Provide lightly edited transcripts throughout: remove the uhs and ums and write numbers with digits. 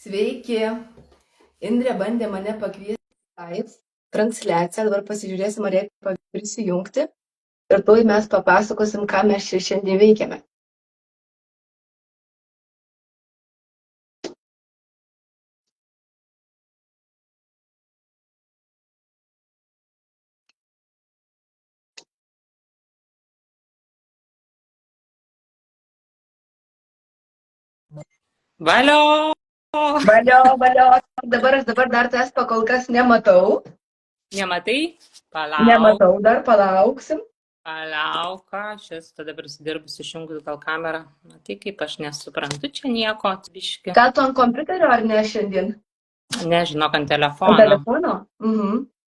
Sveiki. Indrė bandė mane pakviesti live transliaciją. Dabar pasižiūrėsim, ar reikia prisijungti. Ir tuoj mes papasakosim, ką mes čia šiandien veikiame. Valio! Valio. Dabar dar tavęs pakol kas nematau. Nematai? Nematau, dar palauksim. Palauk, aš esu tada prisidirbus išjungus gal kamerą. Matai, kaip aš nesuprantu čia nieko, biški. Gal tu ant kompiuterio ar ne šiandien? Nežinok, ant Ant telefono. telefono?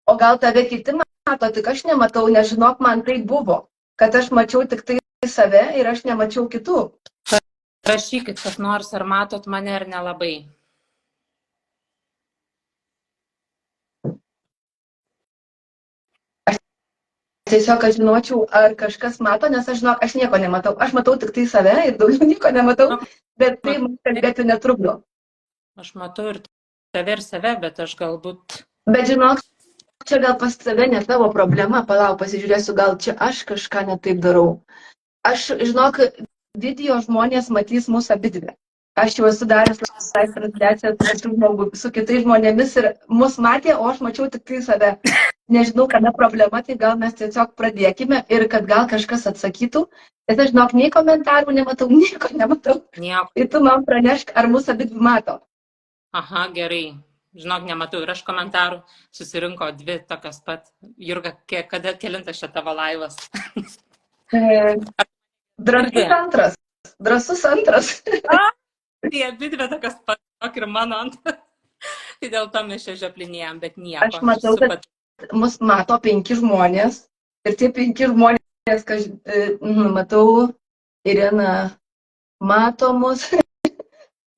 O gal tave kiti mato, tik aš nematau, nežinok, man tai buvo. Kad aš mačiau tik tai save ir aš nemačiau kitų. Rašykit, kas nors, ar matot mane ar nelabai. Tiesiog aš žinočiau, ar kažkas mato, nes aš žinok, aš nieko nematau. Aš matau tik tai save ir daugiau nieko nematau, bet tai man kalbėti netrukdo. Aš matau ir tave ir save, bet aš galbūt... Bet žinok, čia gal pas tave ne tavo problema, palauk, pasižiūrėsiu, gal čia aš kažką netaip darau. Aš, žinok, video žmonės matys mūsų abidvi. Aš jau esu daręs live transliaciją su kitais žmonėmis ir mus matė, o aš mačiau tik tai save. Nežinau, kada problema, tai gal mes tiesiog pradėkime ir kad gal kažkas atsakytų. Nes aš, žinok, nei komentarų nematau, nieko nematau. Nieko. Ir tu man pranešk, ar mūsų abidvi mato. Aha, gerai. Žinok, nematau ir aš komentarų. Susirinko dvi tokios pat. Jurga, kelintas čia tavo laivas? Drąsus antras. Tai abidvi tokios pat ir mano antras. Tai dėl to mes čia žioplinėjom, bet nieko. Aš matau, kad mus mato 5 žmonės ir tie 5 žmonės, matau, Irena mato mus,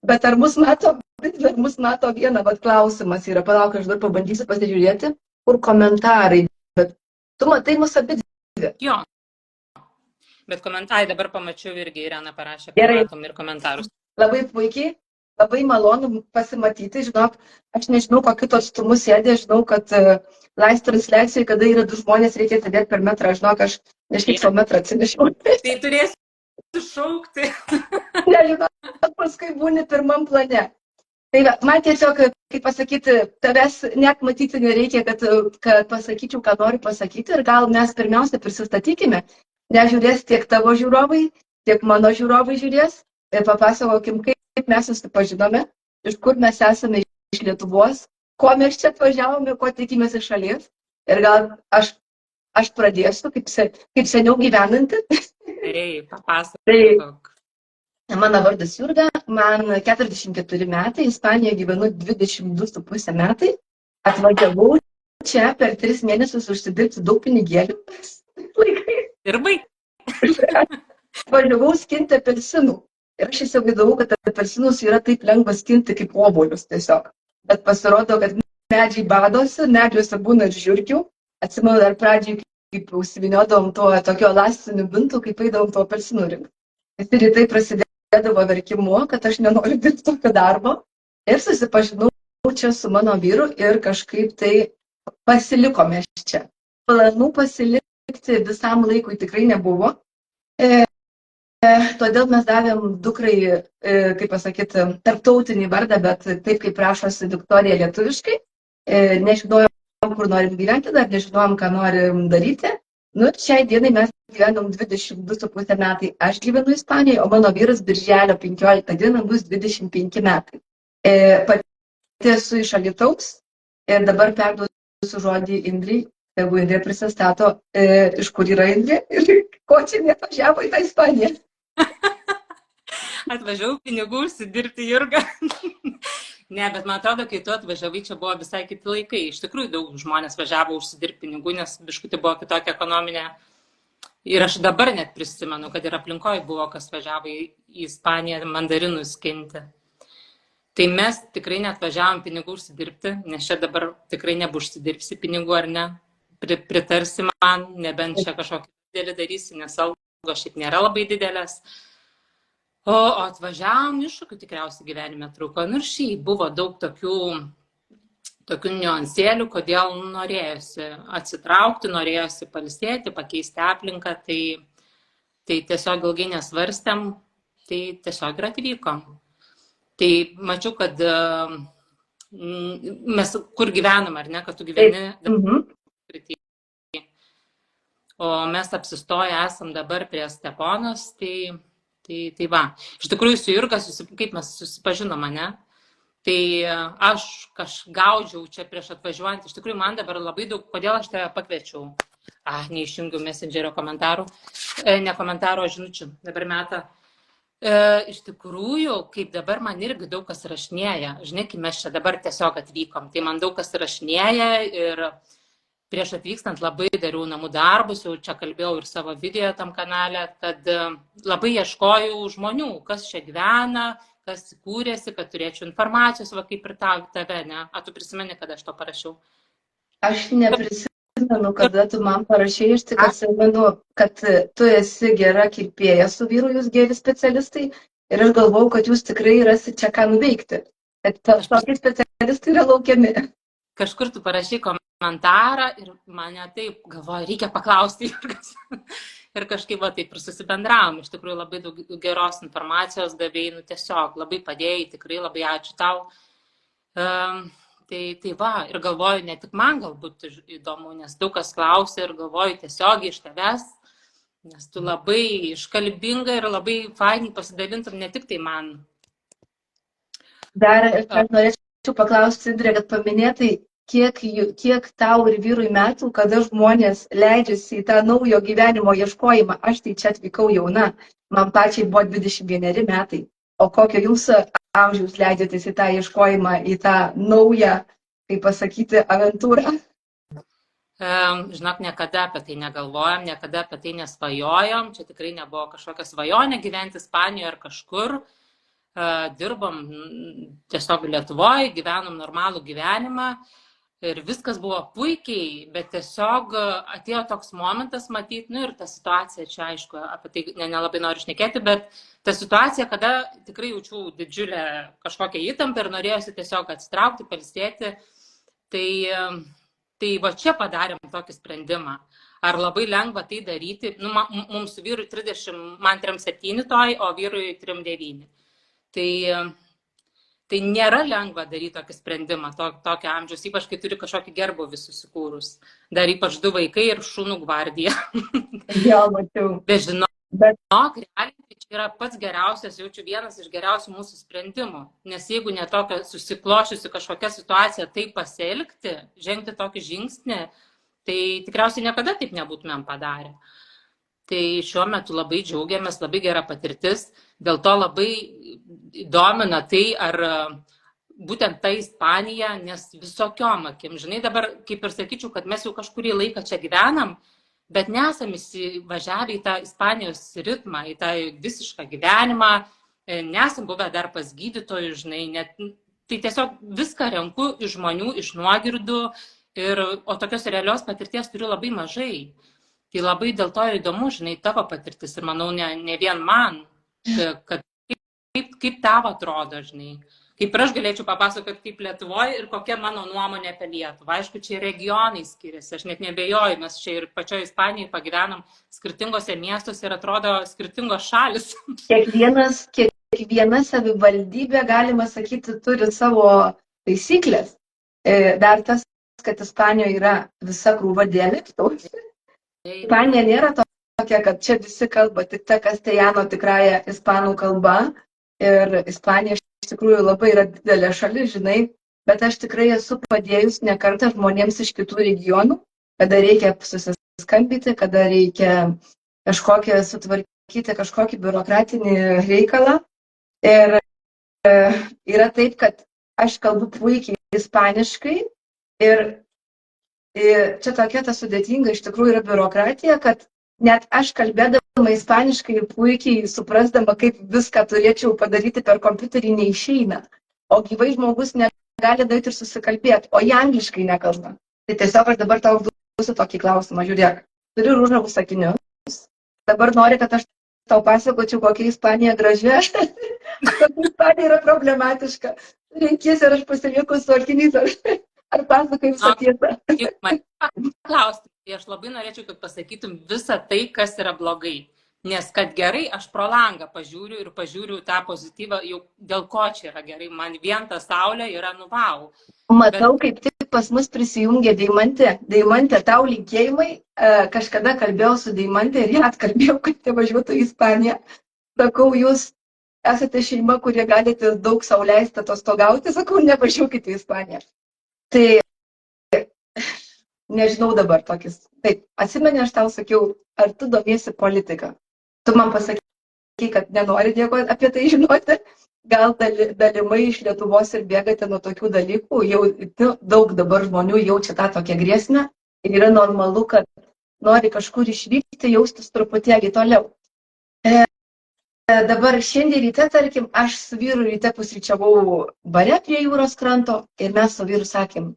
bet ar mus mato, ar mus mato vieną, bet klausimas yra, palauk, aš dar pabandysiu pasižiūrėti, kur komentarai, bet tu matai mus abidvi. Jo, bet komentarai dabar pamačiau irgi, Irena parašė, kad Gerai. matom ir komentarus. Labai puikiai. Labai malonu pasimatyti, žinok, aš nežinau, kokiu tu atstumu sėdė, žinau, kad live transliacijai, kada yra 2 žmonės, reikia sėdėti per metrą, žinok, aš nežinau, savo metrą atsinešiau. Tai turėsiu šaukti. Nežinau, paskui būni pirmam plane. Tai man tiesiog, kaip pasakyti, tavęs net matyti nereikia, kad pasakyčiau, ką noriu pasakyti ir gal mes pirmiausia prisistatykime, nežiūrės tiek tavo žiūrovai, tiek mano žiūrovai žiūrės ir papasakokim, kaip mes susipažinome, iš kur mes esame iš Lietuvos, ko mes čia atvažiavome, ko tikimės iš šalies. Ir gal aš pradėsiu, kaip seniau gyvenanti. Ei, papasakok. Mano vardas Jurga, man 44 metai, Ispanijoje gyvenu 22,5 metai. Atvažiavau čia per 3 mėnesius užsidirbti daug pinigėlių. Dirbai? Atvažiavau skinti apelsinų. Ir aš įsivaizdavau, kad apelsinus yra taip lengva skinti kaip obuolius tiesiog. Bet pasirodo, kad medžiai badosi, medžiuose būna ir žiurkių. Atsimenu dar pradžiai, kaip užsivyniodom tuo tokio elastiniu bintu, kaip eidavom tuo apelsinų rinkti. Ir rytai prasidėdavo verkimu, kad aš nenoriu dirbti tokio darbo. Ir susipažinau čia su mano vyru ir kažkaip tai pasilikome čia. Planų pasilikti visam laikui tikrai nebuvo. Todėl mes davėm dukrai, kaip pasakyti, tarptautinį vardą, bet taip kaip rašosi Viktorija lietuviškai. Nežinojom, kur norim gyventi, dar nežinojom, ką norim daryti. Nu, šiai dienai mes gyvenom 22,5 metai. Aš gyvenu Ispanijoje, o mano vyras birželio 15 dieną bus 25 metai. Pati esu iš Alytaus ir dabar perduosiu žodį Indrei, jeigu Indrė prisistato, iš kur yra Indrė ir ko čia nevažiavo į tą Ispaniją. Atvažiavau pinigų užsidirbti, Jurga. Ne, bet man atrodo, kai tu atvažiavai, čia buvo visai kiti laikai. Iš tikrųjų, daug žmonės važiavo užsidirbti pinigų, nes biškutį buvo kitokia ekonominė. Ir aš dabar net prisimenu, kad ir aplinkoje buvo, kas važiavo į Ispaniją mandarinų skinti. Tai mes tikrai net važiavom pinigų užsidirbti, nes čia dabar tikrai neužsidirbsi pinigų, ar ne? Pritarsi man, nebent čia kažkokį didelį darysi, nes algos šiaip nėra labai didelės. O atvažiavom, iššūkių tikriausiai gyvenime trūko. Ir šiaip buvo daug tokių niuansėlių, kodėl norėjosi atsitraukti, norėjosi pailsėti, pakeisti aplinką. Tai tiesiog ilgai nesvarstėm, tai tiesiog ir atvykom. Tai mačiau, kad mes kur gyvenam, ar ne, kad tu gyveni. O mes apsistoję esam dabar prie Steponos, tai va. Iš tikrųjų su Jurga, kaip mes susipažinom, ne? Tai aš gaudžiau čia prieš atvažiuojant, iš tikrųjų man dabar labai daug, kodėl aš tave pakviečiau. Neišjungiau Messengerio komentarų, ne komentaro, žinučių, dabar metą. Iš tikrųjų, kaip dabar man irgi daug kas rašinėja, žinai, kai mes čia dabar tiesiog atvykom, tai man daug kas rašinėja ir prieš atvykstant labai dariau namų darbus, jau čia kalbėjau ir savo video tam kanale, kad labai ieškojau žmonių, kas čia gyvena, kas kūrėsi, kad turėčiau informacijos, va kaip ir tave, ne? A, tu prisimeni, kad aš to parašiau? Aš neprisimenu, kada tu man parašai, aš tik atsimenu, kad tu esi gera kirpėja su vyru, jūs geri specialistai, ir aš galvau, kad jūs tikrai rasi čia ką nuveikti, kad tokie specialistai yra laukiami. Kažkur tu parašai komentarą ir mane taip galvoju, reikia paklausti Jurgos. Ir kažkaip va taip ir susibendravom. Iš tikrųjų labai daug geros informacijos davėjai, tiesiog labai padėjai, tikrai labai ačiū tau. Tai va, ir galvoju, ne tik man galbūt įdomu, nes daug kas klausia ir galvoju tiesiog iš tavęs, nes tu labai iškalbinga ir labai fainai pasidalintum, ne tik tai man. Dar aš norėčiau paklausti, Indrė, kad paminėtai, kiek tau ir vyrui metų, kada žmonės leidžiasi į tą naujo gyvenimo ieškojimą. Aš tai čia atvykau jauna, man pačiai buvo 21 metai. O kokio jūs amžiaus leidžiatės į tą ieškojimą, į tą naują, kaip pasakyti, aventūrą? Žinok, niekada apie tai negalvojom, niekada apie tai nesvajojom. Čia tikrai nebuvo kažkokia svajonė gyventi Ispanijoje ar kažkur. Dirbom tiesiog Lietuvoje, gyvenom normalų gyvenimą. Ir viskas buvo puikiai, bet tiesiog atėjo toks momentas matyti, ir ta situacija čia, aišku, apie tai nelabai noriu šnekėti, bet ta situacija, kada tikrai jaučiau didžiulę kažkokią įtampą ir norėjosi tiesiog atsitraukti, pailsėti, tai va čia padarėm tokį sprendimą. Ar labai lengva tai daryti? Mums su vyrui 30, man 37 toj, o vyrui 39. Tai nėra lengva daryti tokį sprendimą, tokio amžiaus, ypač kai turi kažkokį gerbuvį susikūrus. Dar ypač 2 vaikai ir šunų gvardija. Jo, mačiau. Bet žinok, realiai čia yra pats geriausias, jaučiu vienas iš geriausių mūsų sprendimų. Nes jeigu ne tokia susiklošiusi kažkokia situacija, taip pasielgti, žengti tokį žingsnį, tai tikriausiai niekada taip nebūtumėm padarę. Tai šiuo metu labai džiaugiamės, labai gera patirtis, dėl to labai domina tai, ar būtent ta Ispanija, nes visokiom akim. Žinai, dabar kaip ir sakyčiau, kad mes jau kažkurį laiką čia gyvenam, bet nesam įsivažiavę į tą Ispanijos ritmą, į tą visišką gyvenimą, nesam buvę dar pas gydytojų, žinai, tai tiesiog viską renku iš žmonių, iš nuogirdų, o tokios realios patirties turiu labai mažai. Tai labai dėl to įdomu, žinai, tavo patirtis ir manau ne vien man, kad kaip tavo atrodo, žinai. Kaip ir aš galėčiau papasakoti kaip Lietuvoje ir kokia mano nuomonė apie Lietuvą. Aišku, čia regionai skiriasi, aš net nebejoju, mes čia ir pačioje Ispanijoje pagyvenam skirtingose miestuose ir atrodo skirtingos šalis. Kiekviena savivaldybė, galima sakyti, turi savo taisyklės. Dar tas, kad Ispanijoje yra visa krūva dialektų. Ispanija nėra tokia, kad čia visi kalba tik ta Castellano tikrąją ispanų kalba ir Ispanija iš tikrųjų labai yra didelė šalis, žinai, bet aš tikrai esu padėjus ne kartą žmonėms iš kitų regionų, kada reikia susiskambyti, kada reikia sutvarkyti kažkokį biurokratinį reikalą. Ir yra taip, kad aš kalbu puikiai ispaniškai ir čia tokia ta sudėtinga iš tikrųjų yra biurokratija, kad net aš kalbėdama ispaniškai puikiai suprasdama, kaip viską turėčiau padaryti per kompiuterį, neišeina. O gyvai žmogus negali daryti ir susikalbėti, o jie angliškai nekalba. Tai tiesiog aš dabar tau užduosiu tokį klausimą, žiūrėk, turiu ružavus sakinius, dabar nori, kad aš tau pasakočiau, kokia Ispanija graži, kokia Ispanija yra problematiška. Renkiesi, ar aš pasilieku su arkiniais, ar pasakoju visą tiesą. Klausti, tai aš labai norėčiau, kad pasakytum visą tai, kas yra blogai. Nes kad gerai, aš pro langą pažiūriu tą pozityvą, jau dėl ko čia yra gerai. Man vien ta saulė yra nuvau. Matau, kaip tik pas mus prisijungė Deimantė. Deimantė, tau linkėjimai. Kažkada kalbėjau su Deimantė ir ją atkalbėjau, kad te važiuotų į Ispaniją. Sakau, jūs esate šeima, kurie galite daug sau leisti atostogauti. Sakau, nevažiuokite į Ispaniją. Tai nežinau dabar tokis. Taip, atsimeni, aš tau sakiau, ar tu domiesi politiką? Tu man pasakai, kad nenori nieko apie tai žinoti. Gal dalimai iš Lietuvos ir bėgate nuo tokių dalykų. Jau daug dabar žmonių jaučia tą tokią grėsmę. Ir yra normalu, kad nori kažkur išvykti, jaustis truputėlį toliau. Dabar šiandien ryte, tarkim, aš su vyru ryte pusryčiavau bare prie jūros kranto ir mes su vyru sakėm,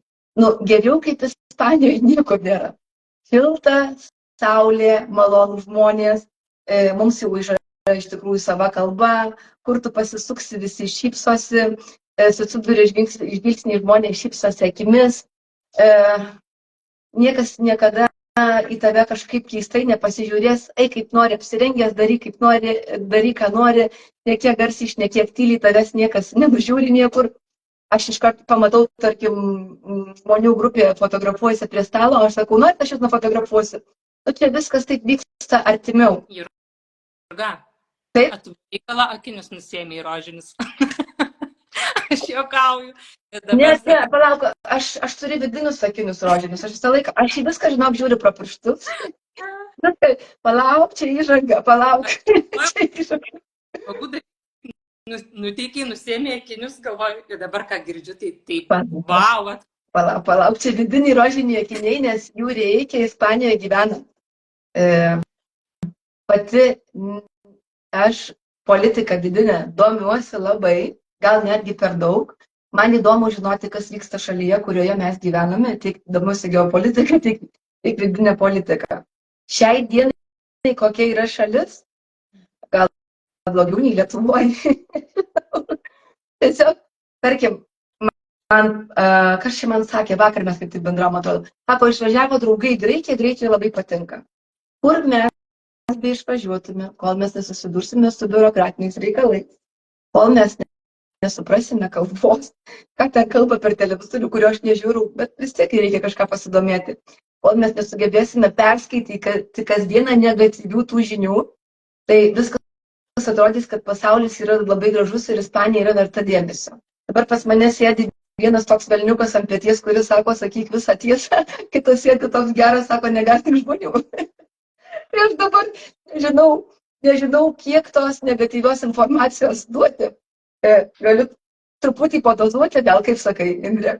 geriau kaip Ispanijoje nieko nėra. Šilta, saulė, malonų žmonės, mums jau yra iš tikrųjų sava kalba, kur tu pasisuksi, visi šypsosi, susiduri žvilgsniai žmonės šypsosi akimis, niekas niekada į tave kažkaip keistai nepasižiūrės, kaip nori apsirengęs, daryk kaip nori, daryk ką nori, nekiek garsiai, nekiek tyliai, tavęs niekas nenužiūri niekur. Aš iškart pamatau, tarkim, žmonių grupėje fotografuojasi prie stalo, aš sakau, nori, aš jūs nufotografuosiu. Čia viskas taip vyksta artimiau. Jurga, taip? Atvykalą akinius nusėmė į rožinius. Aš juokauju. Ne, palauk, aš turiu vidinius akinius rožinius. Aš visą laiką, aš į viską, žinok, žiūriu pro pirštus. Palauk, čia įžanga, palauk. Čia įžanga. Nuteikiai, nusėmė akinius, galvoju, ir dabar ką girdžiu, tai taip, vau. Palauk, čia vidiniai rožiniai akiniai, nes jų reikia Ispanijoje gyvenant. Pati aš politiką vidinę domiuosi labai, gal netgi per daug. Man įdomu žinoti, kas vyksta šalyje, kurioje mes gyvename, tiek domiuosi geopolitika, tiek vidinė politika. Šiai dienai kokia yra šalis, gal blogiau nei Lietuvoje. Tiesiog, tarkim, kas čia man sakė, vakar mes kaip tik bendravom, atrodo, sako, išvažiavo draugai į Graikiją, Graikija labai patinka. Kur mes be išvažiuotume, kol mes nesusidursime su biurokratiniais reikalais, kol mes nesuprasime kalbos, ką ten kalba per televizorių, kurio aš nežiūriu, bet vis tiek reikia kažką pasidomėti. Kol mes nesugebėsime perskaityti kasdieną negatyvių tų žinių, tai viskas atrodys, kad pasaulis yra labai gražus ir Ispanija yra verta dėmesio. Dabar pas mane sėdi vienas toks velniukas ant peties, kuris sako, sakyk visą tiesą, kitas sėdi toks geras, sako, negąsdink žmonių. Ir aš dabar nežinau, kiek tos negatyvios informacijos duoti. Galiu truputį padozuoti, gal kaip sakai, Indrė?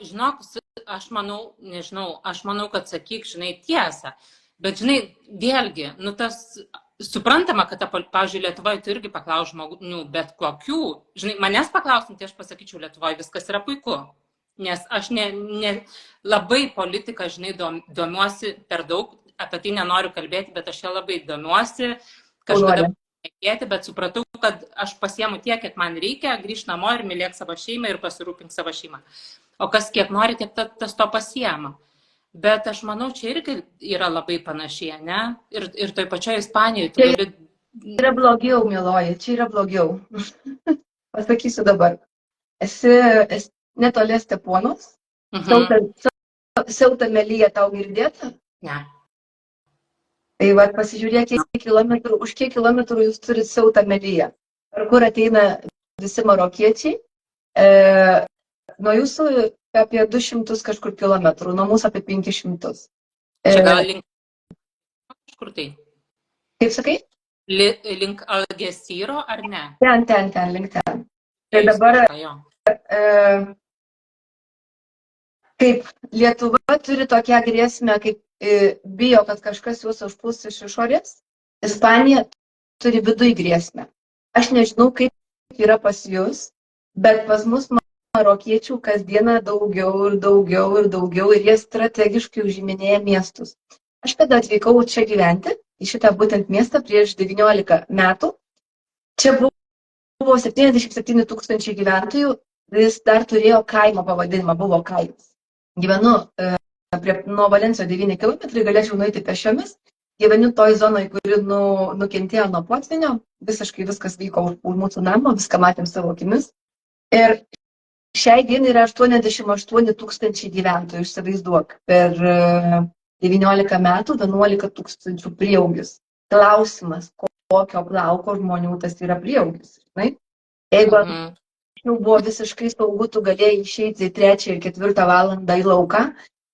Žinok, aš manau, kad sakyk, žinai, tiesą. Bet, žinai, vėlgi, suprantama, kad, pavyzdžiui, Lietuvoje tu irgi paklaus žmonių, bet kokių, žinai, manęs paklausant, tai aš pasakyčiau, Lietuvoje viskas yra puiku. Nes aš labai politiką, žinai, domiuosi per daug, apie tai nenoriu kalbėti, bet aš ją labai domiuosi, kažkada mėgėti, bet supratau, kad aš pasiemu tiek, kiek man reikia, grįžt namo ir mylėk savo šeimą ir pasirūpink savo šeimą. O kas kiek nori, tiek tas to pasiema. Bet aš manau, čia irgi yra labai panašiai, ne? Ir toj pačioje Ispanijoje. Čia yra blogiau, mieloji, čia yra blogiau. Pasakysiu dabar. Esi netoli Steponos, Ceuta Melilla tau girdėta? Ne. Tai va, pasižiūrėk, už kiek kilometrų jūs turite Ceuta Melilla. Ar kur ateina visi marokiečiai? Nuo jūsų apie 200 kažkur kilometrų, nuo mūsų apie 500. Čia gal link kažkur tai? Kaip sakai? Link Algesyro ar ne? Ten, link ten. Tai dabar, kaip Lietuva turi tokią grėsmę, kaip bijo, kad kažkas jūs užpuls iš išorės, Ispanija turi viduj grėsmę. Aš nežinau, kaip yra pas jūs, bet pas mus marokiečių kasdieną daugiau ir jie strategiškai užiminėja miestus. Aš kada atvykau čia gyventi, į šitą būtent miestą prieš 19 metų. Čia buvo 77 000 gyventojų, jis dar turėjo kaimo pavadinimą, buvo kaimas. Gyvenu nuo Valencijos 9 km, galėčiau nueiti pešiomis. Gyvenu toj zonai, kuri nukentėjo nuo potvynio, visiškai viskas vyko už mūsų namo, viską matėm savo akimis. Ir šiai dienai yra 88 000 gyventojų, įsivaizduok, per 19 metų 11 000 prieaugis. Klausimas, kokio plauko žmonių tas yra prieaugis. Jeigu jau buvo visiškai saugu, tu galėjai išeiti 3 ir 4 valandą į lauką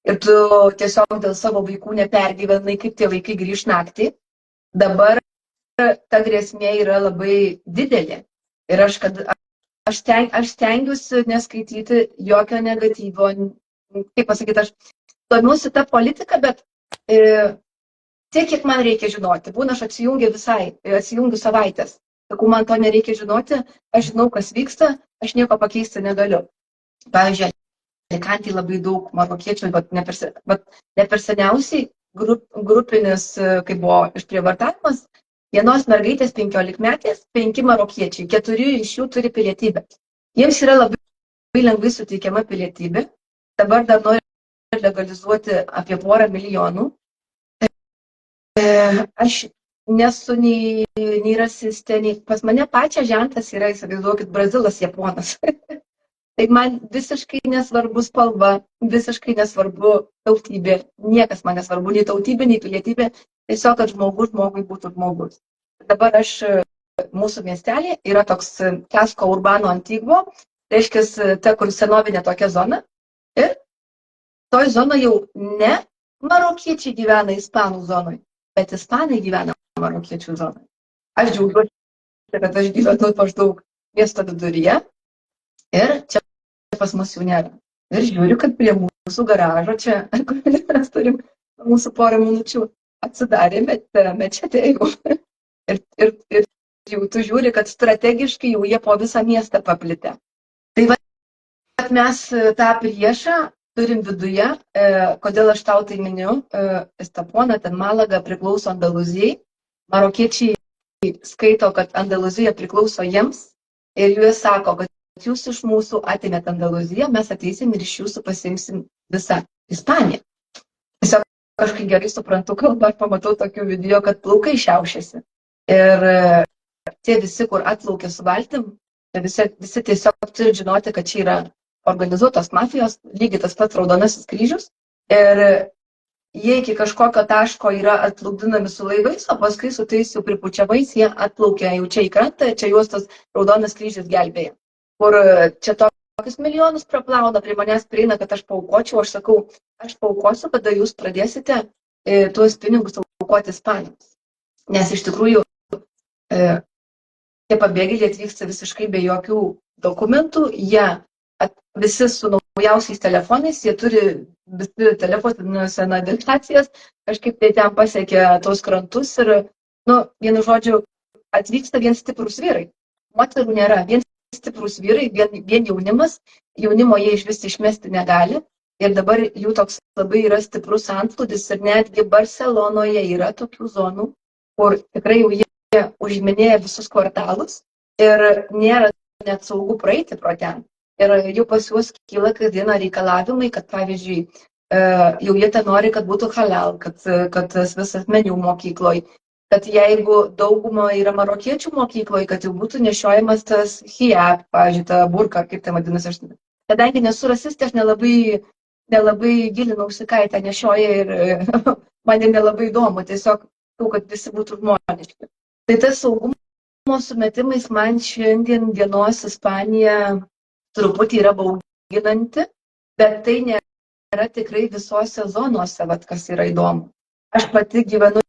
ir tu tiesiog dėl savo vaikų nepergyvenai, kaip tie vaikai grįž naktį. Dabar ta grėsmė yra labai didelė. Ir aš stengiuosi neskaityti jokio negatyvo. Kaip pasakyti, aš domiuosi tą politiką, bet tiek, kiek man reikia žinoti. Būna, aš atsijungiu savaitės. Sakau, man to nereikia žinoti, aš žinau, kas vyksta, aš nieko pakeisti negaliu. Pavyzdžiui, Alikantėje labai daug marokiečių, bet ne per seniausiai grupinis, kai buvo išprievartavimas, vienos mergaitės 15-metės, 5 marokiečiai, 4 iš jų turi pilietybę. Jiems yra labai lengvai suteikiama pilietybė, dabar dar nori legalizuoti apie 1,5 milijonų. Aš nesu nei rasistė, nei pas mane pačią žentas yra, įsivaizduokit, Brazilas, Japonas. Tai man visiškai nesvarbu spalva, visiškai nesvarbu tautybė, niekas man nesvarbu, nei tautybė, nei pilietybė, tiesiog, kad žmogui būtų žmogus. Dabar mūsų miestelė yra toks Casco Urbano Antiguo, reiškia, ta, kur senovinė tokia zona, ir toj zonai jau ne marokiečiai gyvena ispanų zonai, bet ispanai gyvena marokiečių zonai. Aš džiaugiuosi, kad aš gyvenu maždaug miesto viduryje ir čia pas mus jų nėra. Ir žiūriu, kad prie mūsų garažo čia, mes turim mūsų 1 minučių, atsidarė mečetė jau. Ir jau tu žiūri, kad strategiškai jau jie po visą miestą paplitę. Tai va, mes tą priešą turim viduje, kodėl aš tau tai miniu, Estapona, ten Malaga priklauso Andalūzijai, marokiečiai skaito, kad Andalūzija priklauso jiems ir jie sako, kad jūs iš mūsų atimėt Andalūziją, mes ateisim ir iš jūsų pasiimsim visą Ispaniją. Tiesiog kažkaip gerai suprantu kalbą, aš pamatau tokių video, kad plaukai šiaušiasi. Ir tie visi, kur atplaukė su valtim, visi tiesiog turi žinoti, kad čia yra organizuotos mafijos, lygiai tas pats Raudonasis kryžius. Ir jie iki kažkokio taško yra atplukdinami su laivais, o paskui su tais jau pripučiamais jie atplaukia jau čia į krantą, čia juos tas Raudonas kryžius gelbėja. Kur čia tokius milijonus praplauna, prie manęs prieina, kad aš paaukočiau, aš sakau, aš paaukosiu, kada jūs pradėsite tuos pinigus aukoti Ispanijos. Nes iš tikrųjų tie pabėgėliai atvyksta visiškai be jokių dokumentų, jie visi su naujausiais telefonais, jie turi visi telefoninėse navigacijas, kažkaip tai ten pasiekia tos krantus ir, vienu žodžiu, atvyksta vien stiprus vyrai. Moterų nėra, vien stiprus vyrai, vien jaunimas, jaunimo jie iš vis išmesti negali ir dabar jų toks labai yra stiprus antplūdis ir netgi Barcelonoje yra tokių zonų, kur tikrai jau jie užiminėja visus kvartalus ir nėra net saugu praeiti pro ten. Ir jau pas juos kyla kasdieną reikalavimai, kad pavyzdžiui, jau jie ten nori, kad būtų halal, kad visas meniu mokykloj, kad jeigu dauguma yra marokiečių mokykloje, kad jau būtų nešiojamas tas hijab, pavyzdžiui, ta burka, kaip tai vadinasi. Kadangi nesu rasistė, aš nelabai gilinausi, ką tą nešioja ir man nelabai įdomu, tiesiog, kad visi būtų žmoniški. Tai tas saugumo sumetimais man šiandien dienos Ispanija truputį yra bauginanti, bet tai nėra tikrai visose zonose, kas yra įdomu. Aš pati gyvenu,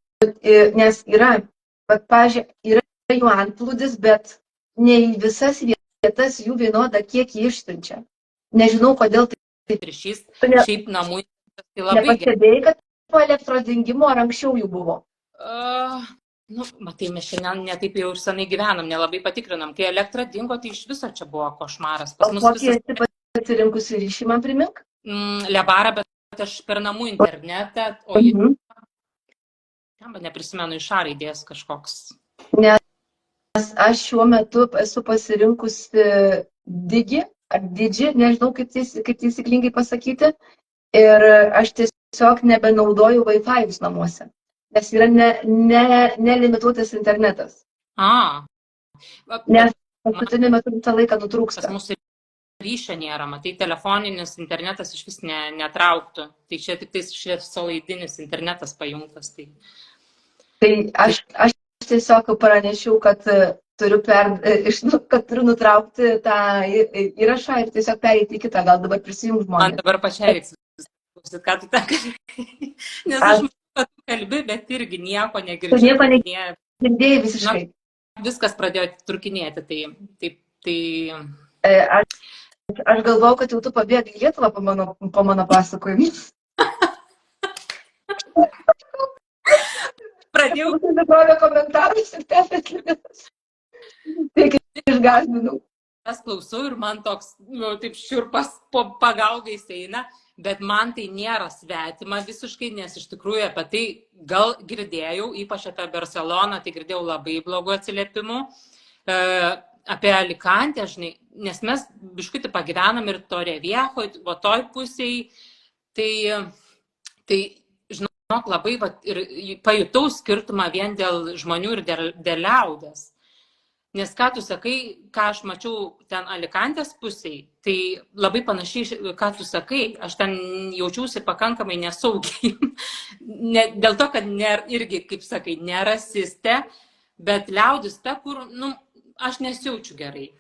nes yra, pavyzdžiui, yra jų antplūdis, bet ne į visas vietas jų vienodą kiekį išsiunčia. Nežinau, kodėl tai. Ryšys šiaip namų. Tai labai nepastebėjai, kad po elektros dingimo ar anksčiau jų buvo? Matai, mes šiandien netaip jau ir senai gyvenam, nelabai patikrinam. Kai elektra dingo, tai iš viso čia buvo košmaras. O kokį esi pasirinkusi ryšį, man primink? Lebarą, bet aš per namų internetą, neprisimenu, iš A raidės kažkoks. Nes aš šiuo metu esu pasirinkusi Digi, ar Digi, nežinau kaip taisyklingai pasakyti, ir aš tiesiog nebenaudoju Wi-Fi namuose, nes yra nelimituotas internetas. Nes paskutiniu metu visą laiką nutrūksta. Pas mūsų ryšio nėra, matai, telefoninis internetas iš vis netrauktų. Tai čia tik tais šviesolaidinis internetas pajungtas. Tai aš tiesiog pranešiau, kad turiu nutraukti tą įrašą ir tiesiog pereiti į kitą, gal dabar prisijungs žmonės. Man dabar pačiai reiks, ką tu tą kalbėjai. Nes aš matau, kad tu kalbi, bet irgi nieko negirdžiu. Tu nieko negirdėjai visiškai. Viskas pradėjo trukinėti, tai... Aš galvau, kad jau tu pabėgai į Lietuvą po mano pasakojimus. Pradėjau komentarus ir tepėt. Tai kaip išgąsdinau. Aš klausau ir man toks, taip šiurpas po pagalgais eina, bet man tai nėra svetima visiškai, nes iš tikrųjų apie tai gal girdėjau, ypač apie Barceloną, tai girdėjau labai blogų atsiliepimų. Apie Alicantę, žinai, nes mes biškutį pagyvenam ir Torreviejo, o toj pusėj, tai žinok, labai ir pajutau skirtumą vien dėl žmonių ir dėl liaudės. Nes ką tu sakai, ką aš mačiau ten Alicantės pusėj, tai labai panašiai, ką tu sakai, aš ten jaučiausi pakankamai nesaugiai. Dėl to, kad irgi, kaip sakai, nerasistė, bet liaudis ta, kur, aš nesijaučiu gerai.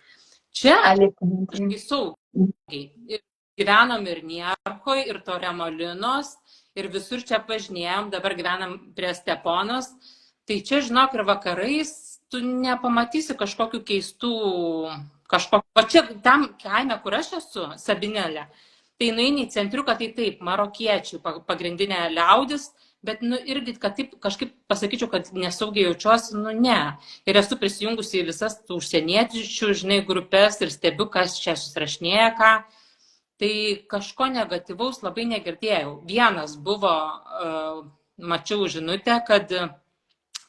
Čia kažkai saugiai. Gyvenom ir Nierchoj, ir Torremolinos, ir visur čia pažinėjom, dabar gyvenam prie Steponos. Tai čia, žinok, ir vakarais tu nepamatysi kažkokių keistų, va čia tam kaime, kur aš esu, Sabinėlė, tai nueini į centriuką, tai taip, marokiečių pagrindinė liaudis, bet irgi, kad taip kažkaip pasakyčiau, kad nesaugiai jaučiuosi, ne. Ir esu prisijungusi į visas užsieniečių, žinai, grupės ir stebiu, kas čia susirašinėja ką. Tai kažko negatyvaus labai negirdėjau. Vienas buvo, mačiau žinutę, kad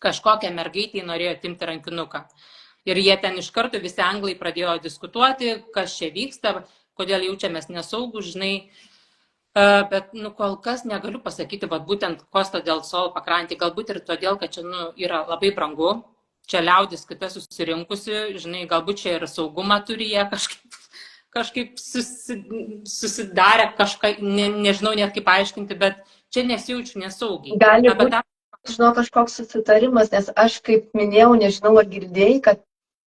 kažkokia mergaitė norėjo atimti rankinuką. Ir jie ten iš karto visi anglai pradėjo diskutuoti, kas čia vyksta, kodėl jaučiamės nesaugūs, žinai. Bet kol kas negaliu pasakyti, būtent Costa del Sol pakrantį, galbūt ir todėl, kad čia yra labai brangu, čia liaudis kita susirinkusi, žinai, galbūt čia ir saugumą turi jie kažkaip susidarę, nežinau net kaip aiškinti, bet čia nesijaučiu nesaugiai. Gali būti, žinau, kažkoks susitarimas, nes aš kaip minėjau, nežinau ar girdėjai, kad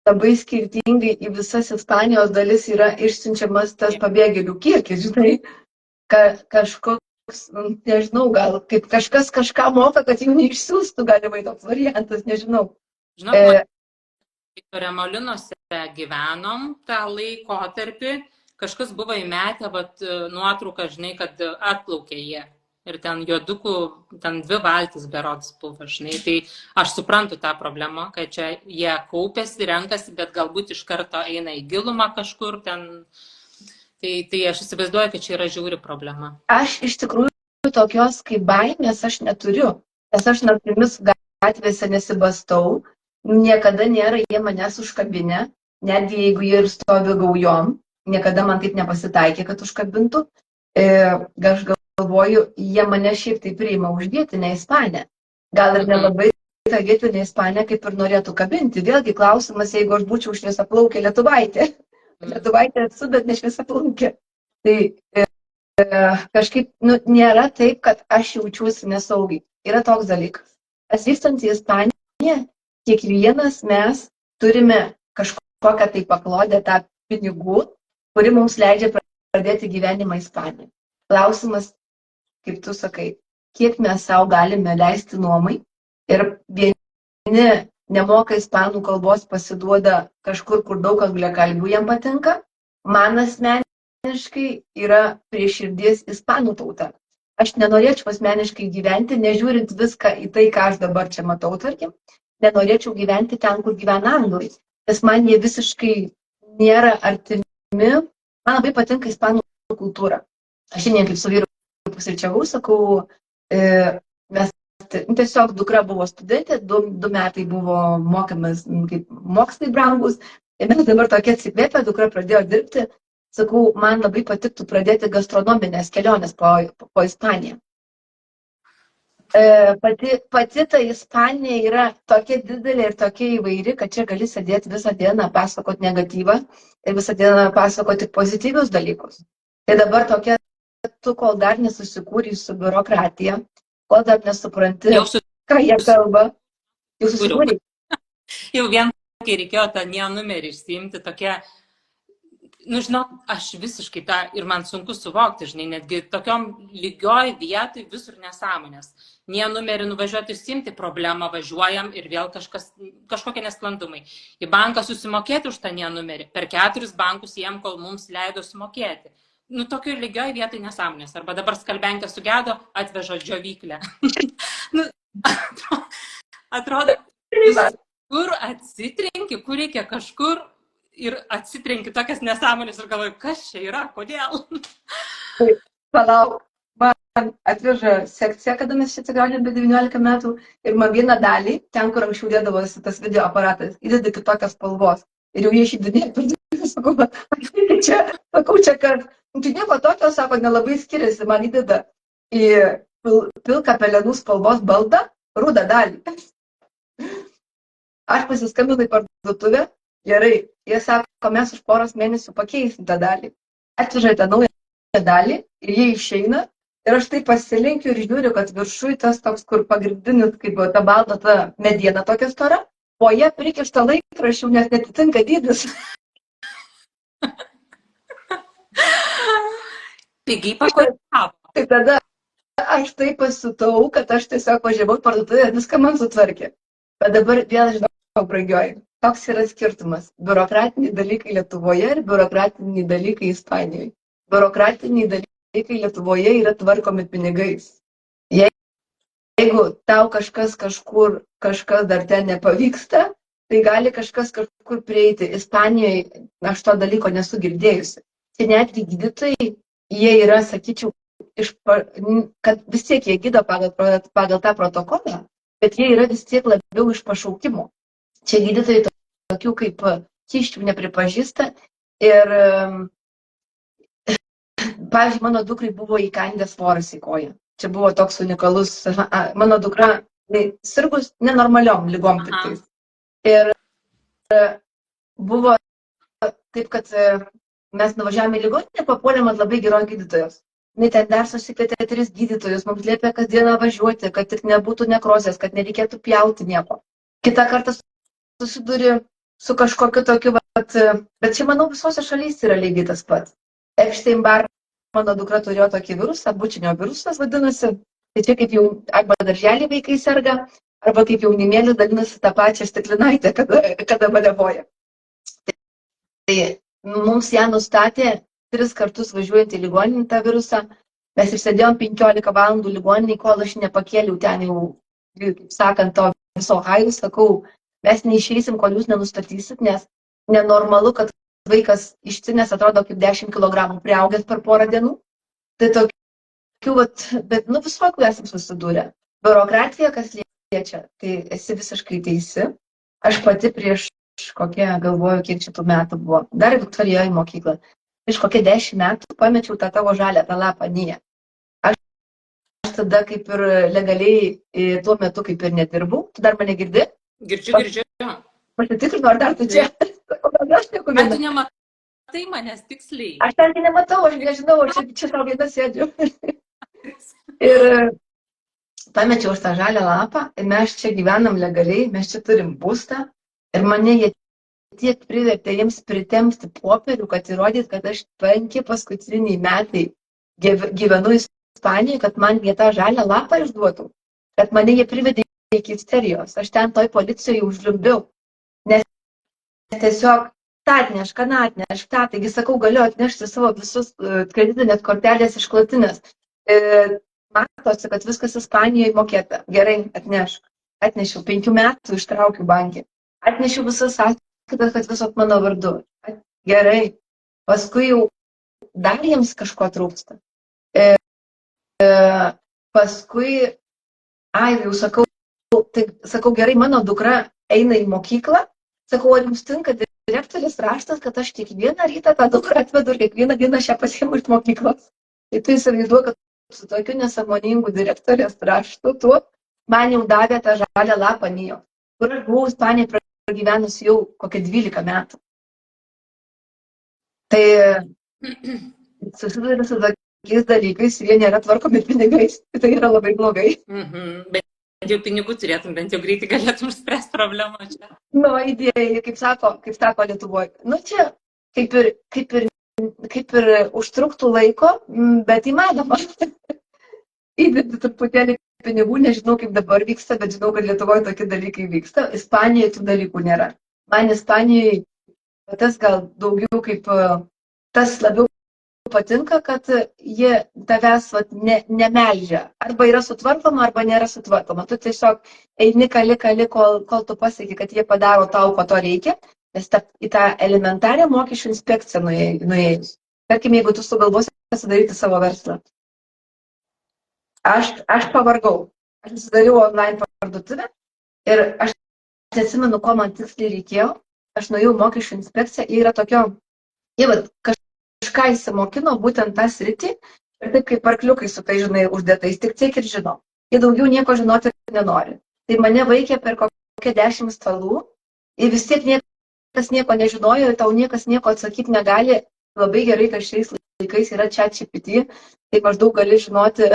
labai skirtingai į visas Ispanijos dalis yra išsiunčiamas tas pabėgėlių kiekis, žinai. Kažkoks, nežinau, gal kaip kažkas kažką moka, kad jų neišsiųstų, galimai toks variantas, nežinau. Žinau, Torremolinuose gyvenom tą laikotarpį, kažkas buvo įmetę nuotrauką, žinai, kad atplaukė jie. Ir ten juodukų, ten 2 valtis berods buvo, žinai. Tai aš suprantu tą problemą, kad čia jie kaupėsi, renkasi, bet galbūt iš karto eina į gilumą kažkur ten. Tai aš įsivaizduoju, kad čia yra žiauri problema. Aš iš tikrųjų tokios kaip baimės aš neturiu, nes aš naktimis gatvėse nesibastau, niekada nėra jie manęs užkabinę, netgi jeigu jie ir stovi gaujom, niekada man taip nepasitaikė, kad užkabintų. Aš galvoju, jie mane šiaip tai priima už vietinę Ispanę. Gal ir nelabai tą vietinę Ispanę kaip ir norėtų kabinti. Vėlgi klausimas, jeigu aš būčiau šviesiaplaukė lietuvaitė. Lietuvaitė esu, bet ne šviesiaplaukė. Tai kažkaip nėra taip, kad aš jaučiuosi nesaugiai. Yra toks dalykas. Atvykstant į Ispaniją, kiekvienas mes turime kažkokią tai paklodę tą pinigų, kuri mums leidžia pradėti gyvenimą Ispanijoje. Klausimas, kaip tu sakai, kiek mes savo galime leisti nuomai ir vieni nemoka ispanų kalbos, pasiduoda kažkur, kur daug angliakalbių jam patinka. Man asmeniškai yra prie širdies ispanų tauta. Aš nenorėčiau asmeniškai gyventi, nežiūrint viską į tai, ką aš dabar čia matau, tarkim, nenorėčiau gyventi ten, kur gyvena anglai, nes man jie visiškai nėra artimi. Man labai patinka ispanų kultūra. Aš šiandien kaip su vyru pusryčiavau, sakau, mes bet tiesiog dukra buvo studentė, 2 metai buvo mokymas, kaip mokslai brangus, ir mes dabar tokie atsikvėpę, dukra pradėjo dirbti, sakau, man labai patiktų pradėti gastronominės kelionės po Ispaniją. Pati ta Ispanija yra tokia didelė ir tokia įvairi, kad čia gali sėdėti visą dieną pasakoti negatyvą ir visą dieną pasakoti pozityvius dalykus. Tai dabar tokia, tu kol dar nesusikūrei su biurokratija, kol dar nesupranti, ką jie kalba, jau susikūrei. Jau vien, kai reikėjo tą NIE numerį išsiimti, tokia, nu žinok, aš visiškai tą ir man sunku suvokti, žinai, netgi tokiom lygioj vietoj visur nesąmonės. NIE numerį nuvažiuoti išsiimti, problemą važiuojam ir vėl kažkokie nesklandumai. Į banką susimokėti už tą NIE numerį, per 4 bankus jiem, kol mums leido sumokėti. Nu, tokio lygioj vietoj nesąmonės. Arba dabar skalbenkė sugedo, atvežo džiovyklę. Nu, atrodo, kur atsitrenki, kur reikia kažkur ir atsitrenki tokias nesąmonės ir galvoju, kas čia yra, kodėl? Palauk, man atveža sekcija, kada mes čia atsigaunėm be 19 metų ir man vieną dalį, ten, kur anksčiau dėdavosi tas video aparatas, įdeda kitokios spalvos. Ir jau jie išidinė per dėdį, sakau, čia kad, tai nieko tokio, sako, nelabai skiriasi, man įdeda į pilką pelenų spalvos baldą, rudą dalį. Aš pasiskambinu į parduotuvę, gerai, jie sako, mes už poros mėnesių pakeisim tą dalį. Atveža tą naują dalį ir jie išeina ir aš taip pasilenkiu ir žiūriu, kad viršui tas toks, kur pagrindinis, kaip ta balta, ta mediena tokia stora, o jie prikišta laikraščių, nes netitinka dydis. Pigiai pakoregavo. Tai tada aš taip pasitau, kad aš tiesiog važiavau parduotuvę ir viską man sutvarkė. Bet dabar vėl žinau, brangioji, toks yra skirtumas. Biurokratiniai dalykai Lietuvoje ir biurokratiniai dalykai Ispanijoje. Biurokratiniai dalykai Lietuvoje yra tvarkomi pinigais. Jeigu tau kažkas dar ten nepavyksta, tai gali kažkas kažkur prieiti. Ispanijoje aš to dalyko nesu girdėjusi. Tai netgi gydytojai, jie yra, sakyčiau, kad vis tiek jie gydo pagal tą protokolą, bet jie yra vis tiek labiau iš pašaukimo. Čia gydytojai tokių kaip kyščių nepripažįsta ir, pavyzdžiui, mano dukrai buvo įkandęs voras į koją. Čia buvo toks unikalus, mano dukra sirgus nenormaliom lygom tiktais. Ir buvo taip, kad mes nuvažiavome į ligoninę, papuolėm ant labai geros gydytojos. Jis ten dar susikvietė 3 gydytojus, mums liepė kasdieną važiuoti, kad tik nebūtų nekrozės, kad nereikėtų pjauti nieko. Kitą kartą susiduri su kažkokiu tokiu, bet čia, manau, visose šalyse yra lygiai tas pats. Epstein-Barr, mano dukra turėjo tokį virusą, bučinio virusas vadinasi, tai čia kaip jau arba darželį vaikai serga, arba kaip jaunimėlis dalinasi tą pačią stiklinaitę, kada balevoja. Tai mums ją nustatė 3 kartus važiuojant į ligoninį tą virusą. Mes išsėdėjom 15 valandų ligoninį, kol aš nepakėliau ten jau, kaip sakant, to viso hajų, sakau, mes neišeisim, kol jūs nenustatysit, nes nenormalu, kad vaikas išcinės atrodo kaip 10 kg priaugęs per porą dienų. Tai tokių, bet visokių esam susidūrę. Biurokratija, kas liečia, tai esi visiškai teisi. Aš pati prieš galvoju, kiek čia tų metų buvo, dar Viktorijoje mokyklą. Iš kokie 10 metų pamečiau tą tavo žalę, tą lapą NIE. Aš tada kaip ir legaliai tuo metu kaip ir nedirbau. Tu dar mane girdi? Girdžiu. Pasitikrinu, ar dar tu čia? Ar tu nematai manęs tiksliai? Aš ten nematau, aš nežinau, aš čia tau viena sėdžiu. Ir pamečiau už tą žalę lapą ir mes čia gyvenam legaliai, mes čia turim būstą ir mane jie tiek privertė jiems pritempti popierių, kad įrodyt, kad aš 5 paskutiniai metai gyvenu Ispanijoje, kad man jie tą žalią lapą išduotų, kad mane jie privedė iki isterijos. Aš ten toj policijoje užliumbiau, nes tiesiog tą atnešk, taigi sakau, galiu atnešti savo visus kreditinės kortelės išklotinės. Matosi, kad viskas Ispanijoje mokėta. Gerai, atnešk. Atnešiau 5 metų, ištraukiu bankį. Atnešiau visas sąskaitas, kad visot mano vardu. Gerai. Paskui jau dar jiems kažko trūksta. Paskui Ai, jau sakau, tai sakau, gerai, mano dukra eina į mokyklą, sakau, ar jums tinka direktorės raštas, kad aš kiekvieną rytą tą dukrą atvedu ir kiekvieną dieną šią pasiimu iš mokyklos. Tai tu įsivaizduoji, kad su tokiu nesąmoningu direktorės raštu, tu man jau davė tą žalią lapą Nijo, kur aš buvau Ispanijoje pragyvenus jau kokią 12 metų. Tai susiduriu su tokiais dalykais ir jie nėra tvarkomi pinigais. Tai yra labai blogai. Bet jau pinigų turėtum, bent jau greitai galėtum spręsti problemą čia. Nu, idėja, kaip sako Lietuvoje. Nu, čia kaip ir užtruktų laiko, bet įmanoma. Įdėti truputėlį pinigų, nežinau, kaip dabar vyksta, bet žinau, kad Lietuvoje tokie dalykai vyksta. Ispanijoje tų dalykų nėra. Man Ispanijoje tas gal daugiau kaip tas labiau patinka, kad jie tavęs nemelžia. Arba yra sutvarkoma, arba nėra sutvarkoma. Tu tiesiog eini kali, kol tu pasieki, kad jie padaro tau, ko to reikia. Nes į tą elementarią mokesčių inspekciją nuėjus. Tarkim, jeigu tu sugalvosi pasidaryti savo verslą. Aš pavargau. Aš susidariau online parduotuvę ir aš neatsimenu, ko man tiksliai reikėjo. Aš nuėjau mokesčių inspekciją, jie yra tokio, jie kažką įsimokino būtent tą sritį ir taip kaip arkliukai su tai, žinai, uždėtais, tik tiek ir žino. Jie daugiau nieko žinoti nenori. Tai mane vaikė per kokią 10 stalų ir vis tiek niekas nieko nežinojo ir tau niekas nieko atsakyti negali. Labai gerai, kad šiais laikais yra ChatGPT, tai maždaug gali žinoti,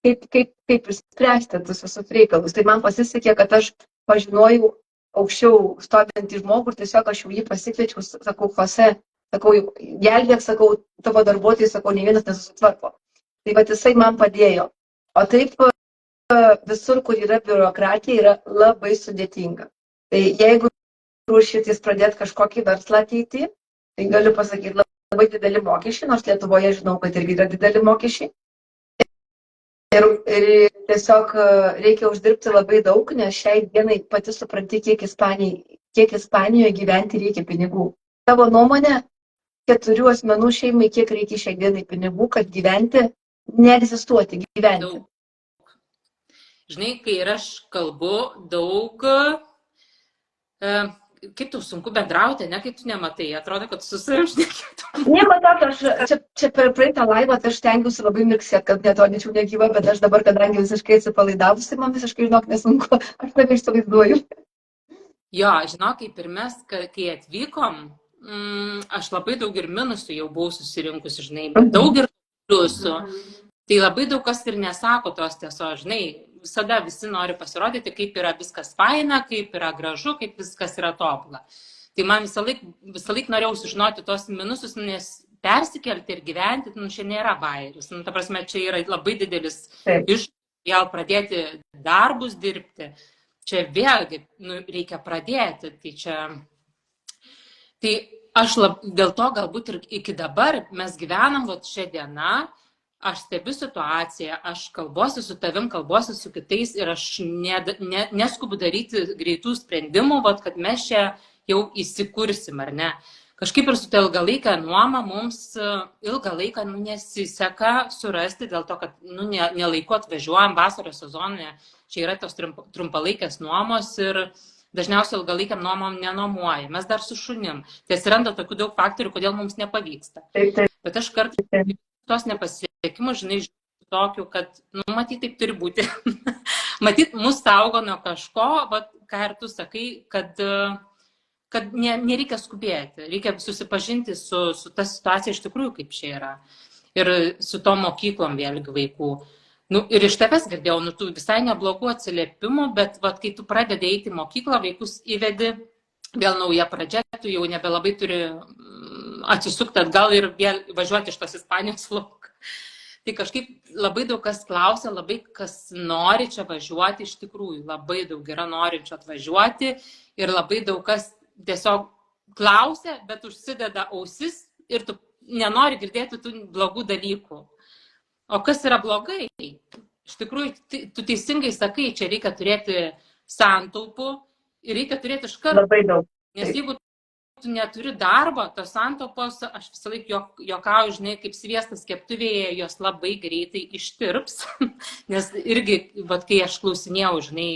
kaip išspręsti tuos visus reikalus. Tai man pasisekė, kad aš pažinojau aukščiau stovintį žmogų ir tiesiog aš jau jį pasikviečiau, sakau, Jose, sakau, gelbėk, sakau, tavo darbuotojai, sakau, nei vienas nesusitvarko. Tai va jisai man padėjo. O taip visur, kur yra biurokratija, yra labai sudėtinga. Tai jeigu ruošitės pradėti kažkokį verslą ateitį, tai galiu pasakyti labai dideli mokesčiai, nors Lietuvoje žinau, kad irgi yra dideli mokesčiai. Ir tiesiog reikia uždirbti labai daug, nes šiai dienai pati supranti, kiek Ispanijoje gyventi reikia pinigų. Tavo nuomonė, 4 asmenų šeimai, kiek reikia šiai dienai pinigų, kad gyventi, neegzistuoti, gyventi. Daug. Žinai, kai ir aš kalbu daug, kaip tau sunku bendrauti, ne, kaip tu nematai, atrodo, kad su savim šnekėtum. Nematok, aš čia per praeitą laivą, tai aš stengiuosi labai mirksėti, kad neatrodyčiau negyva, bet aš dabar, kadangi visiškai atsipalaidavusi, man visiškai, žinok, nesunku, aš tave išsivaizduoju. Jo, žinok, kaip ir mes, kai atvykom, aš labai daug ir minusų jau buvau susirinkusi, žinai, bet daug ir pliusų. Tai labai daug kas ir nesako tos tiesos, žinai, visada visi nori pasirodyti, kaip yra viskas faina, kaip yra gražu, kaip viskas yra tobula. Tai man visą laik norėjau sužinoti tos minusus, nes persikelti ir gyventi, čia nėra bairis. Ta prasme, čia yra labai didelis iššūkis, vėl pradėti darbus dirbti. Čia vėlgi reikia pradėti. Tai aš dėl to galbūt ir iki dabar mes gyvenam šią dieną, aš stebiu situaciją, aš kalbuosi su tavim, kalbuosi su kitais ir aš neskubu daryti greitų sprendimų, kad mes čia jau įsikursim, ar ne. Kažkaip ir su ta ilgalaikė nuoma mums ilgą laiką nesiseka surasti dėl to, kad nelaiku atvažiuojam vasaros sezonė, čia yra tos trumpalaikės nuomos ir dažniausiai ilgalaikiam nuomom nenuomuoja. Mes dar su šunim. Tai atsiranda tokių daug faktorių, kodėl mums nepavyksta. Bet aš kartais tos nepasiekimus, žinai, tokiu, kad, matyt, taip turi būti. Matyt, mus saugo nuo kažko, ką ir tu sakai, kad nereikia skubėti, reikia susipažinti su ta situacija iš tikrųjų, kaip čia yra. Ir su tom mokyklom vėlgi vaikų. Ir iš tavęs girdėjau, tu visai neblogų atsiliepimų, bet kai tu pradedi eiti į mokyklą, vaikus įvedi, vėl nauja pradžia, tu jau nebelabai turi atsisukti atgal ir vėl važiuoti iš tos Ispanijos lauk. Tai kažkaip labai daug kas klausia, labai kas nori čia važiuoti iš tikrųjų, labai daug yra norinčių atvažiuoti ir labai daug kas tiesiog klausia, bet užsideda ausis ir tu nenori girdėti tų blogų dalykų. O kas yra blogai? Iš tikrųjų, tu teisingai sakai, čia reikia turėti santaupų ir reikia turėti iš karto. Labai daug. Nes jeigu tu neturi darbo, tos santaupos, aš visą laiką juokauju, žinai, kaip sviestas keptuvėje, jos labai greitai ištirps, nes irgi, vat, kai aš klausinėjau, žinai,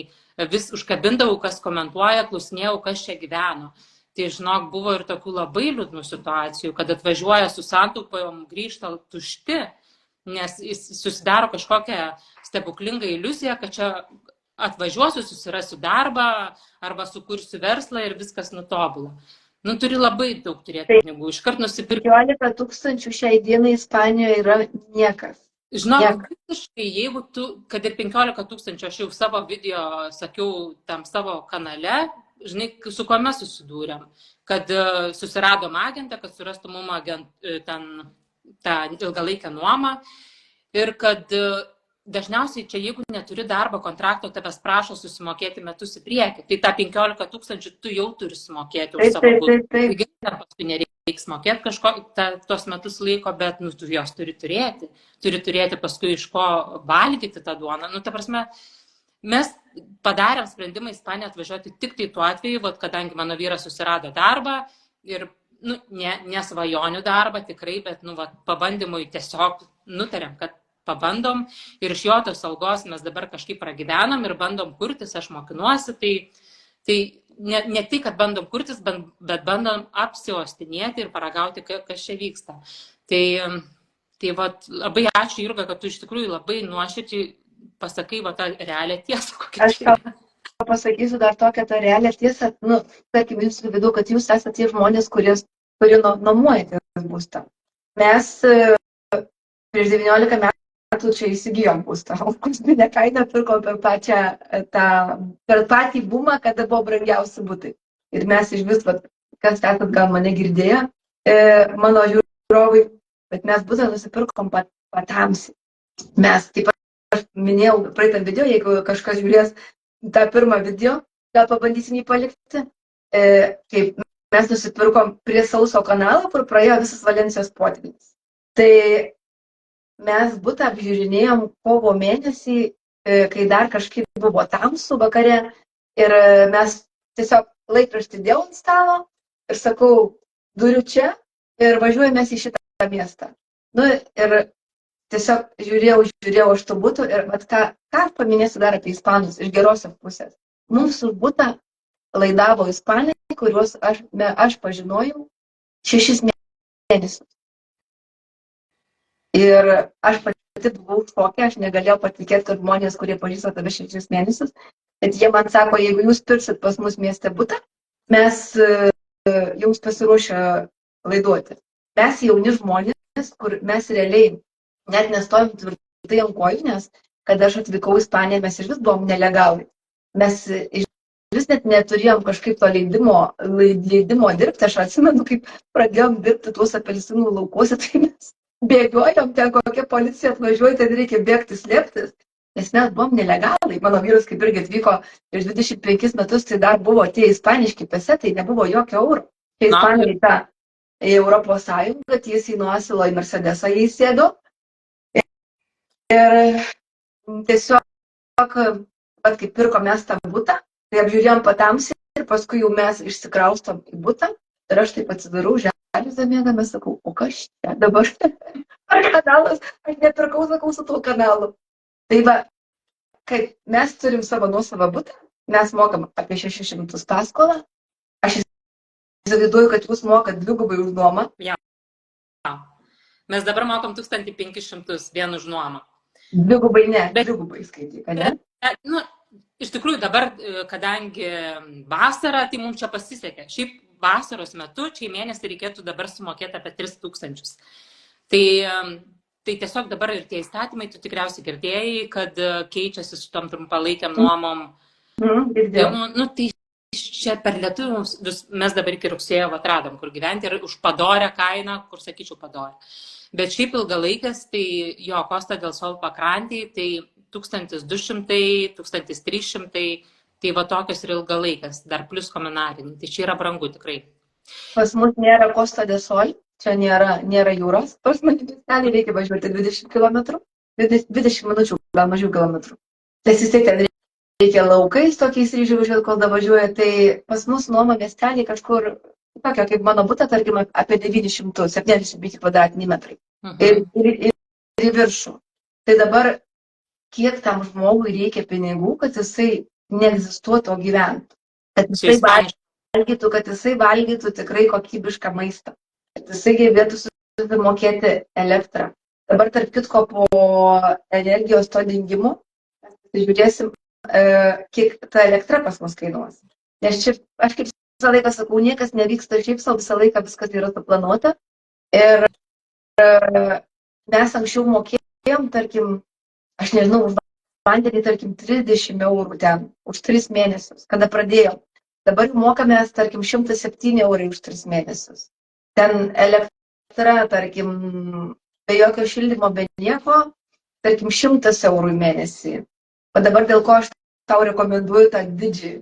vis užkabindavau, kas komentuoja, klausinėjau, kas čia gyveno. Tai, žinok, buvo ir tokių labai liūdnų situacijų, kad atvažiuoja su santaupom, grįžta tušti, nes jis susidaro kažkokią stebuklingą iliuziją, kad čia atvažiuosiu, susirasiu darbą arba sukursiu verslą ir viskas nutobula. Nu, turi labai daug turėti pinigų, iškart nusipirkti. 15 000 šiai dienai Ispanijoje yra niekas. Žinok, visiškai, jeigu tu, kad ir 15 000, aš jau savo video sakiau tam savo kanale, žinai, su kuo mes susidūrėm, kad susiradom agentą, kad surastų mum ten tą ilgalaikę nuomą ir kad dažniausiai čia, jeigu neturi darbo kontrakto, tavęs prašo susimokėti metus į priekį. Tai tą 15 000 tu jau turi sumokėti už savo būtą. Taigi, paskui nereiks mokėti kažko, tuos metus laiko, bet nu, tu jos turi turėti. Turi turėti paskui iš ko valgyti tą duoną. Nu, ta prasme, mes padarėm sprendimą į Ispaniją atvažiuoti tik tai tuo atveju, vat, kadangi mano vyras susirado darbą ir nu, ne svajonių darbą tikrai, bet nu, vat, pabandymui tiesiog nutarėm, kad pabandom ir iš jo tos algos mes dabar kažkaip pragyvenom ir bandom kurtis, aš mokinuosi, tai ne tai, kad bandom kurtis, bet bandom apsiostinėti ir paragauti, kas čia vyksta. Tai vat, labai ačiū, Jurga, kad tu iš tikrųjų labai nuoširdžiai pasakai va, tą realią tiesą. Aš pasakysiu dar tokią tą realią tiesą, nu, tarkim, jūsų vidų, kad jūs esate tie žmonės, kurie nuomojate būstą. Mes prieš 19 metų čia įsigijom būstą, o kursminę kainą pirkom per patį bumą, kada buvo brangiausi butai. Ir mes iš vis, kas esat gal mane girdėję, mano žiūrovai, bet mes būtą nusipirkom patamsi. Mes, taip aš minėjau praeitą video, jeigu kažkas žiūrės tą pirmą video, gal pabandysim jį palikti. Kaip mes nusipirkom prie Sauso kanalo, kur praėjo visas Valencijos potvynis. Tai mes būtą apžiūrinėjom kovo mėnesį, kai dar kažkaip buvo tamsu vakare ir mes tiesiog laikraštį dėjau ant stalo ir sakau, duriu čia ir važiuojame į šitą miestą. Nu ir tiesiog žiūrėjau aš tų būtų ir ką paminėsiu dar apie ispanus iš gerosios pusės. Mums už būtą laidavo ispanai, kuriuos aš pažinojau 6 mėnesius. Ir aš pati buvau šoke, aš negalėjau patikėti, kad žmonės, kurie pažįsta tave 6 mėnesius, bet jie man sako, jeigu jūs pirksit pas mus mieste butą, mes jums pasiruošę laiduoti. Mes jauni žmonės, kur mes realiai net nestovim tvirtai ant kojų, nes kada aš atvykau į Ispaniją, mes iš vis buvom nelegalai. Mes iš vis net neturėjom kažkaip to leidimo dirbti. Aš atsimenu, kaip pradėjom dirbti tuos apelsinų laukuose, tai mes bėgiojom, ten kokia policija atvažiuoja, ten reikia bėgti slėptis, nes mes buvom nelegalai. Mano vyras kaip irgi atvyko prieš 25 metus, tai dar buvo tie ispaniški pesetai, nebuvo jokio euro. Tai Ispanija į Europos Sąjungą, tiesiai nuo Asilo į Mercedesą jį sėdo. Ir tiesiog, kai pirkom mes tą butą, tai apžiūrėjom patamsį ir paskui jau mes išsikraustom į butą ir aš taip atsidarau žemės mėgame, sakau, o kas čia dabar? Ar kanalas? Aš nepirkau, sakau, su tuo kanalu. Tai va, kai mes turim savo nuosavą butą, mes mokam apie 600 paskolą. Aš įsivaizduoju, kad jūs mokat dvigubai už nuomą. Ja. Mes dabar mokam 1500 vien už nuomą. Dvigubai ne, bet dvigubai skaityk, ne? Nu, iš tikrųjų dabar, kadangi vasara, tai mums čia pasisekė. Šiaip vasaros metu, čia į mėnesį reikėtų dabar sumokėti apie 3000. Tai tiesiog dabar ir tie įstatymai, tu tikriausiai girdėjai, kad keičiasi su tom trumpalaikiam nuomom. Nu, tai čia per lietuvius mes dabar iki rugsėjo atradom, kur gyventi ir už padorę kainą, kur sakyčiau padorę. Bet šiaip ilgalaikės, tai jo Kosta del Sol pakrantėj, tai 1200, 1300, tai va tokios ir ilgalaikės, dar plus komunaliniai. Tai čia yra brangu tikrai. Pas mus nėra Kosta del Sol, čia nėra jūros. Pas mane miestelį reikia važiuoti 20 km, 20 minučių, gal mažiau kilometrų. Tai vis tiek ten reikia laukais tokiais ryžiai važiuoti, kol davažiuoja. Tai pas mus nuoma miestelį kažkur tokio kaip mano butą, tarkim, apie 975 kvadratiniai metrai. Mhm. Ir į viršų. Tai dabar, kiek tam žmogui reikia pinigų, kad jisai neegzistuotų, o gyventų. Kad Čia ispaniškai. kad jisai valgytų tikrai kokybišką maistą. Kad jisai gebėtų susimokėti elektrą. Dabar, tarp kitko, po energijos to dingimo, žiūrėsim, kiek ta elektra pas mus kainuos. Nes čia, aš kaip visą laiką sakau, niekas nevyksta šiaip savo, visą laiką viskas yra suplanuota. Ir mes anksčiau mokėjom, tarkim, aš nežinau, už vandenį, tarkim, 30 eurų ten, už 3 mėnesius, kada pradėjom. Dabar mokame, tarkim, 107 eurai už 3 mėnesius. Ten elektra, tarkim, be jokio šildymo, be nieko, tarkim, 100 eurų į mėnesį. O dabar dėl ko aš tau rekomenduoju tą digi,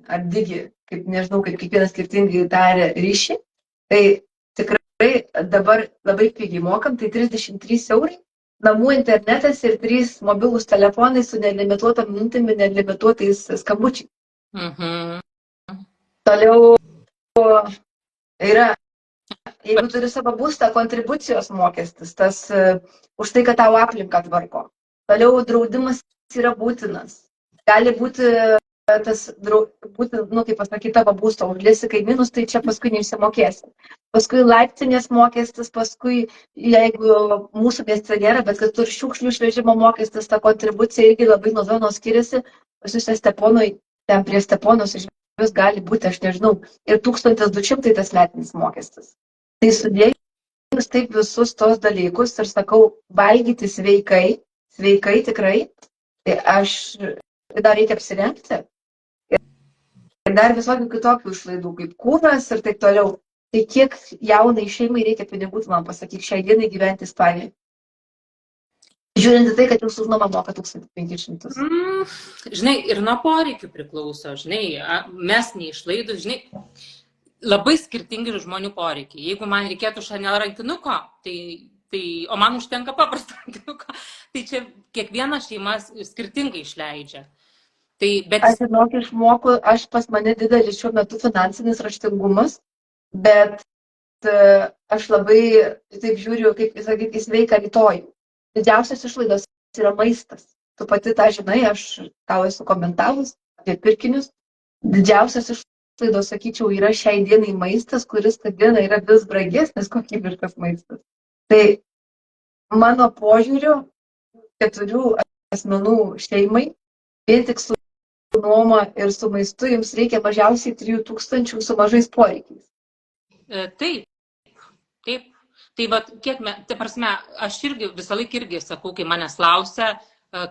kaip nežinau, kaip kiekvienas skirtingai darė ryšį, tai tikrai dabar labai pigiai mokam, tai 33 eurai, namų internetas ir 3 mobilūs telefonai su nelimituotom minutėmis, nelimituotais skambučiais. Mhm. Toliau yra, jeigu turi savo būstą, kontribucijos mokestis, tas už tai, kad tau aplinką tvarko. Toliau draudimas yra būtinas. Gali būti tas, kaip pasakyti, tavo būsto užliesi kaimynus, tai čia paskui neišsimokėsi. Paskui laiptinės mokestis, paskui, jeigu mūsų mieste nėra, bet kad turi šiukšlių išvežimo mokestis, ta kontribucija irgi labai nuo zonos skiriasi. Pasiusia Steponui, ten prie Steponos vis gali būti, aš nežinau, ir 1200 tas metinis mokestis. Tai sudėjus taip visus tos dalykus ir sakau, valgyti sveikai tikrai, tai aš dar reikia apsirengti. Ir dar visokių kitokių išlaidų, kaip kūnas ir taip toliau. Tai kiek jaunai šeimai reikia pinigų, man pasakyk, šiai dienai gyventi Ispanijoje. Žiūrint į tai, kad jūsų nuoma moka 1500. Žinai, ir nuo poreikių priklauso, žinai, mes neišlaidų, žinai, labai skirtingi žmonių poreikiai. Jeigu man reikėtų Chanel rankinuko, o man užtenka paprasto rankinuko, tai čia kiekviena šeima skirtingai išleidžia. Aš žinok, išmoku, pas mane didelis šiuo metu finansinis raštingumas, bet aš labai taip žiūriu, kaip sakyti, į sveiką rytojų. Didžiausios išlaidos yra maistas. Tu pati tą žinai, aš tau esu komentavus apie pirkinius. Didžiausios išlaidos, sakyčiau, yra šiai dienai maistas, kuris kasdieną yra vis brangesnis kokybiškas maistas. Tai mano požiūriu, 4 asmenų šeimai, vien tik su nuoma ir su maistu jums reikia mažiausiai 3000 su mažais poreikiais. Taip. Tai vat, tai prasme, aš irgi visą laiką irgi sakau, kai manęs klausia,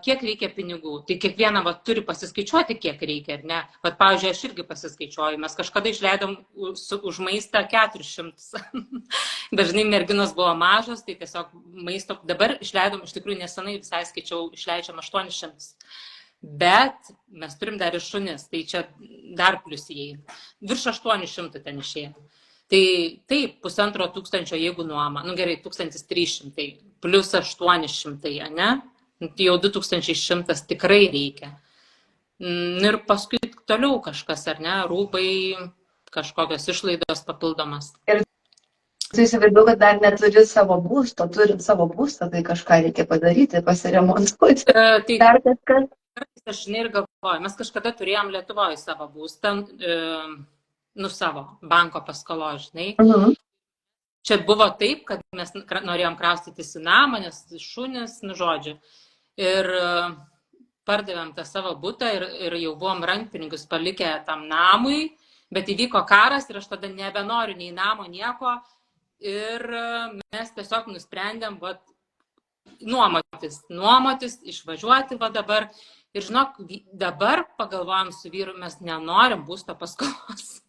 kiek reikia pinigų. Tai kiekviena turi pasiskaičiuoti, kiek reikia, ar ne? Vat, pavyzdžiui, aš irgi pasiskaičiuoju. Mes kažkada išleidom už maistą 400. Dažnai merginos buvo mažos, tai tiesiog maisto. Dabar išleidom, iš tikrųjų nesenai visai skaičiau, išleidžiam 800. Bet mes turim dar ir šunis, tai čia dar pliusijai. Virš 800 ten išėjo. Tai taip, 1500, jeigu nuoma, gerai, 1300, plus 800, ne? Tai jau 2100 tikrai reikia. Ir paskui toliau kažkas, ar ne, rūbai, kažkokios išlaidos papildomas. Ir tu įsivaizduoju, kad dar neturi savo būsto, turint savo būstą, tai kažką reikia padaryti, pasiremontuoti. Tai dar kažkas. Aš ir galvoju, mes kažkada turėjom Lietuvoje savo būstą, savo banko paskolo, žinai. Čia buvo taip, kad mes norėjom kraustytis į namą, nes šunis, žodžiu. Ir pardavėm tą savo butą ir jau buvom rankpinigus palikę tam namui, bet įvyko karas ir aš tada nebenoriu nei namo, nieko. Ir mes tiesiog nusprendėm nuomotis, išvažiuoti dabar. Ir žinok, dabar pagalvojom su vyru, mes nenorim būsto paskolos.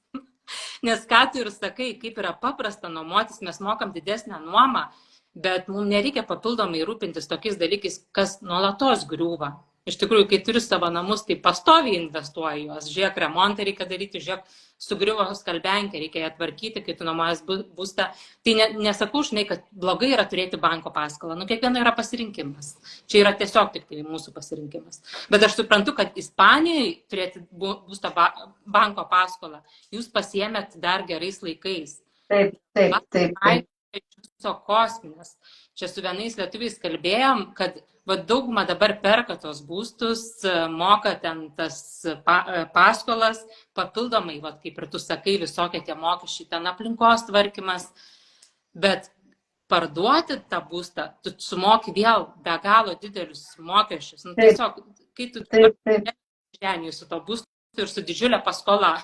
Nes ką tu ir sakai, kaip yra paprasta nuomotis, mes mokam didesnę nuomą, bet mums nereikia papildomai rūpintis tokiais dalykais, kas nuolatos griūva. Iš tikrųjų, kai turi savo namus, tai pastoviai investuoji juos. Žiūrėk, remontą reikia daryti, žiūrėk, sugriuvo skalbenkę, reikia ją tvarkyti, kai tu nuomojas būstą. Tai nesakau, žinai, kad blogai yra turėti banko paskolą. Kiekvieno yra pasirinkimas. Čia yra tiesiog tik tai mūsų pasirinkimas. Bet aš suprantu, kad Ispanijoje turėti būsto banko paskolą, jūs pasiėmėt dar gerais laikais. taip, taip, taip, taip. Viso kosminės. Čia su vienais lietuviais kalbėjom, kad dauguma dabar perka tos būstus, moka ten tas paskolas, papildomai, kaip ir tu sakai, visokie tie mokesčiai, ten aplinkos tvarkymas, bet parduoti tą būstą, tu sumoki vėl be galo didelius mokesčius. Nu, tiesiog, kai tu žemė su to būstu ir su didžiulė paskola.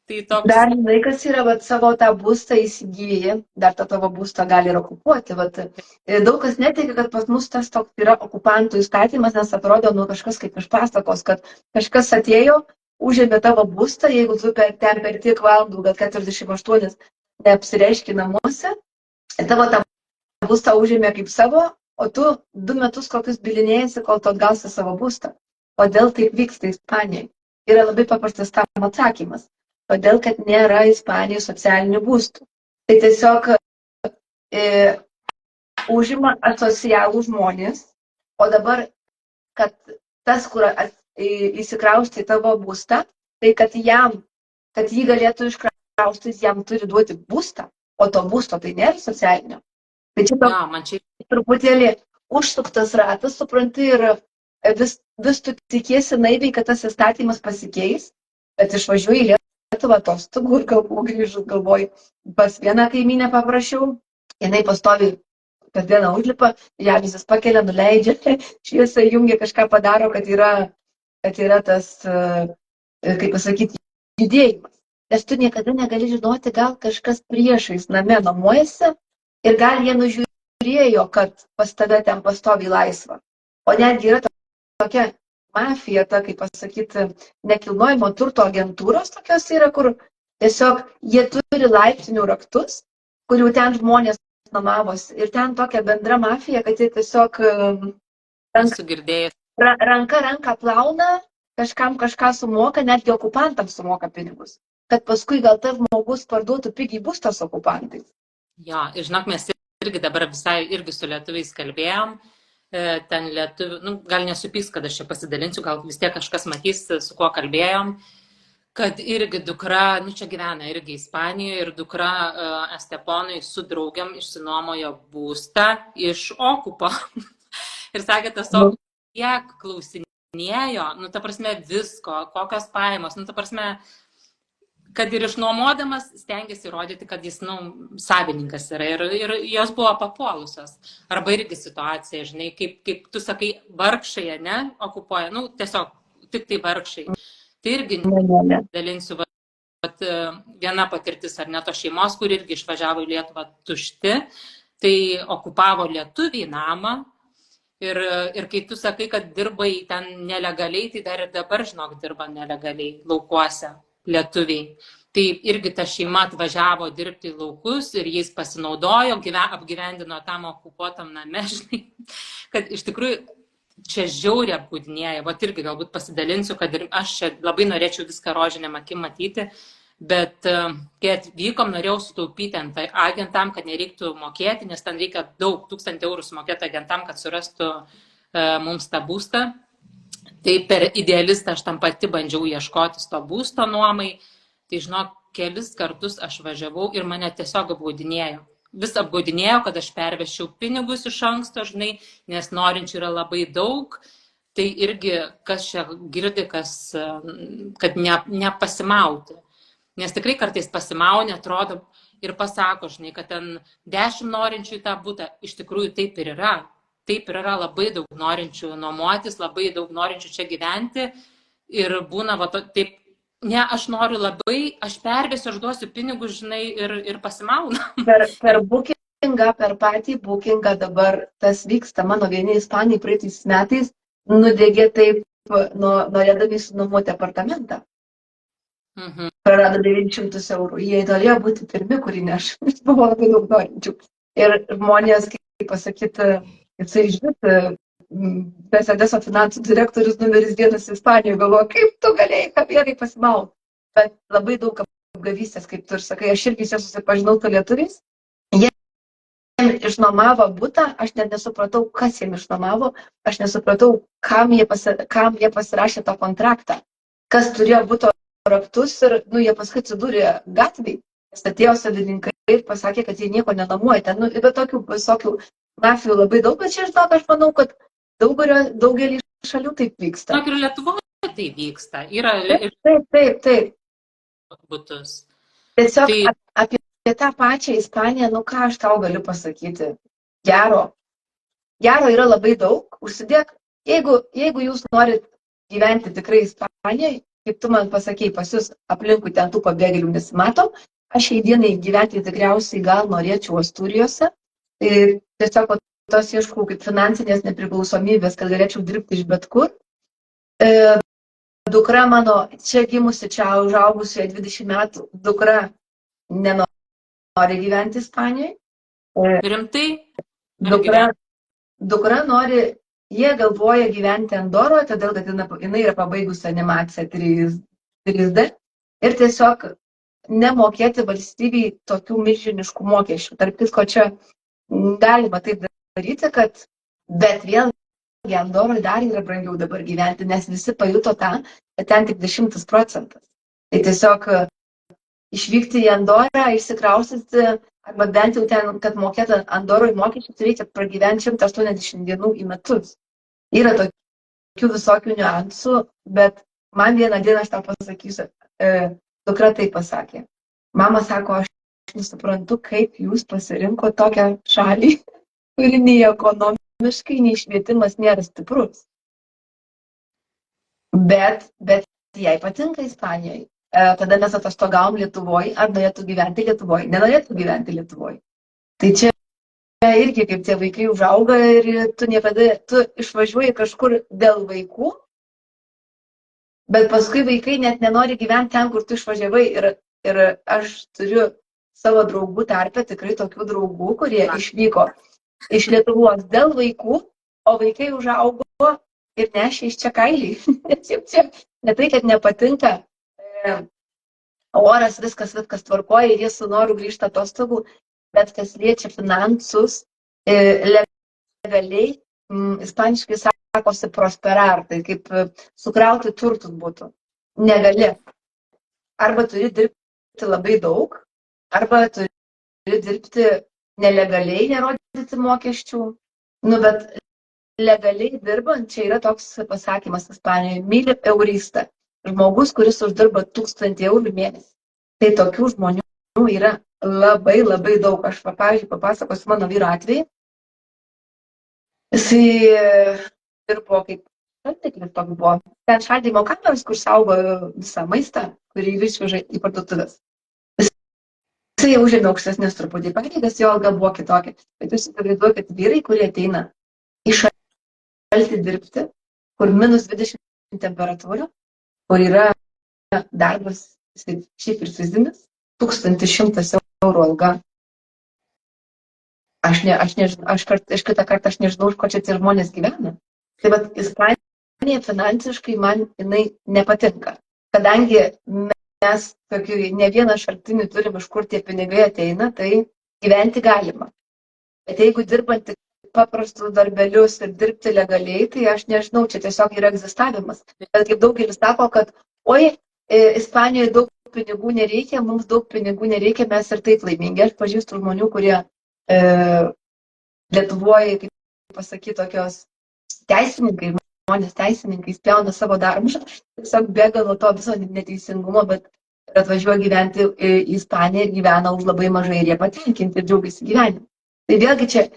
tai toks... Dar žinai, kas yra, savo tą būstą įsigyji, dar tą tavo būstą gali ir okupuoti. Daug kas neteikia, kad pas mus tas toks yra okupantų įstatymas, nes atrodo, kažkas kaip iš pasakos, kad kažkas atėjo, užėmė tavo būstą, jeigu tu ten per tiek valandų, gal 48 neapsireiški namuose, tavo tą būstą užėmė kaip savo, o tu 2 metus kokius bilinėjasi, kol tu atgausi savo būstą. Kodėl taip vyksta Ispanijoje? Yra labai paprastas tam atsakymas. Todėl, kad nėra Ispanijoje socialinių būstų. Tai tiesiog užima asocialų žmonės, o dabar, kad tas, kur įsikrausti į tavo būstą, tai kad jį galėtų iškraustis, jam turi duoti būstą, o to būsto tai nėra socialinio. Tai čia truputėlį užsuktas ratas, supranti, ir vis tu tikiesi naiviai, kad tas įstatymas pasikeis, bet išvažiuoji į Lietuvą atostogų ir grįžus galvoju, pas vieną kaimynę paprašiau, jinai pastovi kasdieną užlipa, ją visas pakelia, nuleidžia, šviesą jungia, kažką padaro, kad yra tas, kaip pasakyti, judėjimas. Nes tu niekada negali žinoti, gal kažkas priešais name namuojasi ir gal jie nužiūrėjo, kad pas tave ten pastovi laisva. O netgi yra tokia mafija, kaip pasakyti, nekilnojimo turto agentūros tokios yra, kur tiesiog jie turi laiptinių raktus, kurių ten žmonės nuomavosi. Ir ten tokia bendra mafija, kad jie tiesiog ranka plauna, kažkam kažką sumoka, netgi okupantams sumoka pinigus. Kad paskui gal tas žmogus parduotų pigiai būstą su okupantais. Jo, ir žinok, mes irgi dabar visai irgi su lietuviais kalbėjom. Ten lietuvių, gal nesupys, kad aš čia pasidalinsiu, gal vis tiek kažkas matys, su kuo kalbėjom, kad irgi dukra, čia gyvena irgi Ispanijoje, ir dukra Esteponui su draugiam išsinuomojo būstą iš okupo. Ir sakė, tiesiog kiek klausinėjo, ta prasme visko, kokios pajamos, ta prasme, kad ir išnuomodamas stengiasi įrodyti, kad jis, savininkas yra, ir jos buvo papuolusios. Arba irgi situacija, žinai, kaip tu sakai, vargšai, ne, okupuoja, tiesiog tik tai vargšai. Tai irgi dalinsiu, viena patirtis, ar ne, to šeimos, kur irgi išvažiavo į Lietuvą tušti, tai okupavo lietuviai namą, ir kai tu sakai, kad dirbai ten nelegaliai, tai dar ir dabar, žinok, dirba nelegaliai laukuose. Lietuviai. Tai irgi ta šeima atvažiavo dirbti į laukus ir jais pasinaudojo, apgyvendino tam okupuotam name, žinai, kad iš tikrųjų čia žiauriai apgaudinėja. Irgi galbūt pasidalinsiu, kad ir aš čia labai norėčiau viską rožinėm akim matyti, bet kai atvykom, norėjau sutaupyti ant agentam, kad nereiktų mokėti, nes ten reikia daug 1000 eurų sumokėti agentam, kad surastų mums tą būstą. Tai per idealistą aš tam pati bandžiau ieškotis to būsto nuomai. Tai žinok, kelis kartus aš važiavau ir mane tiesiog apgaudinėjo. Vis apgaudinėjo, kad aš pervešiau pinigus iš anksto, žinai, nes norinčių yra labai daug. Tai irgi, kas čia girdi, kad nepasimauti. Nes tikrai kartais pasimauni, atrodo ir pasako, žinai, kad ten 10 norinčių į tą butą. Iš tikrųjų taip ir yra. Taip ir yra labai daug norinčių nuomotis, labai daug norinčių čia gyventi ir būna, taip, ne, aš noriu labai, aš pervesiu, aš duosiu pinigus, žinai, ir pasimaunu. Per bookingą, per patį bookingą dabar tas vyksta. Mano vieni ispanai praeitais metais nudegė taip, norėdami išsinuomoti apartamentą. Prarado 900 eurų. Jie norėjo būti pirmi, kurį neš. Buvo labai daug norinčių. Ir žmonės, kaip pasakyti, jisai išvis Mercedeso finansų direktorius numeris 1 Ispanijoje, galvoja, kaip tu galėjai kabėrai pasimauti. Bet labai daug apgavystės, kaip tu ir sakai, aš irgi susipažinau su lietuviais. Jie išnuomavo butą, aš net nesupratau, kas jiem išnuomavo, aš nesupratau, kam jie pasirašė tą kontraktą, kas turėjo buto raktus ir jie paskui atsidūrė gatvėj. atėjo savininkai ir pasakė, kad jie nieko nenuomoja. Ten, nu, bet tokių visokių mafijų labai daug, bet čia žinok, aš manau, kad daugelį šalių taip vyksta. Ir Lietuvoje tai vyksta. Yra Taip. butus. Tiesiog apie tą pačią Ispaniją, nu ką aš tau galiu pasakyti. Gero yra labai daug. Užsidėk, jeigu jūs norit gyventi tikrai Ispanijoje, kaip tu man pasakei, pas jūs aplinkui ten tų pabėgėlių nesimato, aš šiai dienai gyventi tikriausiai gal norėčiau Asturijose. Tai tiesiog tos ieškau kaip finansinės nepriklausomybės, kad galėčiau dirbti iš bet kur. Dukra mano, čia gimusi, čia užaugusi 20 metų, dukra nenori gyventi Ispanijoje. Rimtai? Dukra nori, jie galvoja gyventi Andoroje, todėl kad jinai yra pabaigusi animaciją 3D ir tiesiog nemokėti valstybei tokių milžiniškų mokesčių. Tarp visko čia galima taip daryti, bet vėlgi Andoroje dar yra brangiau dabar gyventi, nes visi pajuto tą, kad ten tik 10%. Tai tiesiog išvykti į Andorą, išsikraustyti, arba bent jau ten, kad mokėtų Andoroje mokesčius, reikia pragyventi 180 dienų į metus. Yra tokių visokių niuansų, bet man vieną dieną aš tau pasakysiu, dukra tai pasakė. Mama sako, aš nesuprantu, kaip jūs pasirinko tokią šalį, kuri nei ekonomiškai, nei švietimas nėra stiprus. Bet jai patinka Ispanijoje. Tada mes atostogavom Lietuvoje, ar norėtų gyventi Lietuvoje, nenorėtų gyventi Lietuvoje. Tai čia irgi kaip tie vaikai užauga ir tu išvažiuoji kažkur dėl vaikų, bet paskui vaikai net nenori gyventi ten, kur tu išvažiavai. Ir aš turiu savo draugų tarpe tikrai tokių draugų, kurie išvyko iš Lietuvos dėl vaikų, o vaikai užaugo ir nešė iš čia kailį. Ne tai, kad nepatinka oras, viskas tvarkoja ir jie su noru grįžta atostogų, bet kas liečia finansus, legaliai, ispaniškai sakosi prosperar, tai kaip sukrauti turtus būtų. Negali. Arba turi dirbti labai daug, arba turi dirbti nelegaliai, nerodyti mokesčių. Nu, bet legaliai dirbant, čia yra toks pasakymas Ispanijoje, myli euristą. Žmogus, kuris uždirba 1000 eurų mėnesį. Tai tokių žmonių yra labai daug. Aš, pavyzdžiui, papasakosiu mano vyro atvejį. Jisai dirbo kaip šaltiklis toks buvo. Ten šaldymo kameros, kur saugo visą maistą, kurį išveža į parduotuvės. Jisai jau užėmė aukštesnės truputį pareigas, jo alga buvo kitokia. Bet jūs įsivaizduoju, kad vyrai, kurie ateina į šaltį dirbti, kur -20 temperatūra, kur yra darbas šiaip ir fizinis, 1100 eurų alga. Aš kitą kartą aš nežinau, iš ko čia tie žmonės gyvena. Tai vat Ispanija finansiškai man jinai nepatinka. Kadangi mes ne vieną šaltinį turim, iš kur tie pinigai ateina, tai gyventi galima. Bet jeigu dirbant paprastus darbelius ir dirbti legaliai, tai aš nežinau, čia tiesiog yra egzistavimas. Bet kaip daugelis sako, kad oi, Ispanijoje daug pinigų nereikia, mums daug pinigų nereikia, mes ir taip laimingi. Aš pažįstu žmonių, kurie Lietuvoje, kaip pasakyti, tokios teisininkai, žmonės teisininkai spjauna savo darbą, tiesiog bėga nuo to viso neteisingumo, bet atvažiuoja gyventi į Ispaniją ir gyvena už labai mažai ir jie patenkinti ir džiaugiasi gyvenimu. Tai vėlgi čia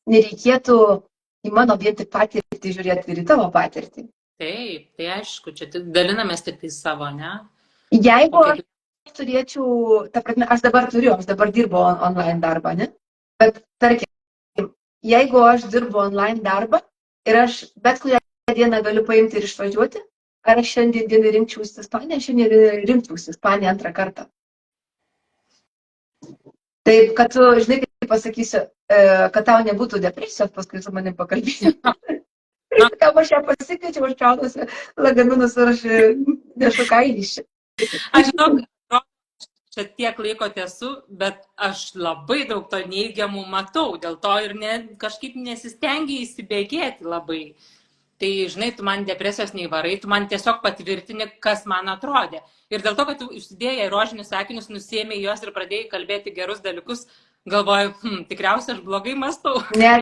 nereikėtų į mano vien tik patirtį žiūrėti ir į tavo patirtį. Taip, tai aišku, čia dalinamės tik tai savo, ne? Jeigu aš turėčiau, ta prasme, aš dabar dirbu online darbą, ne? Bet tarkim, jeigu aš dirbu online darbą ir aš bet kurią dieną galiu paimti ir išvažiuoti, ar aš šiandien dienai rinkčiausi Ispaniją, šiandien rinkčiausi Ispaniją antrą kartą. Taip, kad tu, žinai, kaip pasakysiu, kad tau nebūtų depresijos, paskui su manim pakalbėsiu. Kam aš ją pasikviečiau, aš čiaunuosi lagaminus ir aš nešu kailį. Aš žinau, čia tiek laiko tiesu, bet aš labai daug to neigiamų matau, dėl to ir kažkaip nesistengia įsibėgėti labai. Tai, žinai, tu man depresijos neįvarai, tu man tiesiog patvirtini, kas man atrodė. Ir dėl to, kad tu užsidėjai rožinius sakinius, nusėmė juos ir pradėjai kalbėti gerus dalykus, galvoju, tikriausiai aš blogai mąstau. Ne,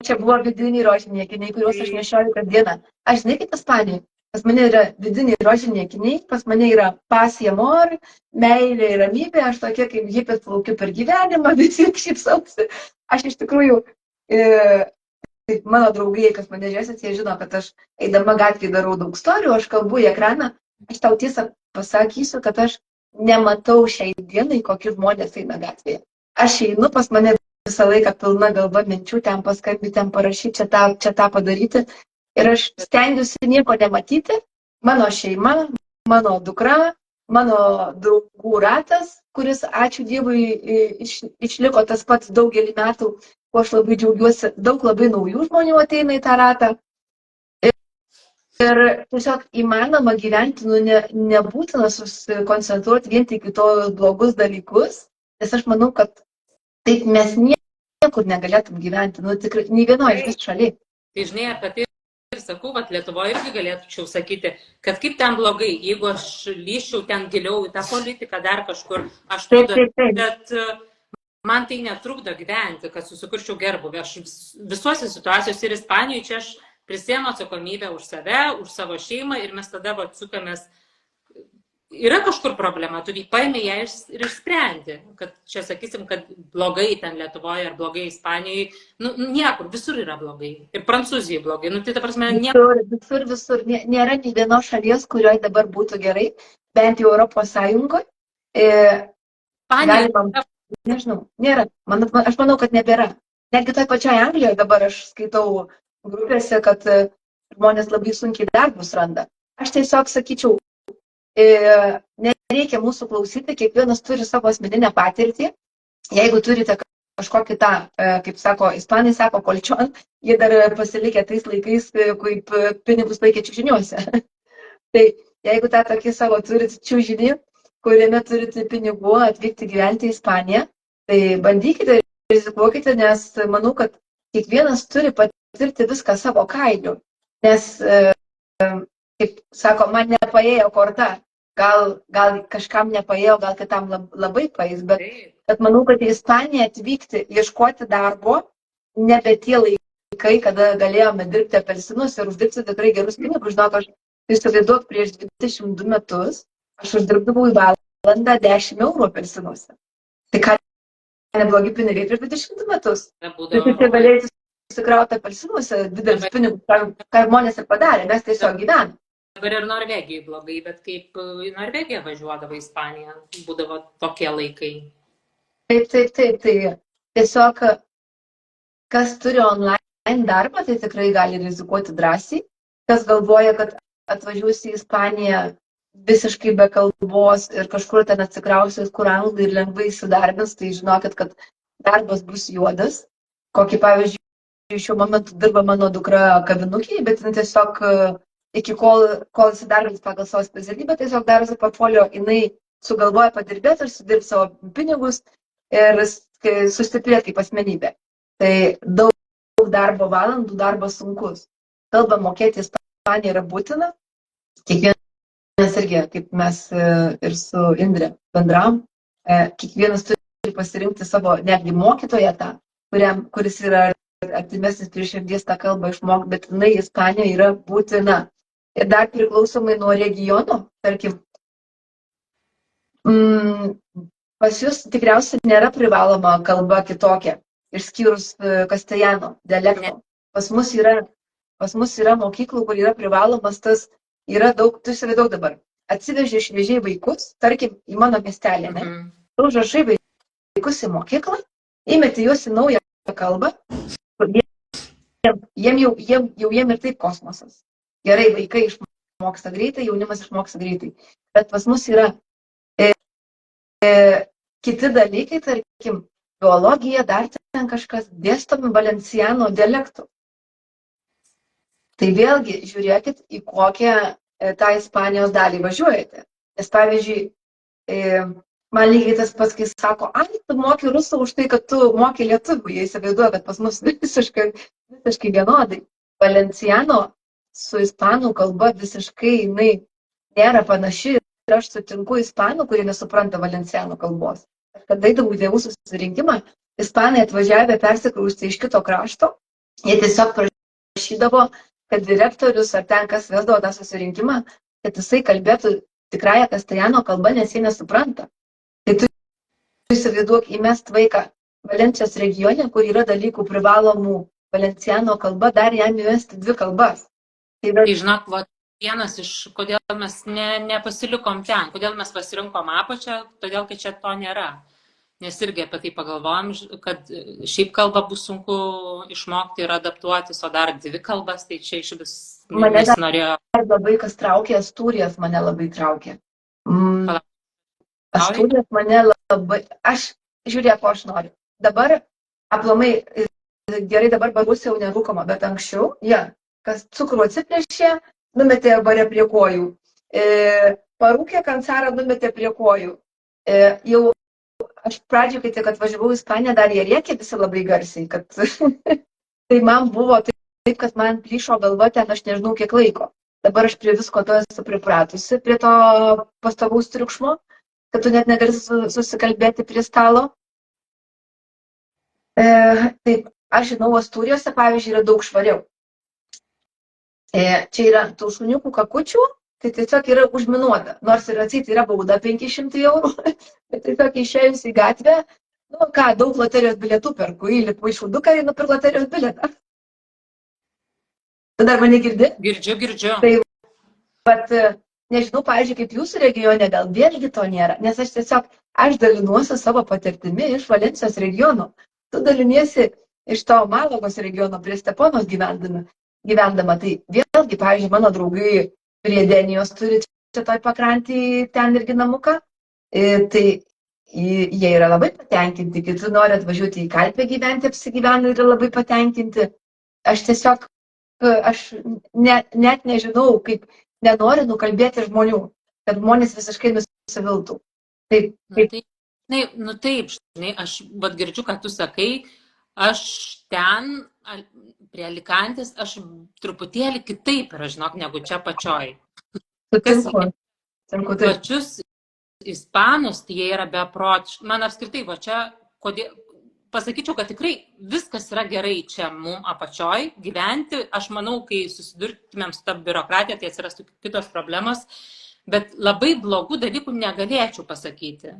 čia buvo vidiniai rožiniai akiniai, kuriuos aš nešioju kasdieną. Aš žinai, kaip Ispanijai. Pas mane yra vidiniai rožiniai akiniai, pas mane yra paz y amor, meilė ir ramybė, aš tokia kaip hipis plaukiu per gyvenimą, visi šypsausi. Aš iš tikrųjų, taip, mano draugai, kas mane žiūrėsit, jie žino, kad aš eidama gatvėje darau daug istorijų, aš kalbu į ekraną, aš tau tiesą pasakysiu, kad aš nematau šiai dienai, kokie žmonės eina gatvėje. Aš einu, pas mane visą laiką pilna galva minčių, ten paskambinti, ten parašyti, čia tą padaryti. Ir aš stengiuosi nieko nematyti. Mano šeima, mano dukra, mano draugų ratas, kuris, ačiū Dievui, išliko tas pats daugelį metų, kuo aš labai džiaugiuosi, daug labai naujų žmonių ateina į tą ratą. Ir tiesiog įmanoma gyventi, nebūtina susikoncentruoti vien tik į tos blogus dalykus, nes aš manau, kad taip mes niekur negalėtum gyventi, tikrai, nei vienoje iš šaliai. Tai žinai, apie tai ir sakau, kad Lietuvoje irgi galėčiau sakyti, kad kaip ten blogai, jeigu aš lyščiau ten giliau į tą politiką dar kažkur, aš to darau, bet man tai netrukdo gyventi, kad susikurčiau gerbuvį. Aš visuose situacijose ir Ispanijoje čia aš prisiemu atsakomybę už save, už savo šeimą ir mes tada sukamės. Yra kažkur problema, tu paėmė ją ir išsprendi, kad čia sakysim, kad blogai ten Lietuvoje ar blogai Ispanijoje, niekur, visur yra blogai. Ir Prancūzijai blogai, tai ta prasme, niekur. Visur. Nėra nei vienos šalies, kurioje dabar būtų gerai, bent jau Europos Sąjungoje. Nežinau, nėra. Aš manau, kad nebėra. Netgi toj pačioje Anglijoje dabar aš skaitau grupėse, kad žmonės labai sunkiai darbus randa. Aš tiesiog sakyčiau, nereikia mūsų klausyti, kiekvienas turi savo asmeninę patirtį. Jeigu turite kažkokį tą, kaip sako, ispanai sako, kolčion, jie dar pasilikę tais laikais, kaip pinigus laikė čiužiniuose. Tai jeigu tą tokį savo turit čiužinį, kuriame turite pinigų atvykti gyventi į Ispaniją, tai bandykite ir rizikuokite, nes manau, kad kiekvienas turi patirti viską savo kailiu. Nes kaip sako, man nepaėjo korta, gal kažkam nepaėjo, gal kitam labai paės, bet manau, kad į Ispaniją atvykti, ieškoti darbo, nebe tie laikai, kada galėjome dirbti apelsinus ir uždirbti tikrai gerus pinigus. Žinok, aš įsivaizduok, prieš 22 metus aš uždirbdavau į valandą 10 eurų apelsinuose. Tai ką neblogi pinigai prieš 22 metus. Tai galėjai susikrauti apelsinuose didelius pinigus, ką žmonės ir padarė, mes tiesiog gyvename. Dabar ir Norvegijai blogai, bet kaip į Norvegiją važiuodavo į Ispaniją, būdavo tokie laikai. Taip. Tai tiesiog, kas turi online darbą, tai tikrai gali rizikuoti drąsiai. Kas galvoja, kad atvažiuosi į Ispaniją visiškai be kalbos ir kažkur ten atsikrausius, kur anglai ir lengvai įsidarbins, tai žinokit, kad darbas bus juodas. Kokį pavyzdžiui, šiuo momentu dirba mano dukra kavinukėje, bet tiesiog iki kol įsidarbins pagal savo specialybę, tiesiog darosi portfolio, jinai sugalvoja padirbėti ir sudirbti savo pinigus ir sustiprėti kaip asmenybė. Tai daug darbo valandų, darbas sunkus. Kalbą mokėti Ispaniją yra būtina. Kiekvienas irgi, kaip mes ir su Indre bendravom, kiekvienas turi pasirinkti savo netgi mokytoją tą, kuris yra artimesnis prie širdies tą kalbą išmokti, bet jinai Ispanijoje yra būtina. Ir dar priklausomai nuo regiono, tarkim, pas jūs tikriausiai nėra privaloma kalba kitokia, išskyrus kastellano dialekto. Pas mus yra mokyklų, kur yra privalomas tas, yra daug, tu įsivaizduok dabar, atsivežė šviežiai vaikus, tarkim, į mano miestelį, tu užrašai vaikus į mokyklą, įmeti juos į naują kalbą, jiem ir taip kosmosas. Gerai, vaikai išmoksta greitai, jaunimas išmoksta greitai. Bet pas mus yra kiti dalykai, tarkim, biologija, dar ten kažkas dėstomi Valenciano dialektų. Tai vėlgi žiūrėkit, į kokią tą Ispanijos dalį važiuojate. Nes pavyzdžiui, man lygiai tas pats, kai sako, tu moki rusų už tai, kad tu moki lietuvių. Jie įsivaizduoja, kad pas mus visiškai vienodai. Valenciano su ispanų kalba visiškai jinai nėra panaši ir aš sutinku ispanų, kurie nesupranta valencianų kalbos. Kada eidavau į tėvų susirinkimą, ispanai atvažiavę persikraustė iš kito krašto, jie tiesiog prašydavo, kad direktorius ar ten, kas vesdavo tą susirinkimą, kad jisai kalbėtų tikrąją kasteliano kalbą, nes jie nesupranta. Tai tu įsivaizduok įmest vaiką Valencijos regione, kur yra dalykų privalomų valenciano kalba, dar jam įvesti 2 kalbas. Tai žinok, vienas iš, kodėl mes nepasilikom ten, kodėl mes pasirinkom apačią, todėl, kad čia to nėra. Nes irgi apie tai pagalvojom, kad šiaip kalbą bus sunku išmokti ir adaptuotis, o dar 2 kalbas, tai čia iš vis norėjo. Dar labai kas traukė, Astūrijas mane labai traukė. Astūrijas mane labai, aš žiūrėk, ko aš noriu. Dabar, aplamai, gerai, dabar barus jau nerūkoma, bet anksčiau, kas cukrų atsiplėšė, numetė bare prie kojų. Parūkė kancarą, numetė prie kojų. Jau aš pradžioje, kai tik atvažiavau į Ispaniją, dar jie rėkė visi labai garsiai, kad tai man buvo taip, kad man plyšo galva ten, aš nežinau kiek laiko. Dabar aš prie visko to esu pripratusi, prie to pastovaus triukšmo, kad tu net negali susikalbėti prie stalo. Taip, aš žinau, Astūrijose, pavyzdžiui, yra daug švariau. Čia yra tų šuniukų kakučių, tai tiesiog yra užminuota. Nors ir atseit yra bauda 500 €, bet tiesiog išėjus į gatvę, daug loterijos bilietų perku, įlipu į šauduką ir nupirku loterijos bilietą. Tu dar mane girdi? Girdžiu. Tai, bet nežinau, pavyzdžiui, kaip jūsų regione, gal vėlgi to nėra, nes aš dalinuosi savo patirtimi iš Valencijos regiono. Tu daliniesi iš to Malagos regiono prie Steponos gyvendama. Tai vėlgi, pavyzdžiui, mano draugai prie Denijos turi čia toj pakrantį ten irgi namuką. Tai jie yra labai patenkinti, kiti nori atvažiuoti į Kalpę gyventi, apsigyvena ir yra labai patenkinti. Aš net nežinau, kaip nenoriu nukalbėti žmonių, kad žmonės visiškai nusiviltų. Taip, žinai, aš girdžiu, kad tu sakai, aš ten, prie Alicantės, aš truputėlį kitaip yra, žinok, negu čia pačioj. Pačius ispanus, tai jie yra beprotiški. Man apskritai, pasakyčiau, kad tikrai viskas yra gerai čia mum apačioj gyventi. Aš manau, kai susidurtumėm su ta biurokratija, tai atsirastų kitos problemos, bet labai blogų dalykų negalėčiau pasakyti.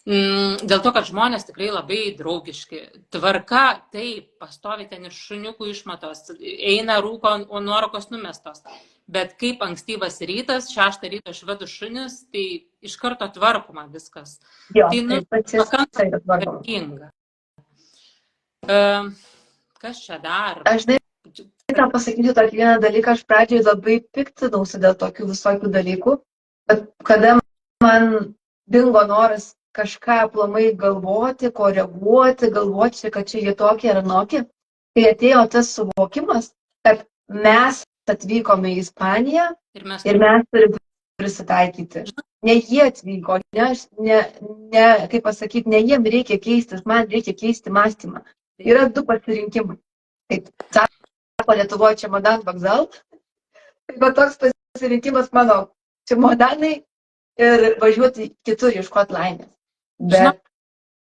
Dėl to, kad žmonės tikrai labai draugiški. Tvarka, taip, pastovi ten ir šuniukų išmatos, eina rūko, o nuorokos numestos. Bet kaip ankstyvas rytas, 6 ryto švedų šunis, tai iš karto tvarkoma viskas. Tai pakankamai tvarkinga. Kas čia dar? Aš tą pasakysiu tokį vieną dalyką, aš pradžioje labai piktinausi dėl tokių visokių dalykų, bet kada man dingo noras kažką aplamai galvoti, koreguoti, galvoti, kad čia jie tokie ar anokie, kai atėjo tas suvokimas, kad mes atvykome į Ispaniją ir mes turime prisitaikyti. Ne jie atvyko, kaip pasakyti, ne jiem reikia keistis, man reikia keisti mąstymą. Yra 2 pasirinkimai. Kaip sako Lietuvoje čemodan vokzal, tai toks pasirinkimas mano čemodanai ir važiuoti kitur ieškoti laimės. Žinok,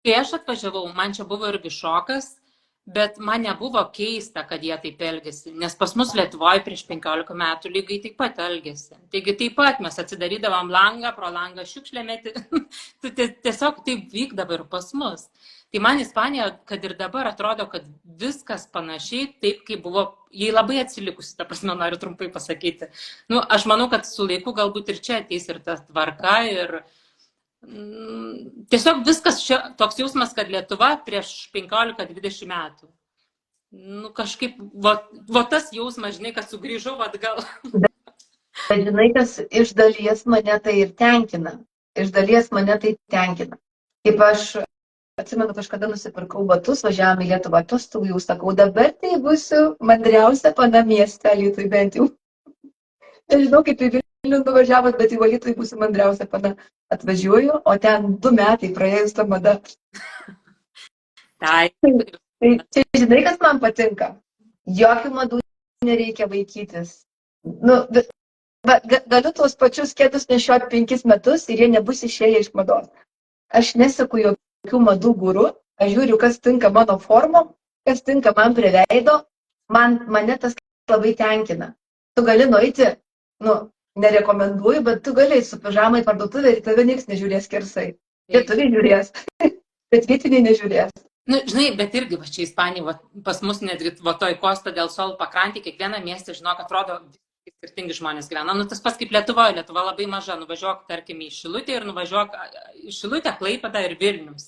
kai aš atvažiavau, man čia buvo irgi šokas, bet man nebuvo keista, kad jie taip elgėsi, nes pas mus Lietuvoje prieš 15 metų lygiai taip pat elgėsi. Taigi taip pat mes atsidarydavom langą, pro langą šiukšlę meti, tiesiog taip vykdavo ir pas mus. Tai man Ispanija, kad ir dabar atrodo, kad viskas panašiai, taip kaip buvo, jie labai atsilikusi, ta prasme, noriu trumpai pasakyti. Aš manau, kad su laiku galbūt ir čia ateis ir ta tvarka ir tiesiog viskas čia, toks jausmas, kad Lietuva prieš 15-20 metų. Kažkaip, tas jausmas, žinai, kad sugrįžau atgal. Bet žinai, kas iš dalies mane tai ir tenkina. Kaip aš atsimenu, kažkada nusipirkau batus, važiavome į Lietuvą atostogų, jau sakau, dabar tai būsiu mandriausia pana mieste, Alytui bent jau. Nežinau, kaip į Vilnių nuvažiavot, bet į Alytui būsiu mandriausia pana. Atvažiuoju, o ten 2 metai praėjus tą madą. Tai čia žinai, kas man patinka? Jokių madų nereikia vaikytis. Nu, galiu tuos pačius kėdus nešioti 5 metus ir jie nebus išėję iš mados. Aš neseku jokių madų gurų, aš žiūriu, kas tinka mano formom, kas tinka man prie veido, mane tas labai tenkina. Tu gali nueiti, nerekomenduoju, bet tu gali su pižamai parduotuvė ir tave nieks nežiūrės skersai. Lietuviai žiūrės, bet vietiniai nežiūrės. Žinai, bet irgi va čia Ispanija, pas mus netgi va toj Costa del Sol pakrantį, kiekvieną miestą, žinok, atrodo skirtingi žmonės gyvena. Tas pats kaip Lietuva labai maža, nuvažiuok, tarkim, į Šilutę ir nuvažiuok į Šilutę, Klaipėdą ir Vilnius.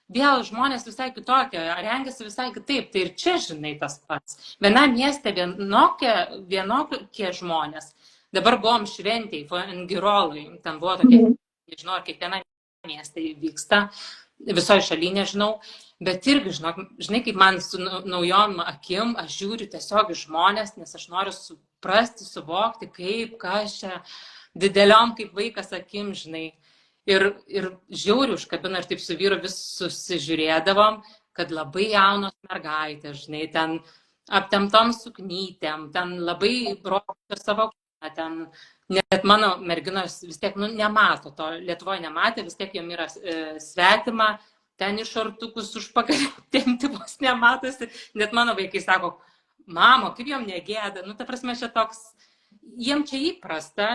Vėl žmonės visai kitokie, rengiasi visai kitaip, tai ir čia, žinai, tas pats. Vienam mieste vienokie žmonės. Dabar buvom šventėj, Fuengirolui, ten buvo tokie, nežinau, ar kiekvieną miestą vyksta, visoje šalyje nežinau, bet irgi, žinai, kaip man su naujom akim, aš žiūriu tiesiog žmonės, nes aš noriu suprasti, suvokti, kas čia dideliom kaip vaikas akim, žinai. Ir žiauriai užkabino ir taip su vyru vis susižiūrėdavom, kad labai jaunos mergaitės, žinai, ten aptemtom suknytėm, ten labai rodo savo kūną, ten net mano merginos vis tiek nemato to, Lietuvoje nematė, vis tiek jom yra svetima, ten iš šortukus užpakalį tempti vos nematosi, net mano vaikai sako, mamo, kaip jom negėda, ta prasme, čia toks, jiem čia įprasta.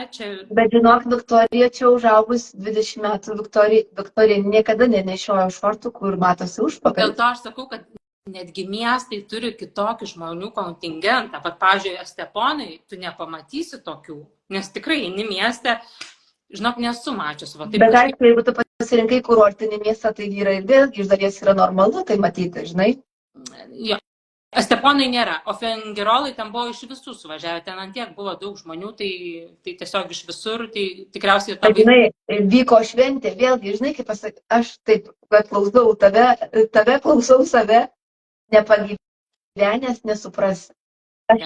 Bet žinok, Viktorija čia užaugus 20 metų, Viktorija niekada nenešiojo šortukų ir matosi užpakalį. Dėl to aš sakau, kad netgi miestai turi kitokį žmonių kontingentą. Pat, pavyzdžiui, Esteponai, tu nepamatysi tokių, nes tikrai eini mieste, žinok, nesu mačius. Bet aišku, jeigu tu pasirinkai kurortinį miestą, tai yra ir vėlgi iš dalies yra normalu tai matyti, žinai? Jo. Esteponai nėra, o Fuengirolai ten buvo iš visų suvažiavę, ten ant tiek buvo daug žmonių, tai tiesiog iš visur, tai tikriausiai... Žinai, vyko šventė, vėlgi, žinai, kaip pasakyti, aš taip klausau tave klausau save, nepagyvenęs, nesuprasi. Aš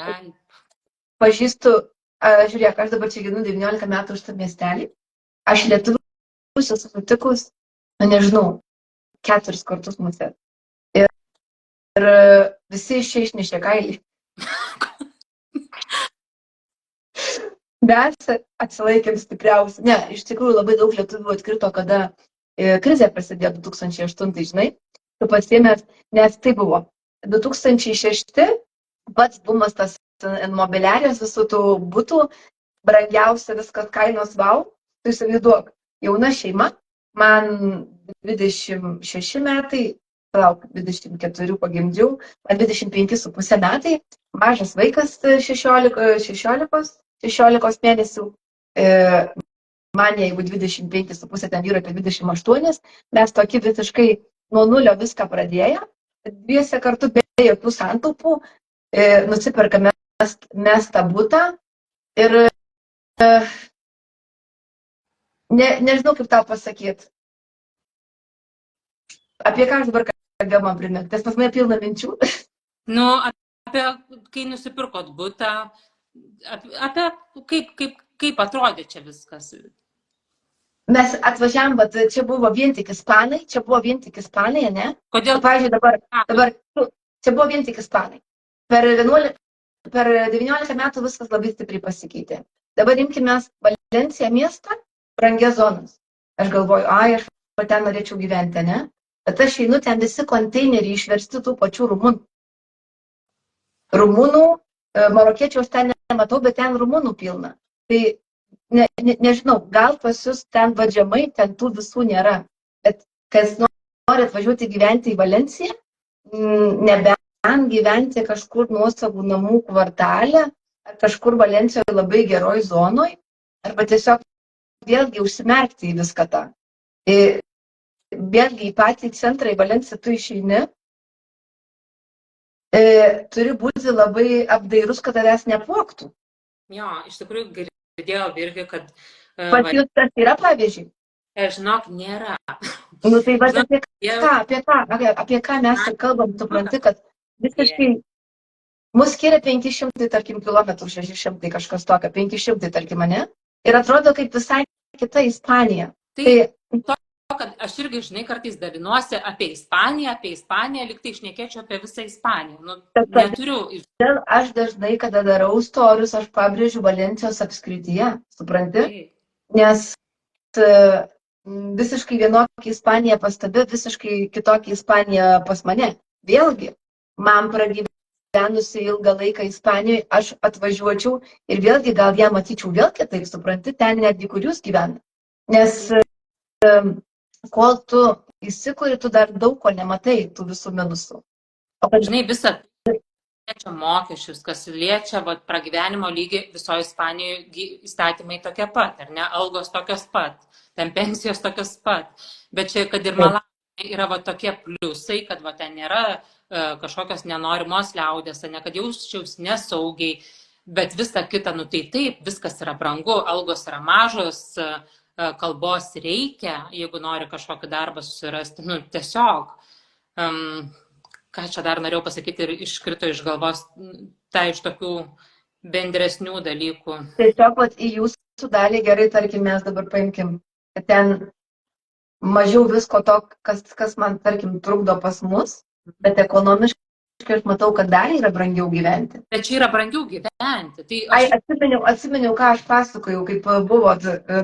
pažįstu, žiūrėk, aš dabar čia gyvenu 19 metų už tą miestelį, aš lietuvių susitikus, nežinau, 4 kartus musė. Ir visi iš čia išnešė kailį. Mes atsilaikėm stipriausiai. Ne, iš tikrųjų labai daug lietuvių atkrito, kada krizė prasidėjo 2008, žinai. Tu pasiėmės, nes tai buvo. 2006 pats bumas tas mobiliarijos visų tų butų, brangiausia viskas kainos vau. Tu įsivaizduok, jauna šeima, man 26 metai, 24 pagimdžiau, man 25,5 metai, mažas vaikas 16 mėnesių, man jeigu 25,5, ten vyro apie 28, mes tokį visiškai nuo nulio viską pradėję, dviese kartu be jokių santaupų, nusiperkame mes tą butą ir nežinau kaip tau pasakyti. Apie ką aš dabar kalbėjau man primint, nes pas mane pilna minčių. Apie kai nusipirkot butą, apie kaip atrodė čia viskas. Mes atvažiavam, bet čia buvo vien tik ispanai, ne? Kodėl? Pavyzdžiui, dabar čia buvo vien tik ispanai. Per 19 metų viskas labai stipriai pasikeitė. Dabar imkime Valenciją miestą, brangias zonas. Aš galvoju, aš ten norėčiau gyventi, ne? Bet aš einu, ten visi konteineriai išversti tų pačių rumunų. Rumunų, marokiečių aš ten nematau, bet ten rumunų pilna. Tai nežinau, gal pas jūs ten vadžiamai, ten tų visų nėra. Bet kas nori atvažiuoti gyventi į Valenciją, nebent gyventi kažkur nuosavų namų kvartalę, ar kažkur Valencijoje labai geroj zonoj, arba tiesiog vėlgi užsimerkti į viską tą. Vėlgi į patį centrą, į Valenciją tu išeini, turi būti labai apdairus, kad tavęs neapvogtų. Jo, iš tikrųjų girdėjau irgi, kad... Pas jūs tas yra, pavyzdžiui? Žinok, nėra. Tai va, apie ką mes kalbam, supranti, kad visiškai mus skiria 500, tarkim, kilometrų, 600, kažkas tokio, 500, tarkim, ne? Ir atrodo, kaip visai kita Ispanija. Tai kad aš irgi, žinai, kartais dalinuosi apie Ispaniją, lyg tai šnekėčiau apie visą Ispaniją. Nu, neturiu. Aš dažnai, kada darau storius, aš pabrėžiu Valencijos apskrityje, supranti? Nes visiškai vienokia Ispanija pas tave, visiškai kitokia Ispanija pas mane. Vėlgi, man pragyvenusi ilgą laiką Ispanijoje, aš atvažiuočiau ir vėlgi gal ją matyčiau vėl kitaip, supranti, ten netgi kur jūs gyvena. Nes kol tu įsikuri, tu dar daug ko nematai, tų visų minusų. O kad žinai, visą liečia mokesčius, kas liečia pragyvenimo lygį visoje Ispanijoje įstatymai tokie pat, ar ne, algos tokios pat, ten pensijos tokios pat. Bet čia, kad ir Malavija yra tokie pliusai, kad ten nėra kažkokios nenorimos liaudės, ne, kad jausčiaus nesaugiai, bet visa kita, nu tai taip, viskas yra brangu, algos yra mažos, kalbos reikia, jeigu nori kažkokį darbą susirasti, nu tiesiog. Ką čia dar norėjau pasakyti ir iškrito iš galvos, tai iš tokių bendresnių dalykų. Tiesiog į jūsų dalį gerai, tarkim, mes dabar paimkim, kad ten mažiau visko to, kas man, tarkim, trukdo pas mus, bet ekonomiškai aš matau, kad dar yra brangiau gyventi. Bet čia yra brangiau gyventi. Tai atsiminiau, ką aš pasakojau, kaip buvo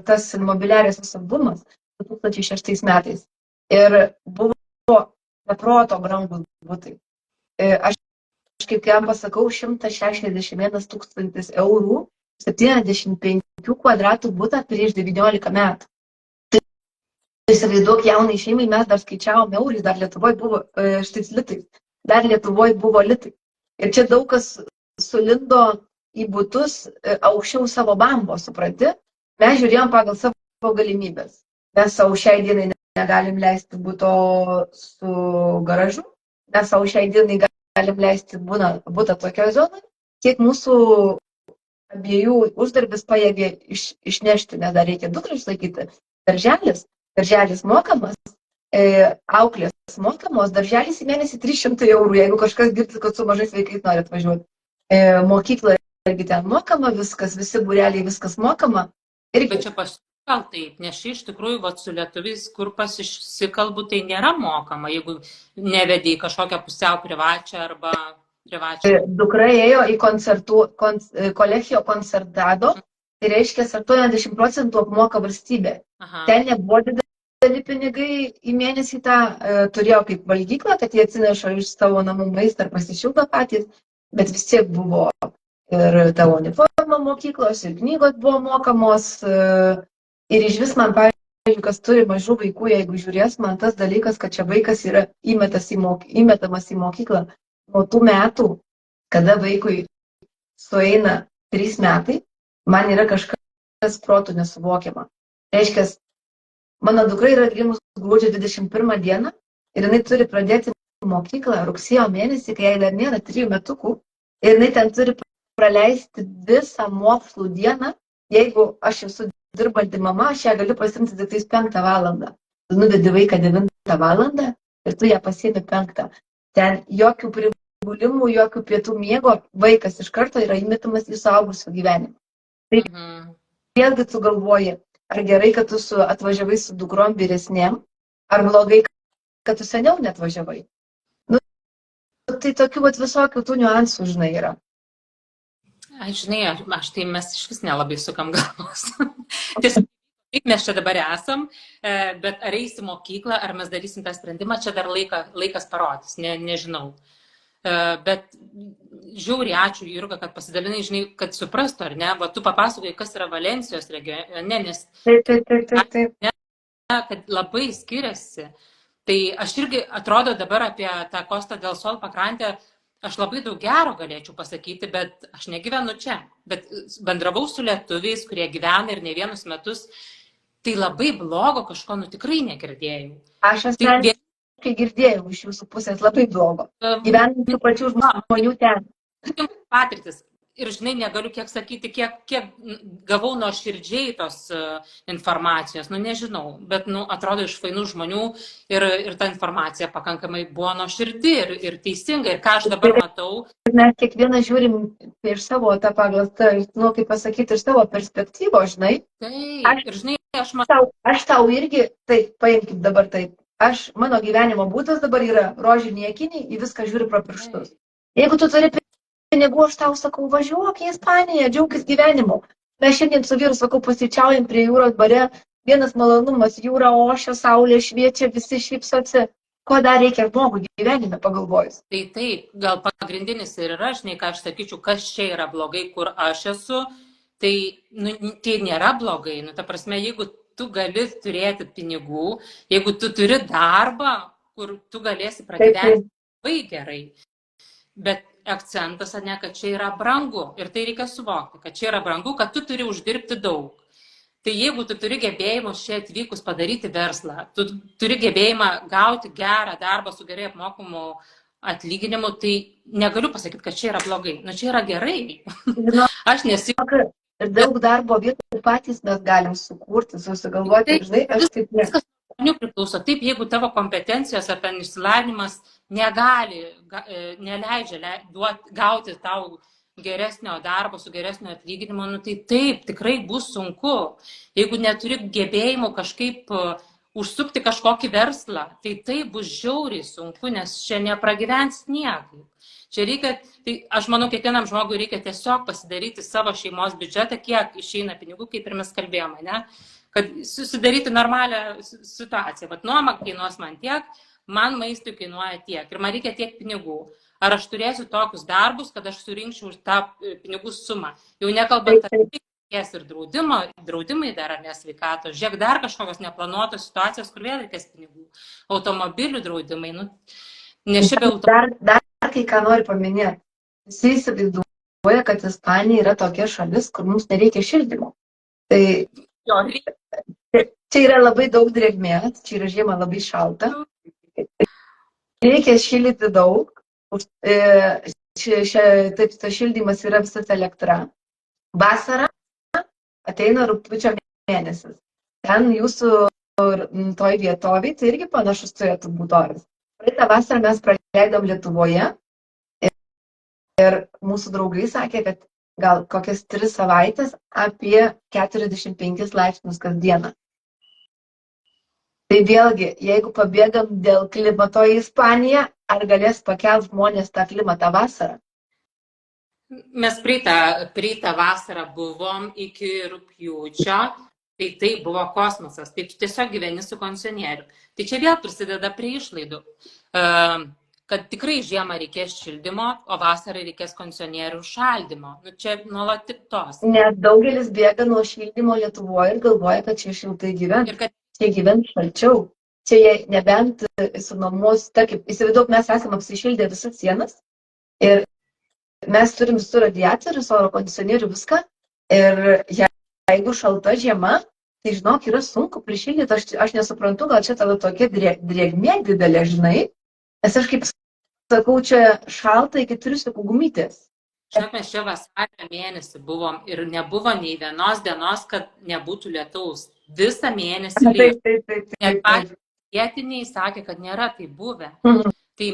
tas imobiliariasis albumas 2006 metais. Ir buvo beproto brangus butai. Aš kaip jam pasakau, 161 000 eurų, 75 kvadratų butą prieš 19 metų. Tai įsivaizduok, jaunai šeimai mes dar skaičiavom eurais, dar Lietuvoje buvo šitais litais, dar Lietuvoje buvo litai. Ir čia daug kas sulindo į butus aukščiau savo bambo, supranti? Mes žiūrėjom pagal savo galimybės. Mes savo šiai dienai negalim leisti buto su garažu, mes savo šiai dienai galim leisti butą tokioje zonoje, kiek mūsų abiejų uždarbis pajėgia išnešti, nes dar reikia dukrai išlaikyti. Darželis mokamas, auklės mokamos, darželis į mėnesį 300 eurų, jeigu kažkas girdi, kad su mažais vaikais nori atvažiuoti. Mokykla irgi ten mokama, viskas, visi būreliai, viskas mokama. Bet čia gal taip, nes iš tikrųjų su lietuviais, kur pasikalbu, tai nėra mokama, jeigu nevedė į kažkokią pusiau privačią arba privačią. Dukra ėjo į kolegijo koncertado, tai reiškia 80% apmoka valstybė. Aha. Ten nebuvo dideli pinigai į mėnesį tą, turėjo kaip valgyklą, kad jie atsineša iš savo namų maistą ar pasišildo patys, bet vis tiek buvo ir ta uniforma mokyklos, ir knygos buvo mokamos. Ir iš vis man, pavyzdžiui, kas turi mažų vaikų, jeigu žiūrės, man tas dalykas, kad čia vaikas yra įmetamas į mokyklą nuo tų metų, kada vaikui sueina 3 metai, man yra kažkas protų nesuvokiama. Reiškia, mano dukra yra gimus gruodžio 21 dieną ir jinai turi pradėti mokyklą rugsėjo mėnesį, kai jai dar nėra 3 metukų, ir jinai ten turi praleisti visą mokslų dieną, jeigu aš esu dirbanti mama, aš ją galiu pasiimti tik 5 valandą. Tu nuvedi vaiką 9 valandą ir tu ją pasiemi 5. Ten jokių prigulimų, jokių pietų miego, vaikas iš karto yra įmetamas į suaugusio gyvenimą. Tai vėlgi tu galvoji, ar gerai, kad tu atvažiavai su dukrom vyresnėm, ar blogai, kad tu seniau netvažiavai. Nu, tai tokių visokių tų niuansų, žinai, yra. Žinai, tai mes iš vis nelabai sukam galvos. Tiesiog, kaip mes čia dabar esam, bet ar eisim mokyklą, ar mes darysim tą sprendimą, čia dar laikas parodys, nežinau. Bet žiauriai ačiū, Jurga, kad pasidalinai, žinai, kad suprastų, ar ne, va, tu papasakoji, kas yra Valencijos regione, nes Taip. Kad labai skiriasi. Tai aš irgi atrodo dabar apie tą Costa del Sol pakrantę, aš labai daug gero galėčiau pasakyti, bet aš negyvenu čia. Bet bendravau su lietuviais, kurie gyvena ir ne vienus metus, tai labai blogo kažko tikrai negirdėjau. Aš asmeniškai girdėjau iš jūsų pusės labai blogo. Gyvenant tų pačių žmonių ten. Patirtis. ir žinai, negaliu kiek sakyti, kiek gavau nuo širdžiai tos informacijos, nežinau, bet, atrodo iš fainų žmonių ir ta informacija pakankamai buvo nuo širdį ir teisinga, ir ką aš dabar matau. Mes kiekvieną žiūrim iš savo tą pagal, kaip pasakyti, iš savo perspektyvos, žinai. Taip, ir žinai, aš tau irgi, taip, paimkim dabar taip, mano gyvenimo būdas dabar yra rožiniai akiniai, į viską žiūri pro pirštus. Jeigu tu turi pinigų, aš tau sakau, važiuok į Ispaniją, džiaugis gyvenimu. Mes šiandien su vyru, sakau, pasičiaujam prie jūros bare, vienas malonumas, jūra ošia, saulė šviečia, visi šypsosi. Ko dar reikia žmogui gyvenime pagalvojus? Tai taip, gal pagrindinis ir yra, žinai, ką aš sakyčiau, kas čia yra blogai, kur aš esu, tai tai nėra blogai. Ta prasme, jeigu tu gali turėti pinigų, jeigu tu turi darbą, kur tu galėsi pragyventi labai gerai, bet akcentas, ne, kad čia yra brangu. Ir tai reikia suvokti, kad čia yra brangu, kad tu turi uždirbti daug. Tai jeigu tu turi gebėjimus čia atvykus padaryti verslą, tu turi gebėjimą gauti gerą darbą su gerai apmokamu atlyginimu, tai negaliu pasakyti, kad čia yra blogai. Čia yra gerai. Aš nesitikėjau. Ir daug darbo vietų patys mes galim sukurti, susigalvoti. Žinai, aš taip ne. Viskas priklauso. Taip, jeigu tavo kompetencijos ar ten išsilavinimas neleidžia gauti tau geresnio darbo su geresnio atlyginimo, tai taip, tikrai bus sunku. Jeigu neturi gebėjimų kažkaip užsukti kažkokį verslą, tai bus žiauriai sunku, nes čia nepragyvens niekaip. Čia reikia, tai aš manau, kiekvienam žmogui reikia tiesiog pasidaryti savo šeimos biudžetą, kiek išeina pinigų, kaip ir mes kalbėjome, ne? Kad susidaryti normalią situaciją. Vat nuoma kainuos man tiek, man maistui kainuoja tiek ir man reikia tiek pinigų. Ar aš turėsiu tokius darbus, kad aš surinkčiau už tą pinigų sumą. Jau nekalbant apie reikės ir draudimai dar ar nesveikatos. Žiūrėk, dar kažkokios neplanuotos situacijos, kur vėl reikės pinigų. Automobilių draudimai, nes čia be automobilių. Dar kai ką noriu paminėti. Visi įsivaizduoja, kad Ispanija yra tokia šalis, kur mums nereikia šildymo. Tai čia yra labai daug drėgmės, čia yra žiema labai šalta. Reikia šildyti daug. Taip, tas šildymas yra visas elektra. Vasara ateina rugpjūčio mėnesis. Ten jūsų toj vietovėj, tai irgi panašus turėtų būti oras. Praeitą vasarą mes praleidom Lietuvoje ir mūsų draugai sakė, kad gal kokias 3 savaitės apie 45 laipsnius kasdieną. Tai vėlgi, jeigu pabėgam dėl klimato į Ispaniją, ar galės pakelti žmonės tą klimatą vasarą? Mes praeitą vasarą buvom iki rugpjūčio, tai buvo kosmosas, tai tu tiesiog gyveni su kondicionieriu. Tai čia vėl prisideda prie išlaidų, kad tikrai žiemą reikės šildymo, o vasarą reikės kondicionierių šaldymo. Čia nuolat tik tos. Nes daugelis bėga nuo šildymo Lietuvoje ir galvoja, kad čia šiltai gyventi. Čia gyventi šalčiau. Čia jie nebent su nuomos, tarkim, įsivaizduok, mes esame apsišildę visas sienas ir mes turim visų radiatorius, oro kondicionierių, viską. Ir jeigu šalta žiema, tai žinok, yra sunku prišildyti. Aš nesuprantu, gal čia tada tokia drėgmė didelė, žinai. Nes aš kaip sakau, čia šalta iki 3 gumytės. Žinok, mes čia vasario mėnesį buvom ir nebuvo nei vienos dienos, kad nebūtų lietaus. Visą mėnesį Taip. Vietiniai sakė, kad nėra tai buvę. Tai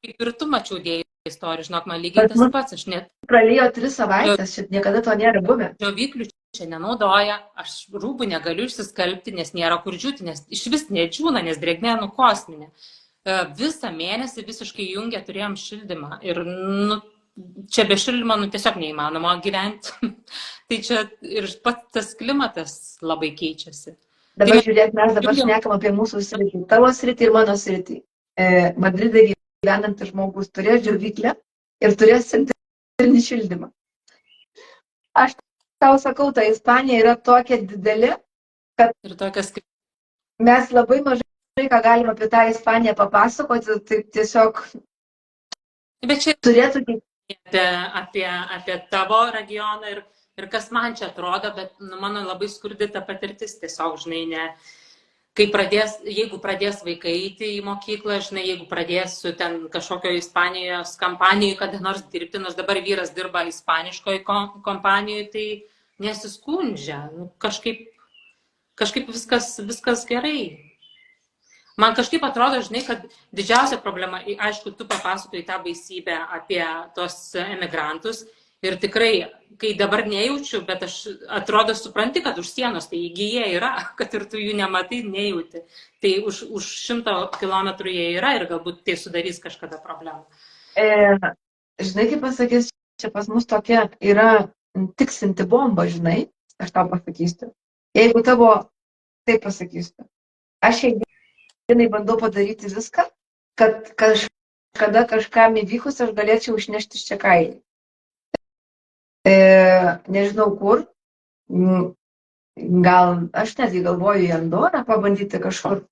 kaip ir tu mačiau dėjų istorijų, žinok, man lygiai tas pats. Aš net pralijo 3 savaitės, šit niekada to nėra buvę. Džiovyklių čia nenaudoja, aš rūbų negaliu išsiskalbti, nes nėra kur džiūti, nes iš vis nedžiūna, nes drėgmė kosminė. Visą mėnesį visiškai jungia turėjom šildymą ir čia be šildymo tiesiog neįmanoma gyventi. Tai čia ir pats tas klimatas labai keičiasi. Dabar žiūrėk, mes dabar šnekam apie mūsų sritį, tavo sritį ir mano sritį. Madride gyvenantis žmogus turės džiovyklę ir turės centrinį šildymą. Aš tau sakau, ta Ispanija yra tokia didelė, kad mes labai mažai ką galim apie tą Ispaniją papasakoti, tai tiesiog turėtų apie tavo regioną ir kas man čia atrodo, bet mano labai skurdi ta patirtis tiesiog, žinai, jeigu pradės vaikai eiti į mokyklą, žinai, jeigu pradėsiu ten kažkokio Ispanijos kompanijoje kada nors dirbti, nors dabar vyras dirba ispaniškoje kompanijoje, tai nesiskundžia. Nu, kažkaip viskas gerai. Man kažkaip atrodo, žinai, kad didžiausia problema, aišku, tu papasakoji tą baisybę apie tos emigrantus ir tikrai, kai dabar nejaučiu, bet aš atrodo supranti, kad už sienos tai jie yra, kad ir tu jų nematai, nejauti. Tai už 100 kilometrų jie yra ir galbūt tai sudarys kažkada problemą. Žinai, kaip pasakys, čia pas mus tokia yra tiksinti bomba, žinai, aš tau pasakysiu. Jeigu tavo, taip pasakysiu, aš šiandien bandau padaryti viską, kad kažkada kažkam įvykus aš galėčiau išnešti iš čia kailį. Nežinau kur, gal aš netgi galvoju į Andorą pabandyti kažkur.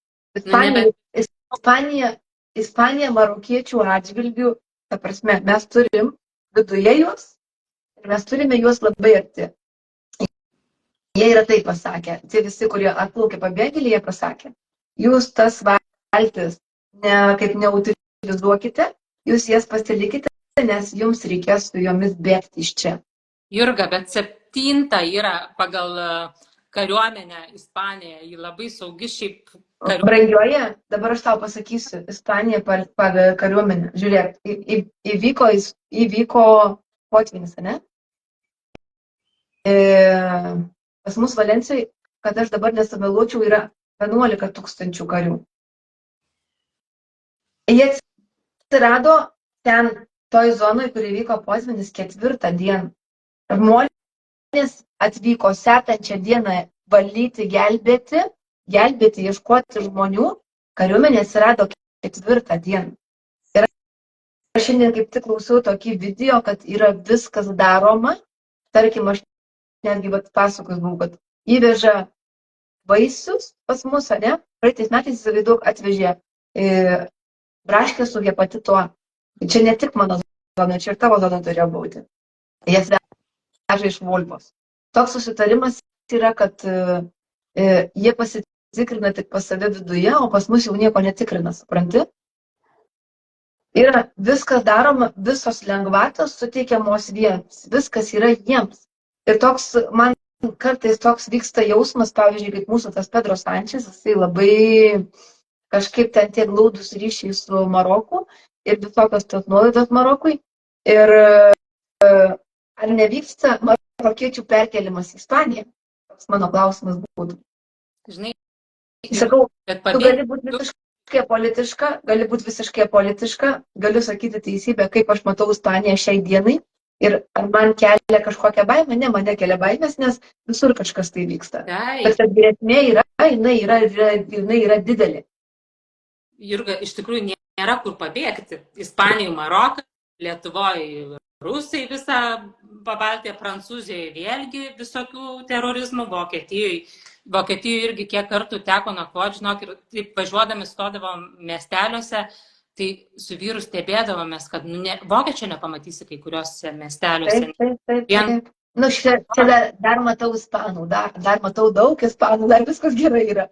Ispanija marokiečių atžvilgių, ta prasme, mes turim viduje juos ir mes turime juos labai arti. Jie yra taip pasakę, tie visi, kurie atplaukė pabėgėliai, jie pasakė, jūs tas valtis kaip neutilizuokite, jūs jas pasilikite, nes jums reikės su jomis bėgti iš čia. Jurga, bet 7 yra pagal kariuomenę Ispanija, ji labai saugi šiaip kariuomenė. Brangioje, dabar aš tau pasakysiu, Ispanija pagal kariuomenę. Žiūrėk, įvyko potvynis, ne? Pas mus Valencijai, kad aš dabar nesumeluočiau, yra 11 000 karių. Jie atsirado ten toj zonoj, kur įvyko potvynis 4 dieną. Žmonės atvyko sekančią dieną valyti, gelbėti, ieškoti žmonių, kariuomenė atsirado 4 dieną. Ir aš šiandien kaip tik klausiau tokį video, kad yra viskas daroma. Tarkim, aš netgi pasakojus buvau, kad įveža vaisius pas mus, ne? Praeitais metais įsivaizduok atvežė braškę su hepatitu A. Čia ne tik mano zona, čia ir tavo zona turėjo būti. Jas veža iš Volvos. Toks susitarimas yra, kad jie pasitikrina tik pas save viduje, o pas mus jau nieko netikrina, supranti? Yra viskas daroma, visos lengvatos suteikiamos jiems, viskas yra jiems. Ir toks, man kartais toks vyksta jausmas, pavyzdžiui, kaip mūsų tas Pedro Sančes, jisai labai kažkaip ten tie glaudūs ryšiai su Maroku ir visokios tos nuolaidos Marokui. Ir ar nevyksta marokiečių perkelimas į Ispaniją? Toks mano klausimas būtų. Žinai, sakau, tu gali būti visiškai politiška, galiu sakyti teisybę, kaip aš matau Ispaniją šiai dienai. Ir ar man kelia kažkokią baimę? Ne, man nekelia baimės, nes visur kažkas tai vyksta. Bet kad grėsmė yra, jinai yra didelė. Jurga, iš tikrųjų nėra kur pabėgti. Ispanijoje Marokas, Lietuvoje Rusai visą Pabaltiją, Prancūzijoje vėlgi visokių terorizmų, Vokietijoje irgi kiek kartų teko nakvoti, žinok, ir taip važiuodami stodavom miesteliuose. Tai su vyru stebėdavomės, kad vokiečių nepamatysi kai kuriuose miesteliuose. Taip. Nu, čia dar matau ispanų, dar matau daug ispanų, dar viskas gerai yra.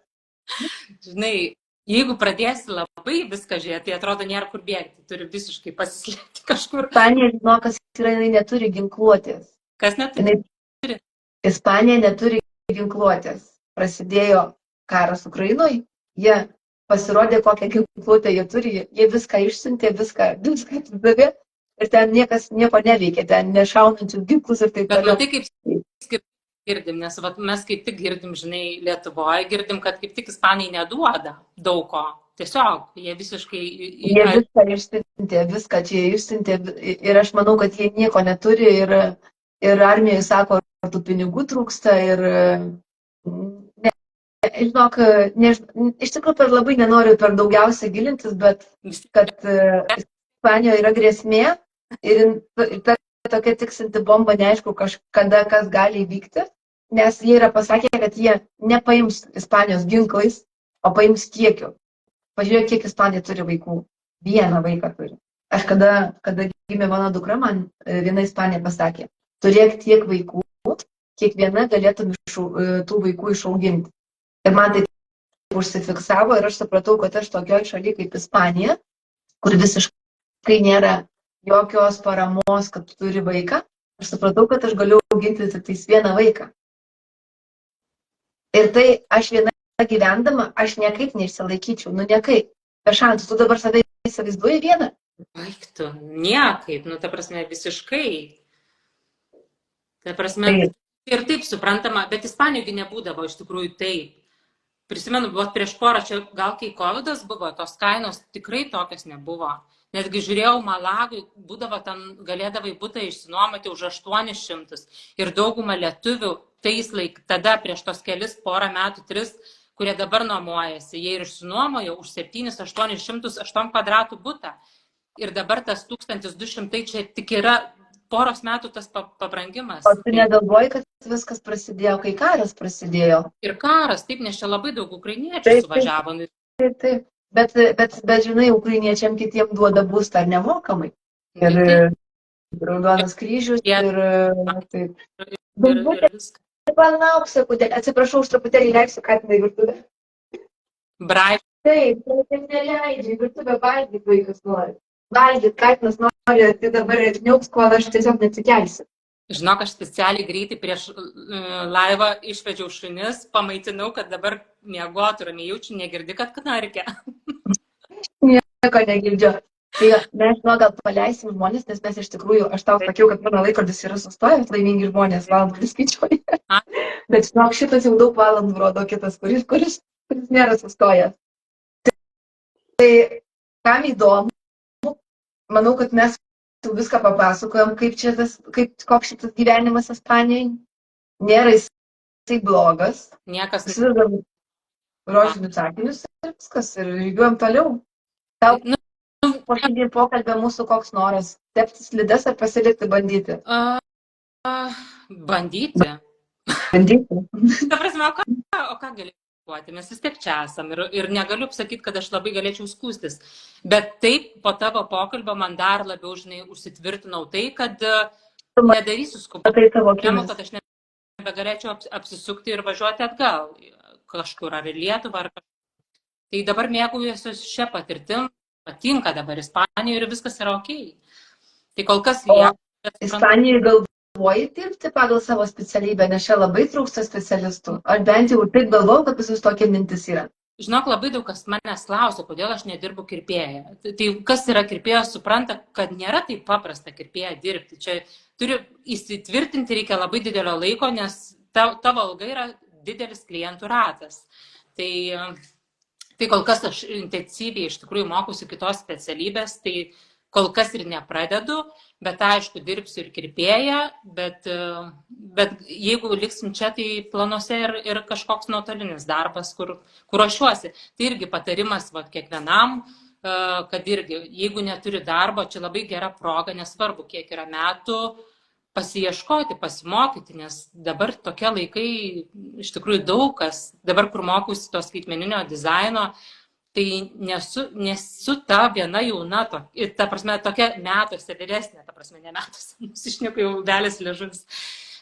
Žinai, jeigu pradėsi labai viską žiūrėti, tai atrodo nėra kur bėgti, turi visiškai pasislėpti kažkur. Ispanija, žinau, kas yra, jinai neturi ginkluotės. Kas neturi? Ispanija neturi ginkluotės. Prasidėjo karas Ukrainoje, jie pasirodė, kokią ginkluotę jie turi, jie viską išsiuntė, viską atidavė ir ten nieko neveikė, ten nešaunančius ginklus ir taip toliau. Bet tai kaip girdim, nes mes kaip tik girdim, žinai, Lietuvoje, girdim, kad kaip tik Ispanijai neduoda daug ko. Tiesiog, jie visiškai... Jie viską čia išsiuntė ir aš manau, kad jie nieko neturi ir armijoje sako, kad tų pinigų trūksta ir... Žinok, iš tikrųjų labai nenoriu per daugiausiai gilintis, bet kad Ispanijoje yra grėsmė ir ta tokia tiksinti bomba, neaišku, kada kas gali įvykti, nes jie yra pasakę, kad jie nepaims Ispanijos ginklais, o paims kiekiu. Pažiūrėk, kiek Ispanija turi vaikų. 1 vaiką turi. Aš kada gimė mano dukra, man viena Ispanija pasakė, turėk tiek vaikų, kiekviena galėtum tų vaikų išauginti. Ir man tai užsifiksavo ir aš supratau, kad aš tokioj šaly kaip Ispanija, kur visiškai nėra jokios paramos, kad turi vaiką, aš supratau, kad aš galiu auginti tik tais vieną vaiką. Ir tai aš viena gyvendama, aš niekaip neišsilaikyčiau, nu niekaip. Be šansų, tu dabar save įsivaizduoji vieną? Baigtų, niekaip, nu ta prasme visiškai. Ta prasme, ir taip suprantama, bet Ispanijoje nebūdavo iš tikrųjų taip. Prisimenu, buvo prieš porą, čia gal kai COVID buvo, tos kainos tikrai tokios nebuvo. Netgi žiūrėjau Malagui, būdavo ten, galėdavai butą išsinuomoti už 800 ir dauguma lietuvių tais tada prieš tos kelis porą metų, 3, kurie dabar nuomojasi, jie ir išsinuomojo už 700-800 8 kvadratų butą. Ir dabar tas 1200 čia tik yra poros metų tas pabrangimas. O tu negalvoji, kad viskas prasidėjo, kai karas prasidėjo? Ir karas, taip, nes čia labai daug ukrainiečių suvažiavo. Taip. Bet žinai, ukrainiečiam kitiem duoda būstą ar nemokamai. Ir Raudonas kryžius ir taip. Palauk sekundėlį, atsiprašau, už truputėlį leisiu Katinai virtuvę. Braip. Taip, tai neleidžia, virtuvę valgyti vaikas nori. Valgyti, Katinas nori, tai dabar atniauks, kol aš tiesiog neatsikelsiu. Žinok, aš specialiai greitai prieš laivą išvedžiau šunis, pamaitinau, kad dabar miegotų ramiai, jaučiu, negirdi, kad knarkia. Nieko negirdžiu. Tai mes gal paleisim žmonės, nes mes iš tikrųjų, aš tau sakiau, kad mano laikrodis yra sustojęs, laimingi žmonės valandų skaičiuoja. Bet žinok, šitas jau daug valandų rodo kitas, kuris nėra sustojęs. Tai kam įdomu, manau, kad mes viską papasakojom, koks šitas gyvenimas Ispanijai. Nėra jisai blogas. Niekas. Susidedam rožinius sakinius ir viskas. Ir žygiuojam toliau. Tau po šiandien pokalbė mūsų koks noras? Tepti slides ar pasilikti bandyti? Bandyti. Bandyti. Ta prasme, o ką gali? Mes vis tiek čia esam ir negaliu pasakyti, kad aš labai galėčiau skūstis. Bet taip, po tavo pokalbio man dar labiau, žinai, užsitvirtinau tai, kad nedarysiu skubų. Kad aš nebegalėčiau apsisukti ir važiuoti atgal kažkur, ar į Lietuvą, ar kažkur. Tai dabar mėgaujuosi šią patirtim, patinka dabar Ispanijoje ir viskas yra okei. Tai kol kas Ispanijoje galvoji dirbti pagal savo specialybę, nes čia labai trūksta specialistų. Ar bent jau taip galvoju, kad pas jūs tokia mintis yra? Žinok, labai daug kas manęs klausia, kodėl aš nedirbu kirpėja. Tai kas yra kirpėjas, supranta, kad nėra taip paprasta kirpėja dirbti. Čia turi įsitvirtinti, reikia labai didelio laiko, nes tavo alga yra didelis klientų ratas. Tai kol kas aš intensyviai iš tikrųjų mokusi kitos specialybės, tai kol kas ir nepradedu, bet aišku, dirbsiu ir kirpėja, bet jeigu liksim čia, tai planuose ir kažkoks nuotolinis darbas, kur ruošiuosi. Tai irgi patarimas kiekvienam, kad irgi, jeigu neturi darbo, čia labai gera proga, nesvarbu, kiek yra metų, pasiieškoti, pasimokyti, nes dabar tokie laikai, iš tikrųjų daug kas, dabar kur mokusi to skaitmeninio dizaino, tai nesu ta viena jauna, ta prasme, tokia metuose vyresnė, ta prasme, ne metuose, nusišneku jau velės liežuvis.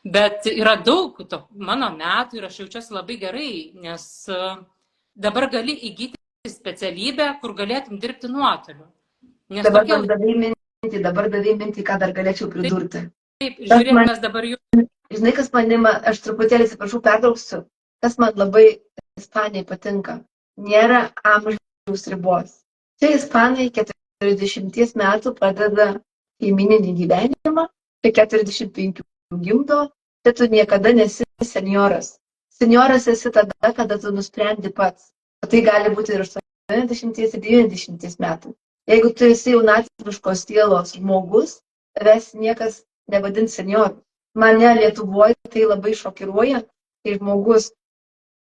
Bet yra daug mano metų ir aš jaučiuosi labai gerai, nes dabar gali įgyti specialybę, kur galėtum dirbti nuotoliu. Dabar davai mintį, ką dar galėčiau pridurti. Taip, žiūrėk, mes dabar jau... Žinai, kas manima, aš truputėlį, atsiprašau, pertrauksiu, kas man labai Ispanijai patinka. Nėra amžiaus ribos. Čia Ispanai 40 metų pradeda šeimyninį gyvenimą, 45 gimdo, tai tu niekada nesi senjoras. Senjoras esi tada, kada tu nusprendi pats. O tai gali būti ir 80 ir 90 metų. Jeigu tu esi jaunatviškos sielos žmogus, tavęs niekas nevadins senjoru. Mane Lietuvoje tai labai šokiruoja, kai žmogus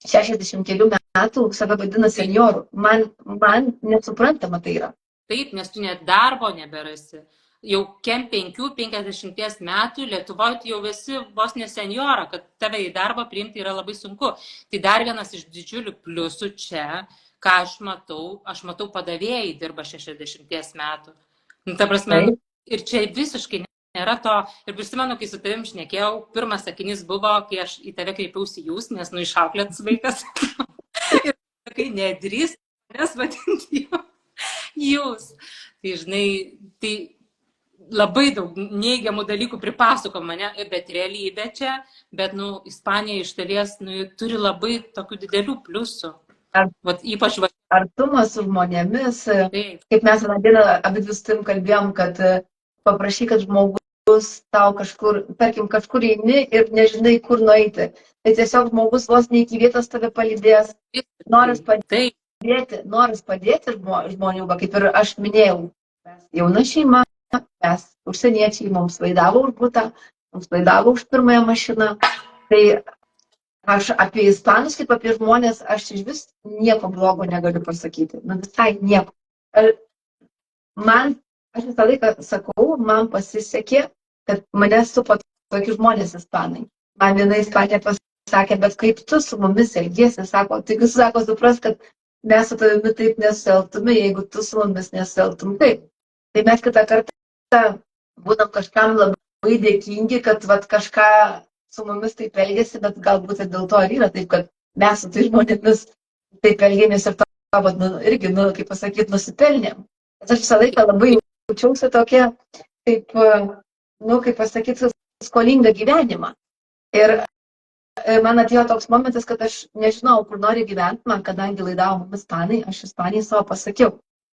60 kelių metų save vadina senjoru. Man nesuprantama tai yra. Taip, nes tu net darbo neberasi. Jau 5-50 metų Lietuvoje jau esi vos ne senjora, kad tave į darbą priimti yra labai sunku. Tai dar vienas iš didžiulių pliusų čia, ką aš matau padavėjai dirba 60 metų. Ta prasme, ir čia visiškai nėra to. Ir prisimenu, kai su tavim šnekėjau, pirmas sakinys buvo, kai aš į tave kreipiausi jūs, nes išauklėtas vaikas. Ir vaikai nedrįs manęs vadinti jūs. Tai, žinai, tai labai daug neigiamų dalykų pripasako mane, bet realybė čia, bet, Ispanija iš dalies, turi labai tokių didelių pliusų. Vat, ypač artumas su žmonėmis, taip. Kaip mes vieną dieną abidvi su tavim kalbėjom, kad paprašy, kad žmogus tau kažkur, tarkim, kažkur eini ir nežinai, kur nueiti. Tai tiesiog žmogus vos ne iki vietos tave palydės, noras padėti žmonių, kaip ir aš minėjau, jauna šeima, mes užsieniečiai, mums laidavo už butą, mums laidavo už pirmąją mašiną. Tai aš apie ispanus, kaip apie žmonės, aš iš vis nieko blogo negaliu pasakyti. Visai nieko. Aš visą laiką sakau, man pasisekė, kad mane supo tokie žmonės ispanai. Man viena ispanė pasakė, bet kaip tu su mumis elgiesi, sako, taigi sako, supras, kad mes su tavimi taip nesueltume, jeigu tu su mumis nesueltum taip. Tai mes kitą kartą būnam kažkam labai dėkingi, kad kažką su mumis taip elgėsi, bet galbūt ir dėl to ir yra taip, kad mes su tai žmonėmis taip elgėmės ir to, irgi, kaip pasakyti, nusipelnėm. Aš visą laiką labai jaučiausi tokia, kaip pasakyti, skolingą gyvenimą. Ir man atėjo toks momentas, kad aš nežinau, kur noriu gyventi, man kadangi laidavo mumis ispanai, aš Ispanijai savo pasakiau,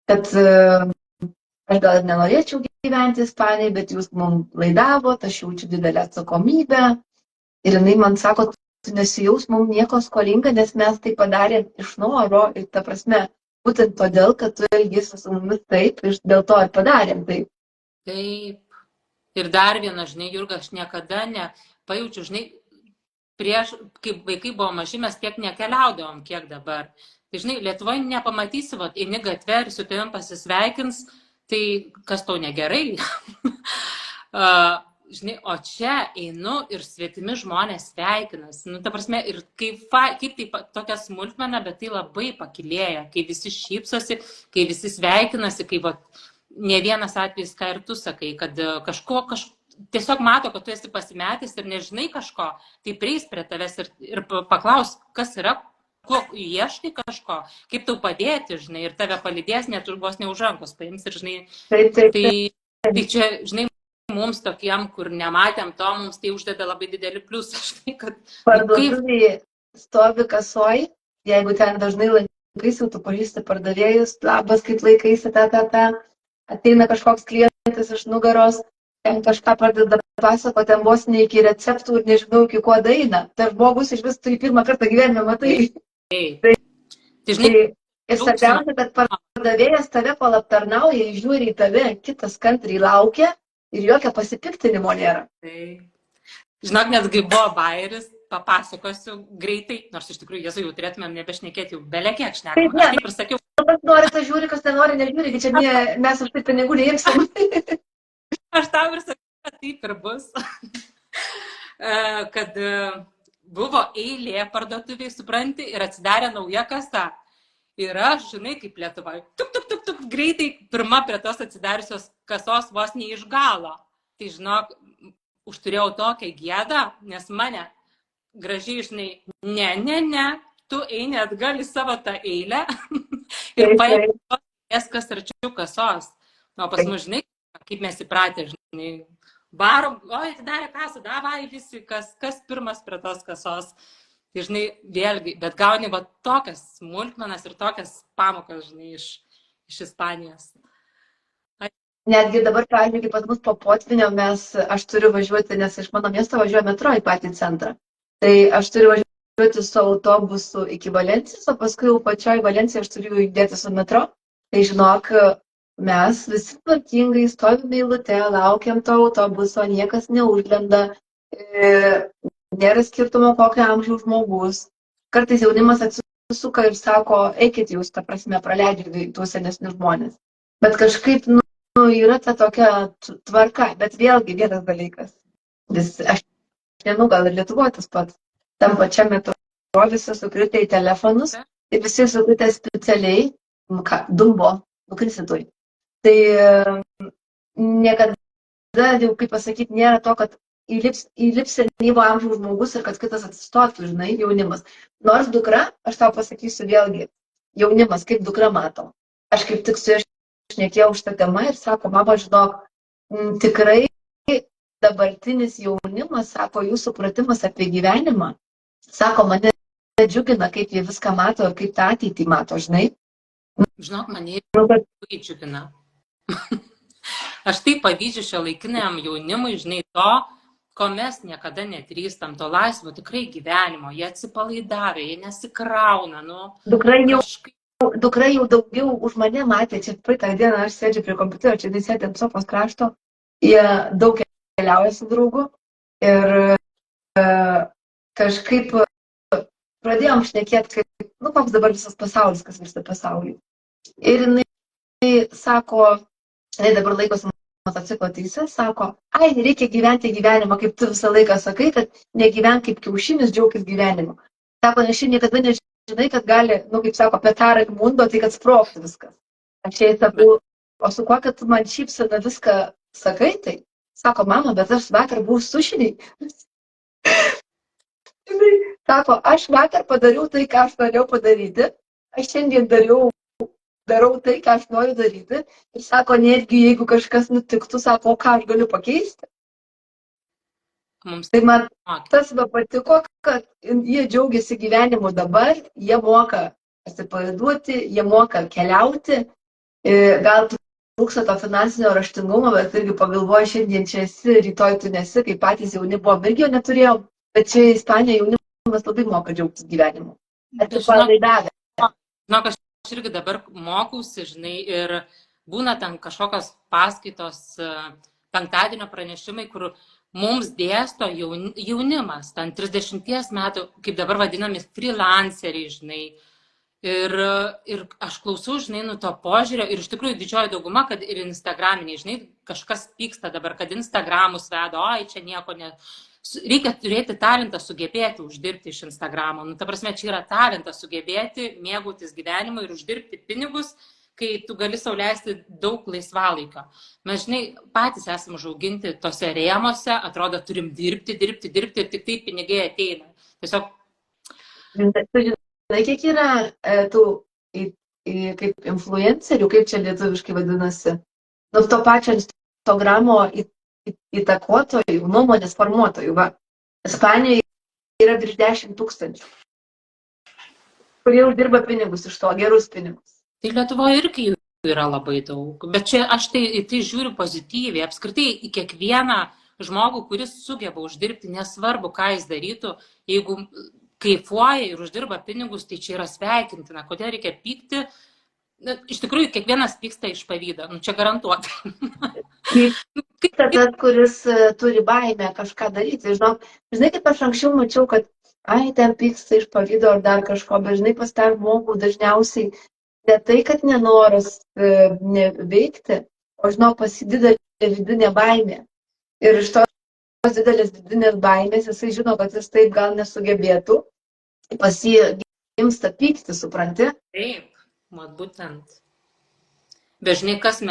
kad aš gal ir nenorėčiau gyventi Ispanijai, bet jūs mums laidavot, aš jaučiu didelę atsakomybę. Ir jinai man sako, tu nesijaus mums nieko skolinga, nes mes tai padarėm iš noro ir ta prasme, būtent todėl, kad tu elgėsi su mumis taip, ir dėl to ir padarėm taip. Taip. Ir dar viena, žinai, Jurga, aš niekada nepajaučiu, žinai, prieš, kaip vaikai buvo maži, mes tiek nekeliaudavom, kiek dabar. Tai, žinai, Lietuvoje nepamatysi, eini gatve ir su tavim pasisveikins, tai kas tau negerai. Žinai, o čia einu ir svetimi žmonės sveikinasi. Ta prasme, ir kaip tai tokia smulkmena, bet tai labai pakilėja, kai visi šypsosi, kai visi sveikinasi, kai ne vienas atvejis, ką ir tu sakai, kad tiesiog mato, kad tu esi pasimetęs ir nežinai kažko, tai prieis prie tavęs ir paklaus, kas yra, ko ieškai kažko, kaip tau padėti, žinai, ir tave palydės, net vos ne už rankos paims ir, žinai, tai čia, žinai, mums tokiem, kur nematėm to, mums tai uždeda labai didelį pliusą, žinai, kad... Parduotuvėje stovi kasoj, jeigu ten dažnai laikaisi, tu pažįsti pardavėjus, labas, kaip laikaisi, ateina kažkoks klientas iš nugaros, ten kažką pradeda pasako, ten vos ne iki receptų ir nežinau, iki ko daina. Tai žmogus iš vis tu į pirmą kartą gyvenime matai. Tai, ir svarbiausia, kad pardavėjas tave kol aptarnauja, žiūri į tave, kitas kantriai laukia ir jokio pasipiktinimo nėra. Žinok, netgi buvo bairis, papasakosiu greitai, nors iš tikrųjų, Jėzau, jau turėtumėm nebešnekėti, jau belekiek šnekam. Aš taip ir sakiau. Kas nori, tas žiūri, kas nenori, nežiūri, čia mes už tai pinigų neimsim. Aš tau ir sakiau, kad taip ir bus. Kad buvo eilė parduotuviai, supranti, ir atsidarė nauja kasa. Ir aš, žinai, kaip Lietuvoje, tuk, greitai pirma prie tos atsidariusios kasos vos ne iš galo. Tai, žinok, užturėjau tokią gėdą, nes mane gražiai, žinai, ne, tu eini atgal į savo tą eilę ir paėmės kas arčiau kasos. O pas mus, žinai, kaip mes įpratę, žinai, varom, atidarė kasą, davai visi, kas pirmas prie tos kasos. Tai, žinai, vėlgi, bet gauni tokias smulkmenas ir tokias pamokas, žinai, iš Ispanijos. Netgi dabar, pavyzdžiui, kaip pas mus po potvinio aš turiu važiuoti, nes iš mano miesto važiuoju metro į patį centrą. Tai aš turiu važiuoti su autobusu iki Valencijos, o paskui jau pačioj Valencijai aš turiu judėti su metro. Tai žinok, mes visi tvarkingai stovime eilute, laukiam to autobuso, niekas neužlenda, nėra skirtumo kokio amžiaus žmogus. Kartais jaunimas atsisuka ir sako, eikit jūs, ta prasme, praleidžiu tuos senesnius žmonės. Bet kažkaip, yra ta tokia tvarka, bet vėlgi vienas dalykas. Aš nežinau, gal ir Lietuvoje tas pats. Tam pačiam metro visi sukritę į telefonus ir visi sukritę specialiai, dumbo, nukrisitui. Tai niekada, jau kaip pasakyti, nėra to, kad įlips senyvo amžiaus žmogus ir kad kitas atsistotų, žinai, jaunimas. Nors dukra, aš tau pasakysiu vėlgi, jaunimas, kaip dukra mato. Aš kaip tik su ja šnekėjau šitą temą ir sako, mama, žinok, tikrai dabartinis jaunimas, sako, jų supratimas apie gyvenimą, sako, mane džiugina, kaip jie viską mato ir kaip tą ateitį mato, žinai. Žinok, mane Nu, bet labai džiugina. Aš taip pavydžiu šio laikiniam jaunimui, žinai, to, ko mes niekada nedrįstam, to laisvo tikrai gyvenimo. Jie atsipalaidavę, jie nesikrauna, nu, kažkaip. dukra jau daugiau už mane matė, čia praeitą dieną aš sėdžiu prie kompiuterio, čia sėdė ant sofos krašto, jie daug keliauja su draugu ir kažkaip pradėjom šnekėti, kaip, nu, koks dabar visas pasaulis, kas vyksta pasaulyje. Ir jinai sako, jinai dabar laikosi motociklo teise, sako, ai, reikia gyventi gyvenimą, kaip tu visą laiką sakai, kad negyvenk kaip kiaušinis, džiaugis gyvenimu. Sako, nes šiandien niekada nežinai, kad gali, nu, kaip sako, petara mundo, tai kad sprogti viskas. Aš jai sakau, o su kuo, kad tu man šypsena viską sakai, tai sako, mama, bet aš vakar buvau sušiniai. Sako, aš vakar padariau tai, ką aš norėjau padaryti, aš šiandien darau tai, ką aš noriu daryti. Ir sako, netgi jeigu kažkas nutiktų, sako, ką aš galiu pakeisti. Tai man tas patiko, kad jie džiaugiasi gyvenimu dabar, jie moka atsipalaiduoti, jie moka keliauti, gal trūksta to finansinio raštingumo, bet irgi pagalvoju, šiandien čia esi, rytoj tu nesi, kaip patys jauni buvom, irgi jo neturėjom, bet čia Ispanija jaunimas labai moka džiaugtis gyvenimu. Atsipalaidavę. Žinok, aš irgi dabar mokausi, žinai, ir būna ten kažkokios paskaitos, penktadienio pranešimai, kur mums dėsto jaunimas, ten 30 metų, kaip dabar vadinami, freelanceriai, žinai. Ir aš klausau, žinai, nu to požiūrio ir iš tikrųjų didžioji dauguma, kad ir Instagraminiai, žinai, kažkas pyksta dabar, kad Instagramus vedo, oi, čia nieko ne. Reikia turėti talentą sugebėti uždirbti iš Instagramo. Nu, ta prasme, čia yra talentas sugebėti, mėgautis gyvenimu ir uždirbti pinigus, kai tu gali sau leisti daug laisvalaikio. Mes, žinai, patys esame užauginti tose rėmose, atrodo, turim dirbti ir tik tai pinigai ateina. Tiesiog. Žinai, kiek yra tų kaip influencerių, kaip čia lietuviškai vadinasi, nu, to pačio Instagramo įtakotojų, nuomonės formuotojų. Va. Ispanijoje yra virš 10 000, kurie uždirba pinigus iš to, gerus pinigus. Tai Lietuvoje irgi jų yra labai daug, bet čia aš tai žiūriu pozityviai, apskritai į kiekvieną žmogų, kuris sugeba uždirbti, nesvarbu, ką jis darytų, jeigu kaifuoja ir uždirba pinigus, tai čia yra sveikintina. Kodėl reikia pykti? Iš tikrųjų, kiekvienas pyksta iš pavydo, nu čia garantuotai. Kaip tas, kuris turi baimę kažką daryti, žinai, kaip aš anksčiau mačiau, kad ai, ten pyksta iš pavydo ar dar kažko, bet žinai, pas tą žmogų dažniausiai ne tai, kad nenoras veikti, o žinau, pasididelė vidinė baimė. Ir iš tos didelės vidinės baimės jisai žino, kad jis taip gal nesugebėtų, pas jį gimsta pykti, supranti? Taip, mat būtent. Bet žinai, kas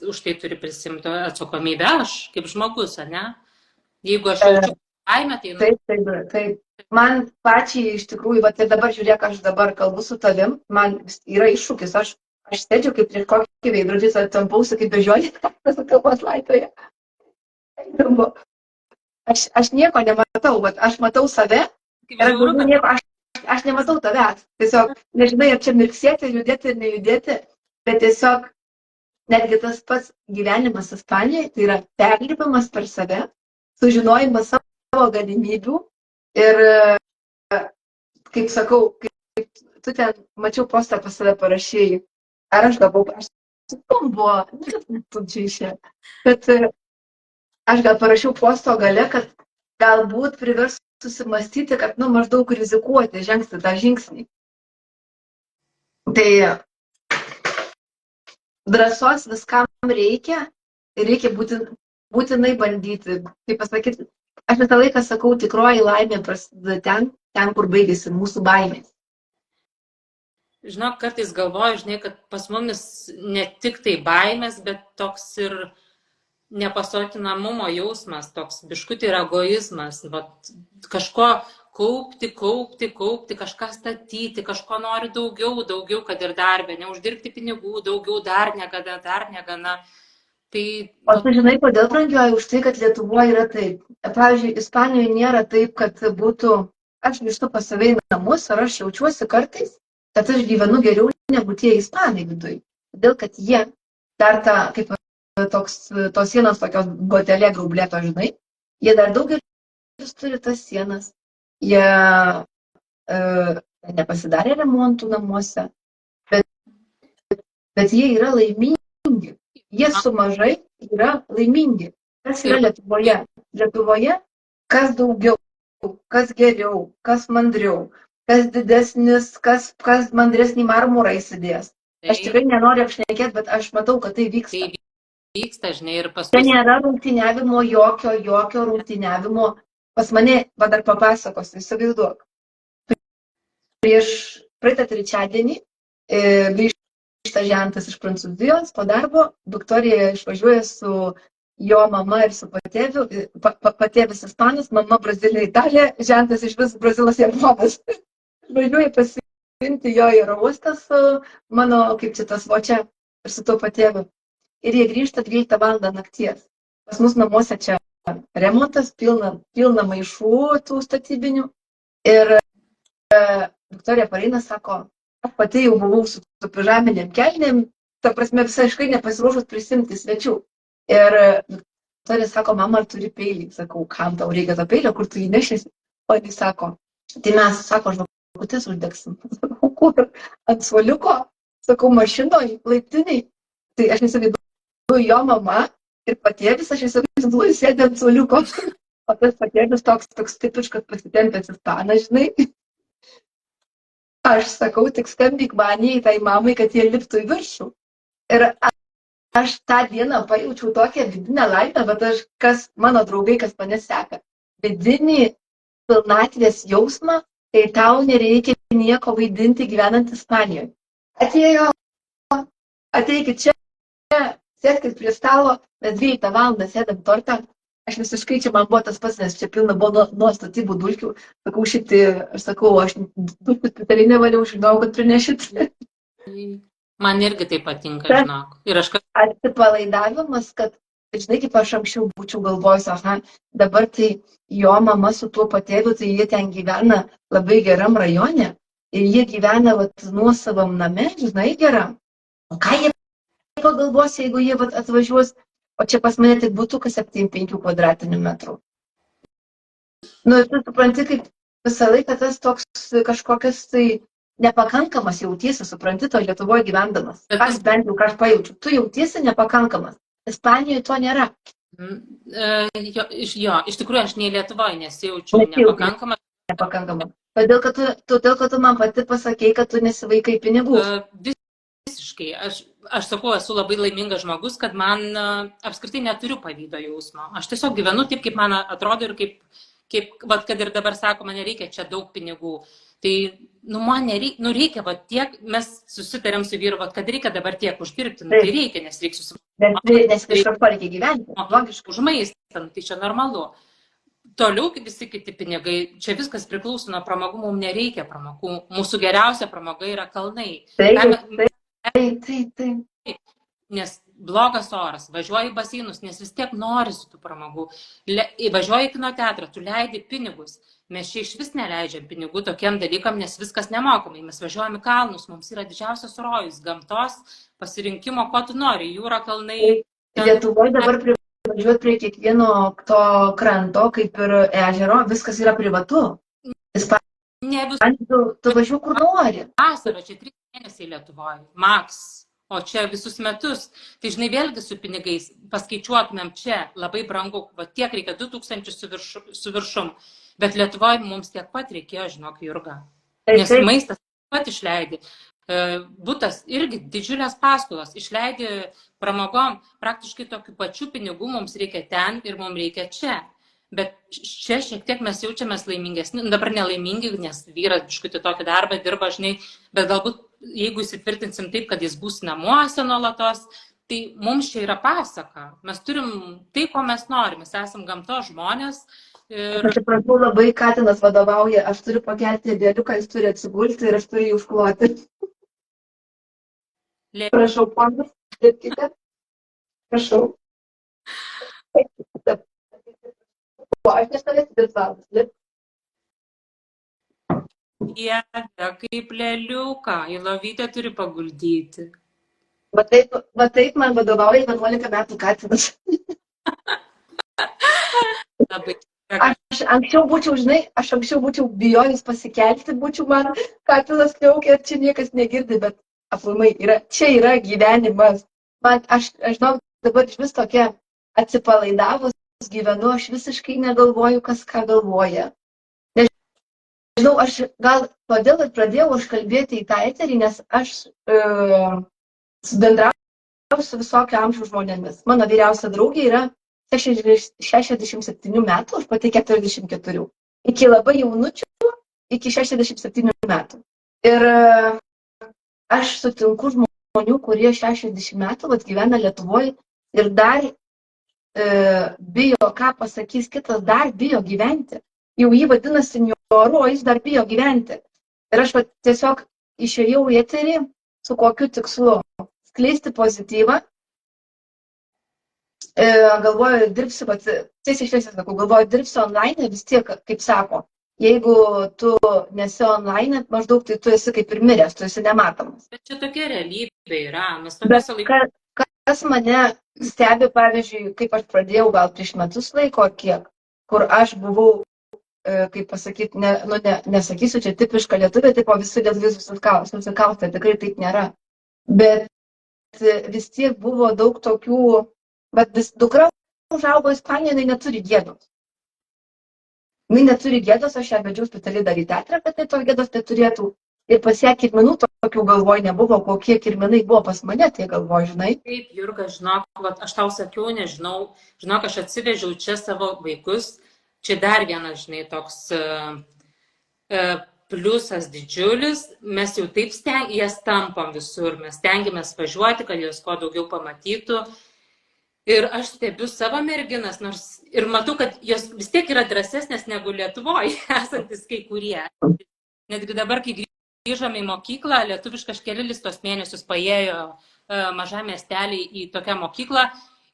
už tai turi prisimti atsakomybę? Aš, kaip žmogus, ne? Jeigu aš jaučiu baimę, tai... Taip. Man pačiai iš tikrųjų, va, ir dabar žiūrėk, aš dabar kalbu su tavim, man yra iššūkis, aš sėdžiu kaip prieš kokį veidrodį, tampausi kaip bežionė, su kalbos laitoje. Aš nieko nematau, bet aš matau save ir aš nematau tavęs. Tiesiog nežinai, ar čia mirksėti, judėti ir nejudėti, bet tiesiog netgi tas pats gyvenimas Ispanijoje, tai yra perlipimas per save, sužinojimas savo galimybių. Ir, kaip sakau, kaip tu ten, mačiau postą pas save parašėjai, ar aš gavau, aš buvo, tu čia išė, bet aš gal parašiau posto gale, kad galbūt privers susimastyti, kad, nu, maždaug rizikuoti, žengti tą žingsnį. Tai drąsos viskam reikia ir reikia būtinai bandyti, kaip pasakyti. Aš visą laiką sakau, tikroji laimė prasideda ten, kur baigėsi mūsų baimės. Žinok, kartais galvoju, žinai, kad pas mumis ne tik tai baimės, bet toks ir nepasotinamumo jausmas, toks biškutį ir egoizmas. Vat, kažko, kaupti, kažką statyti, kažko nori daugiau, kad ir darbė, neuždirbti pinigų, daugiau, dar negana. Tai, O tu žinai, kodėl brangioji? Už tai, kad Lietuvoje yra taip. Pavyzdžiui, Ispanijoje nėra taip, kad būtų, aš grįžtu pas save į namus ir aš jaučiuosi kartais, kad aš gyvenu geriau negu tie ispanai viduje. Todėl, kad jie dar tą, kaip tos sienos tokios gotelė graublėto, žinai, jie dar daugelis turi tas sienas. Jie nepasidarė remontų namuose, bet jie yra laimingi. Jie su mažai yra laimingi. Kas yra Lietuvoje? Lietuvoje kas daugiau, kas geriau, kas mandriau, kas didesnis, kas mandresnį marmurą įsidės. Aš tikrai nenoriu apšnekėti, bet aš matau, kad tai vyksta. Tai vyksta, žinai, ir paskui. Tai nėra rungtyniavimo, jokio rungtyniavimo. Pas mane, va dar papasakosiu, įsivaizduok. Prieš praeitą trečiadienį grįžta žentas iš Prancūzijos po darbo, Viktorija išvažiuoja su jo mama ir su patėviu, patėvis ispanas, mama Brazilija, Italija, žentas iš vis Brazilas Japonas. Važiuoja pasiimti jo į oro uostą su mano, kaip čia tas vočia, ir su tuo patėviu. Ir jie grįžta 12 valandą nakties. Pas mus namuose čia remontas, pilna maišų tų statybinių. Ir Viktorija pareina, sako, aš pati jau buvau su pižaminėm kelnėm, ta prasme visiškai nepasiruošus prisimti svečių. Ir Viktorija sako, mama, ar turi peilį? Sakau, kam tau reikia to peilio, kur tu jį nešiesi? O jis sako, tai mes, sako, žvakutės uždegsim. Sakau, kur? Ant suoliuko? Sakau, mašinoj, laiptiniai. Tai aš nesavyduoju jo mama ir patėvis, aš įsivaizduoju sėdė ant suoliuko. O tas patėvis toks tipiškas pasitempęs ispanas, žinai. Aš sakau, tik skambik maniai, tai mamai, kad jie liptų į viršų. Ir aš tą dieną pajaučiau tokią vidinę laimę, bet mano draugai, kas mane seka, vidinį pilnatvės jausmą, tai tau nereikia nieko vaidinti gyvenant Ispanijoje. Ateikit čia, sėskit prie stalo, mes 12 valandą sėdam tortą. Aš visiškai čia man buvo tas pats, nes čia pilna buvo nuo statybų dulkių. Aš dulkių specialiai nevaliau, žinau, kad prinešit. Man irgi tai patinka, žinok. Ir atsipalaidavimas, kad, žinai, kaip aš anksčiau būčiau galvojus, dabar tai jo mama su tuo patėviu, tai jie ten gyvena labai geram rajone ir jie gyvena nuosavam name, žinai, geram. O ką jie pagalvos, jeigu jie atvažiuos? O čia pas mane tik butukas 7-5 kvadratinių metrų. Nu, ir tu supranti, kaip visą laiką tas toks kažkokias tai nepakankamas jautiesi, supranti, to Lietuvoje gyvendamas. Aš bent jau, ką aš pajaučiu, tu jautiesi nepakankamas. Ispanijoje to nėra. Iš tikrųjų, aš nei Lietuvoje nesijaučiu nepakankamas. Todėl, kad tu man pati pasakei, kad tu nesivaikai pinigų. Visiškai. Aš sakau, esu labai laimingas žmogus, kad man apskritai neturiu pavydo jausmo. Aš tiesiog gyvenu taip, kaip man atrodo ir kad ir dabar sako, man nereikia čia daug pinigų. Tai, man nereikia, tiek, mes susitarėm su vyru, kad reikia dabar tiek uždirbti, tai reikia, nes reikia susitarti. Nes kažko reikia gyventi. Logiškai už maistą, tai čia normalu. Toliau, kaip visi kiti pinigai, čia viskas priklauso nuo pramogų, mums nereikia pramogų. Mūsų geriausia pramoga yra kalnai. Taip. Nes blogas oras, važiuoji į baseinus, nes vis tiek norisi tų pramogų. Važiuoji į kino teatrą, tu leidi pinigus. Mes čia iš vis neleidžiam pinigų tokiem dalykam, nes viskas nemokamai. Mes važiuojam į kalnus, mums yra didžiausias rojus, gamtos pasirinkimo, ko tu nori, jūra, kalnai. Lietuvoje dabar važiuoti prie kiekvieno to kranto, kaip ir ežero, viskas yra privatu. Tu važiuoji kur nori. Vasara, čia 3 mėnesiai Lietuvoje, maks, o čia visus metus. Tai žinai, vėlgi su pinigais, paskaičiuotumėm čia, labai brangu, tiek reikia 2000 su viršum, bet Lietuvoje mums tiek pat reikėjo, žinok, Jurga. Nes maistas pat išleidi. Butas irgi didžiulės paskolos, išleidi pramogom, praktiškai tokių pačių pinigų mums reikia ten ir mums reikia čia. Bet čia šiek tiek mes jaučiamės laimingesni, dabar nelaimingi, nes vyras biškutį tokį darbą dirba, žinai, bet galbūt jeigu įsitvirtinsim taip, kad jis bus namuose nuolatos, tai mums čia yra pasaka. Mes turim tai, ko mes norim, mes esam gamtos žmonės, Ir Aš atsiprašau, labai katinas vadovauja, aš turiu pakelti dėliuką, jis turi atsigulti ir aš turiu jį užkloti. Prašau, ponas, dirbkite. Prašau. Aš nestovėsiu 2 valandas. Dieve, kaip lėliuką, į lovytę turi paguldyti. Va taip man vadovauja 11 metų katinas. Labai. Aš anksčiau būčiau bijojus pasikelti, man katinas kliaukia ir čia niekas negirdi, bet aplamai čia yra gyvenimas. Aš žinau, dabar iš vis tokia atsipalaidavus gyvenu, aš visiškai negalvoju, kas ką galvoja. Nežinau, aš gal todėl ir pradėjau kalbėti į tą eterį, nes aš bendrauju su visokio amžiaus žmonėmis. Mano vyriausia draugė yra 67 metų, aš pati 44. Iki labai jaunučių, iki 67 metų. Ir aš sutinku žmonių, kurie 60 metų gyvena Lietuvoje ir dar bijo, ką pasakys kitas, dar bijo gyventi. Jau jį vadina senjoru, o jis dar bijo gyventi. Ir aš tiesiog išėjau į eterį su kokiu tikslu? Skleisti pozityvą. Galvoju, dirbsiu, galvoju, dirbsiu online, vis tiek, kaip sako, jeigu tu nesi online, maždaug tai tu esi kaip ir miręs, tu esi nematomas. Bet čia tokia realybė yra. Kas mane stebi, pavyzdžiui, kaip aš pradėjau gal prieš metus laiko, kiek, kur aš buvau, kaip pasakyti, nesakysiu, čia tipiška lietuvė, tipo visi lietuviai susikaustė, tikrai taip nėra. Bet vis tiek buvo daug tokių, bet dukra užaugo Ispanijoje, jinai neturi gėdos. Jinai neturi gėdos, aš ją vedžiau specialiai dar į teatrą, kad tai tos gėdos neturėtų. Ir pas ją kirminų tokių galvoj nebuvo, kokie kirminai buvo pas mane, tai galvoj, žinai. Taip, Jurga, žinok, aš tau sakiau, nežinau, žinok, aš atsivežiau čia savo vaikus, čia dar vienas, žinai, toks pliusas didžiulis, mes jau taip jas tampam visur, mes stengiamės važiuoti, kad jos kuo daugiau pamatytų. Ir aš stebiu savo merginas, nors ir matau, kad jos vis tiek yra drąsesnės negu Lietuvoje, esantis kai kurie. Netgi dabar, kai grįžome į mokyklą, lietuviškai aš kelius tos mėnesius paėjo mažam miestelį į tokią mokyklą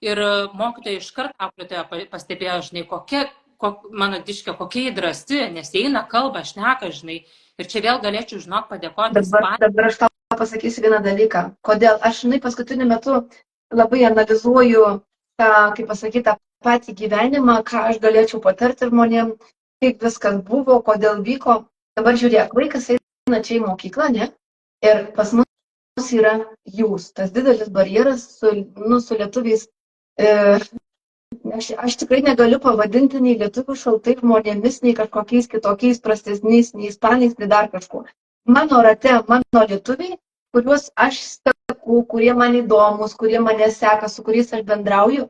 ir mokytoja iškart auklėtoja pastebėjo, žinai, mano diškė, kokia jį drąsi, nes eina kalba, šneka, žinai. Ir čia vėl galėčiau, žinok, padėkoti. Dabar aš tau pasakysiu vieną dalyką. Kodėl? Aš, žinai, paskutiniu metu labai analizuoju tą, kaip pasakyti, tą patį gyvenimą, ką aš galėčiau patarti žmonėm, kaip viskas buvo, kodėl vyko. Dabar žiūrėk, vaikas eina čia į mokyklą, ne? Ir pas mus yra jūs. Tas didelis barjeras su lietuviais. Aš tikrai negaliu pavadinti nei lietuvių šaltai žmonėmis, nei kažkokiais kitokiais prastesniais, nei ispanais, nei dar kažkuo. Mano rate, mano lietuviai, kuriuos aš steku, kurie man įdomus, kurie mane seka, su kuriais aš bendrauju,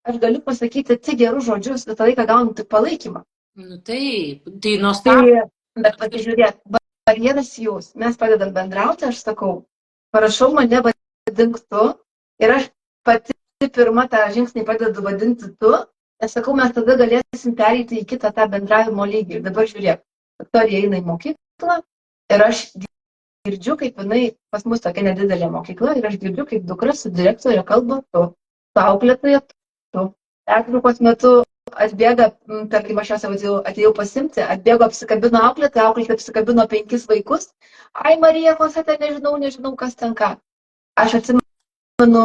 aš galiu pasakyti tik gerus žodžius, visą laiką gaunu tik palaikymą. Nu taip, tai nuostabu. Bet pasižiūrėk, barjeras jūs, mes padedam bendrauti, aš sakau, parašau mane vadink tu ir aš pati pirmą tą žingsnį padedu vadinti tu, nes sakau, mes tada galėsim pereiti į kitą tą bendravimo lygį. Ir dabar žiūrėk, Viktorija eina į mokyklą ir aš girdžiu, kaip jinai, pas mus tokia nedidelė mokykla, ir aš girdžiu, kaip dukra su direktorė kalba tu, su auklėtoja tu. Pertraukos metu atbėga, tarkim, aš atėjau pasimti, atbėgo, apsikabino auklėtoja, auklėtoja apsikabino 5 vaikus. Ai, Marija, Kosate, nežinau, kas ten ką. Aš atsimenu,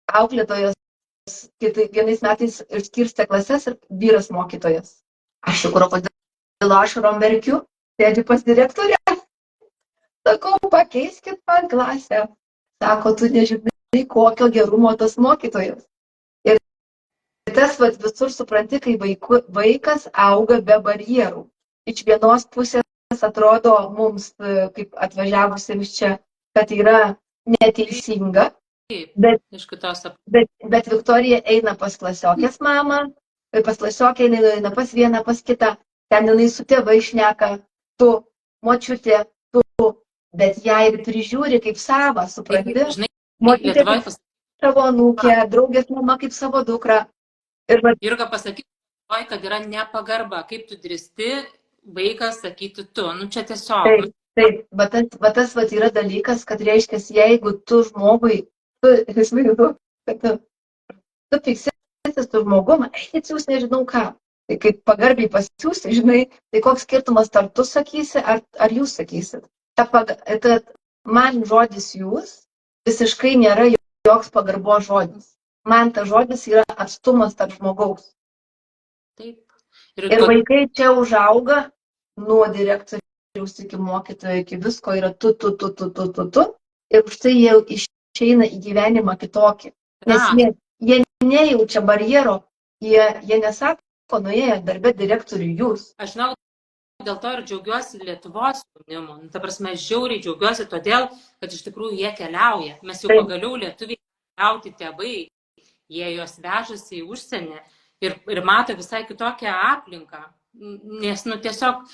auklėtojas vienais metais išskirstė klases ir vyras mokytojas. Aš jau kodėl ašarom verkiu, sėdžiu pas direktorę. Sakau, pakeiskit man klasę. Sako, tu nežinai, kokio gerumo tas mokytojas. Ir tas visur supranti, kai vaikas auga be barjerų. Iš vienos pusės atrodo mums, kaip atvažiavusiems čia, kad yra neteisinga. Bet Viktorija eina pas klasiokės mamą, pas klasiokę eina pas vieną, pas kitą, ten jinai su tėvai šneka, tu, močiutė, tu, bet ją ir prižiūri kaip savą, supranti? Močiutė kaip savo anūkę, draugės mama kaip savo dukrą. Jurga, pasakyk, galvoju, kad yra nepagarba, kaip tu drįsti vaikas sakyti tu. Nu, čia tiesiog. Taip, taip, bet tas yra dalykas, kad reiškia, jeigu tu žmogui, tu įsivaizduoji, kad tu fiksėsi su žmogum, atsiūs nežinau ką. Tai kaip pagarbiai pasiūsi, žinai, tai koks skirtumas, ar tu sakysi, ar jūs sakysit. Man žodis jūs visiškai nėra joks pagarbos žodis. Man tas žodis yra atstumas tarp žmogaus. Taip. Ir vaikai čia užauga nuo direktoriaus iki mokytojo, iki visko yra tu. Ir už tai jie išeina į gyvenimą kitokį. Nes jie nejaučia barjero, jie nesako, nuėję darbę direktoriui jūs. Aš žinau, dėl to ir džiaugiuosi Lietuvos jaunimu. Ta prasme, žiauriai džiaugiuosi todėl, kad iš tikrųjų jie keliauja. Mes jau pagaliau lietuviai keliauti tėvai, jie juos vežasi į užsienį ir mato visai kitokią aplinką. Nes, tiesiog,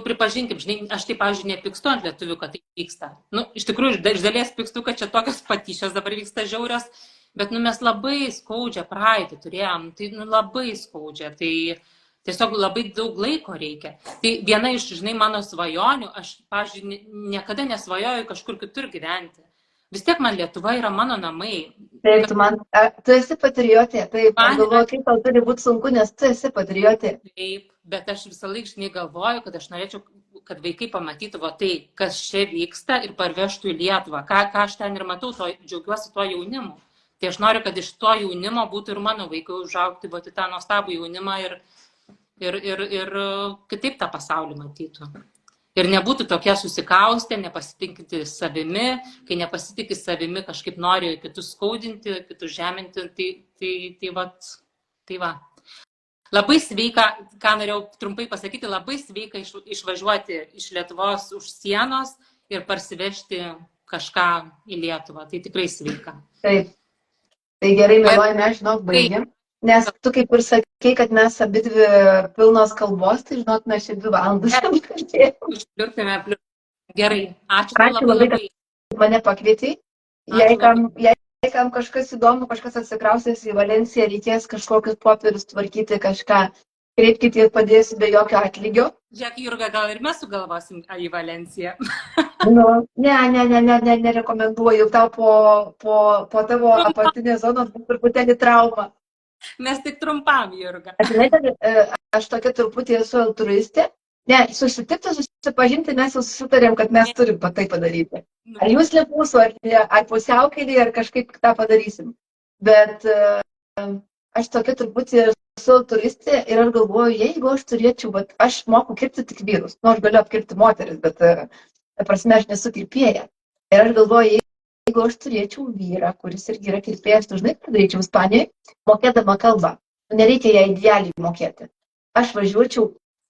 pripažinkim, žinai, aš taip, pavyzdžiui, nepykstu ant lietuvių, kad tai vyksta. Iš tikrųjų, iš dalies pykstu, kad čia tokios patyčios dabar vyksta žiaurios. Bet mes labai skaudžią praeitį turėjom, tai labai skaudžią, tai tiesiog labai daug laiko reikia. Tai viena iš, žinai, mano svajonių, aš, pavyzdžiui, niekada nesvajoju kažkur kitur gyventi. Vis tiek man Lietuva yra mano namai. Taip, tu esi patriotė, taip, aš galvoju, kaip tau turi būti sunku, nes tu esi patriotė. Taip, bet aš visą laiką, žinai, galvoju, kad aš norėčiau, kad vaikai pamatytų tai, kas čia vyksta ir parvežtų į Lietuvą. Ką aš ten ir matau, džiaugiuosi tuo jaunimu. Tai aš noriu, kad iš to jaunimo būtų ir mano vaikai užaugti, į tą nuostabų jaunimą ir kitaip tą pasaulį matytų. Ir nebūtų tokie susikaustę, nepasitikinti savimi, kai nepasitikė savimi, kažkaip nori kitus skaudinti, kitus žeminti, tai va. Labai sveika, ką norėjau trumpai pasakyti, labai sveika išvažiuoti iš Lietuvos už sienos ir parsivežti kažką į Lietuvą. Tai tikrai sveika. Taip. Tai gerai, mieloji, mes, žinok, baigiam. Nes tu kaip ir sakei, kad mes abidvi pilnos kalbos, tai žinok, mes čia 2 valandas kalbėjome. Užpliurkime. Gerai, ačiū labai, kad mane pakvietei. Jei kam kažkas įdomu, kažkas atsikrausės į Valenciją, reikės kažkokius popierius tvarkyti, kažką kreipkite ir padėsiu be jokio atlygio. Žiūrėk, Jurga, gal ir mes sugalvosim į Valenciją. Nerekomenduoju. Tau po tavo apatinės zonos bus truputėlį trauma. Mes tik trumpam, Jurga. Aš tokia truputį esu altruistė. Ne, susipažinti mes jau susitarėm, kad mes turim tai padaryti. Ar jūs lepūsų, ar pusiaukelį, ar kažkaip tą padarysim. Bet aš tokia truputį esu altruistė ir aš galvoju, jeigu aš turėčiau, bet aš moku kirpti tik vyrus. Aš galiu apkirpti moteris, bet prasme, aš nesu kirpėja. Ir aš galvoju, jeigu aš turėčiau vyrą, kuris irgi yra kirpėjas, dažnai padaryčiau Ispanijoje, mokėdama kalbą. Nereikia ją idealiai mokėti. Aš važiuočiau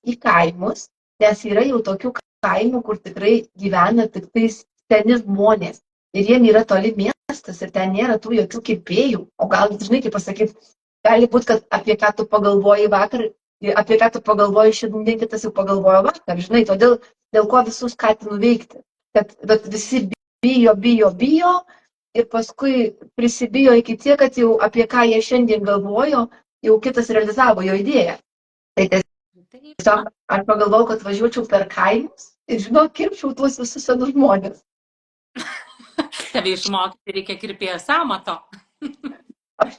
į kaimus, nes yra jau tokių kaimų, kur tikrai gyvena tik tais seni žmonės. Ir jiem yra toli miestas ir ten nėra tų jokių kirpėjų. O gal, žinai, kaip pasakyti, gali būti, kad apie ką tu pagalvoji vakar, apie ką tu pagalvoji šiandien, kitas jau pagalvojo vakar. Žinai, todėl dėl ko visus skatinu veikti. Bet visi bijo ir paskui prisibijo iki tiek, kad jau apie ką jie šiandien galvojo, jau kitas realizavo jo idėją. Tai tiesiog aš pagalvojau, kad važiuočiau per kaimus ir, kirpčiau tuos visus senus žmonės. Tave išmokyti reikia kirpėjas amato. Aš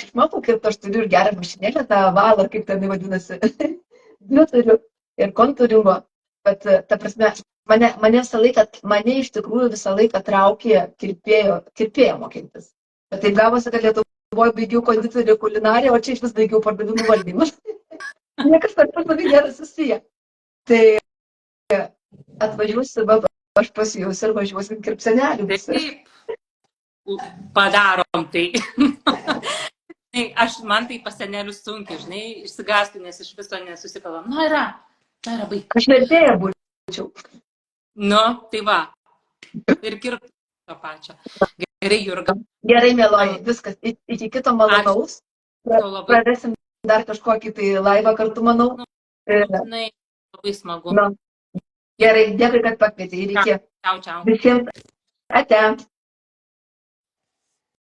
išmokau kirpti, aš turiu ir gerą mašinėlę, tą valą, kaip ten vadinasi. Turiu ir kontūringo. Bet, ta prasme, mane iš tikrųjų visą laiką traukė kirpėjo mokintis. Bet taip gavosi, kad Lietuvoje baigiau konditerių kulinariją, o čia iš vis baigiau pardavimų valdymą. Niekas tarpusavy nėra susiję. Tai atvažiuosi, aš pasijausiu ir važiuosim kirpsenelių. Taip, padarom tai. Man tai pas senelius sunkiai, žinai, išsigąstu, nes iš viso nesusikalbam. Yra baig. Aš vertėja būčiau. Tai va. Ir kirpti to pačio. Gerai, Jurga. Gerai, mieloji, viskas. Iki kito malonaus. Pradėsim dar kažkokį tai laivą kartu, manau. Labai smagu. Gerai, dėkui, kad pakvietei. Ir iki. Čiau. Visiems. Ate.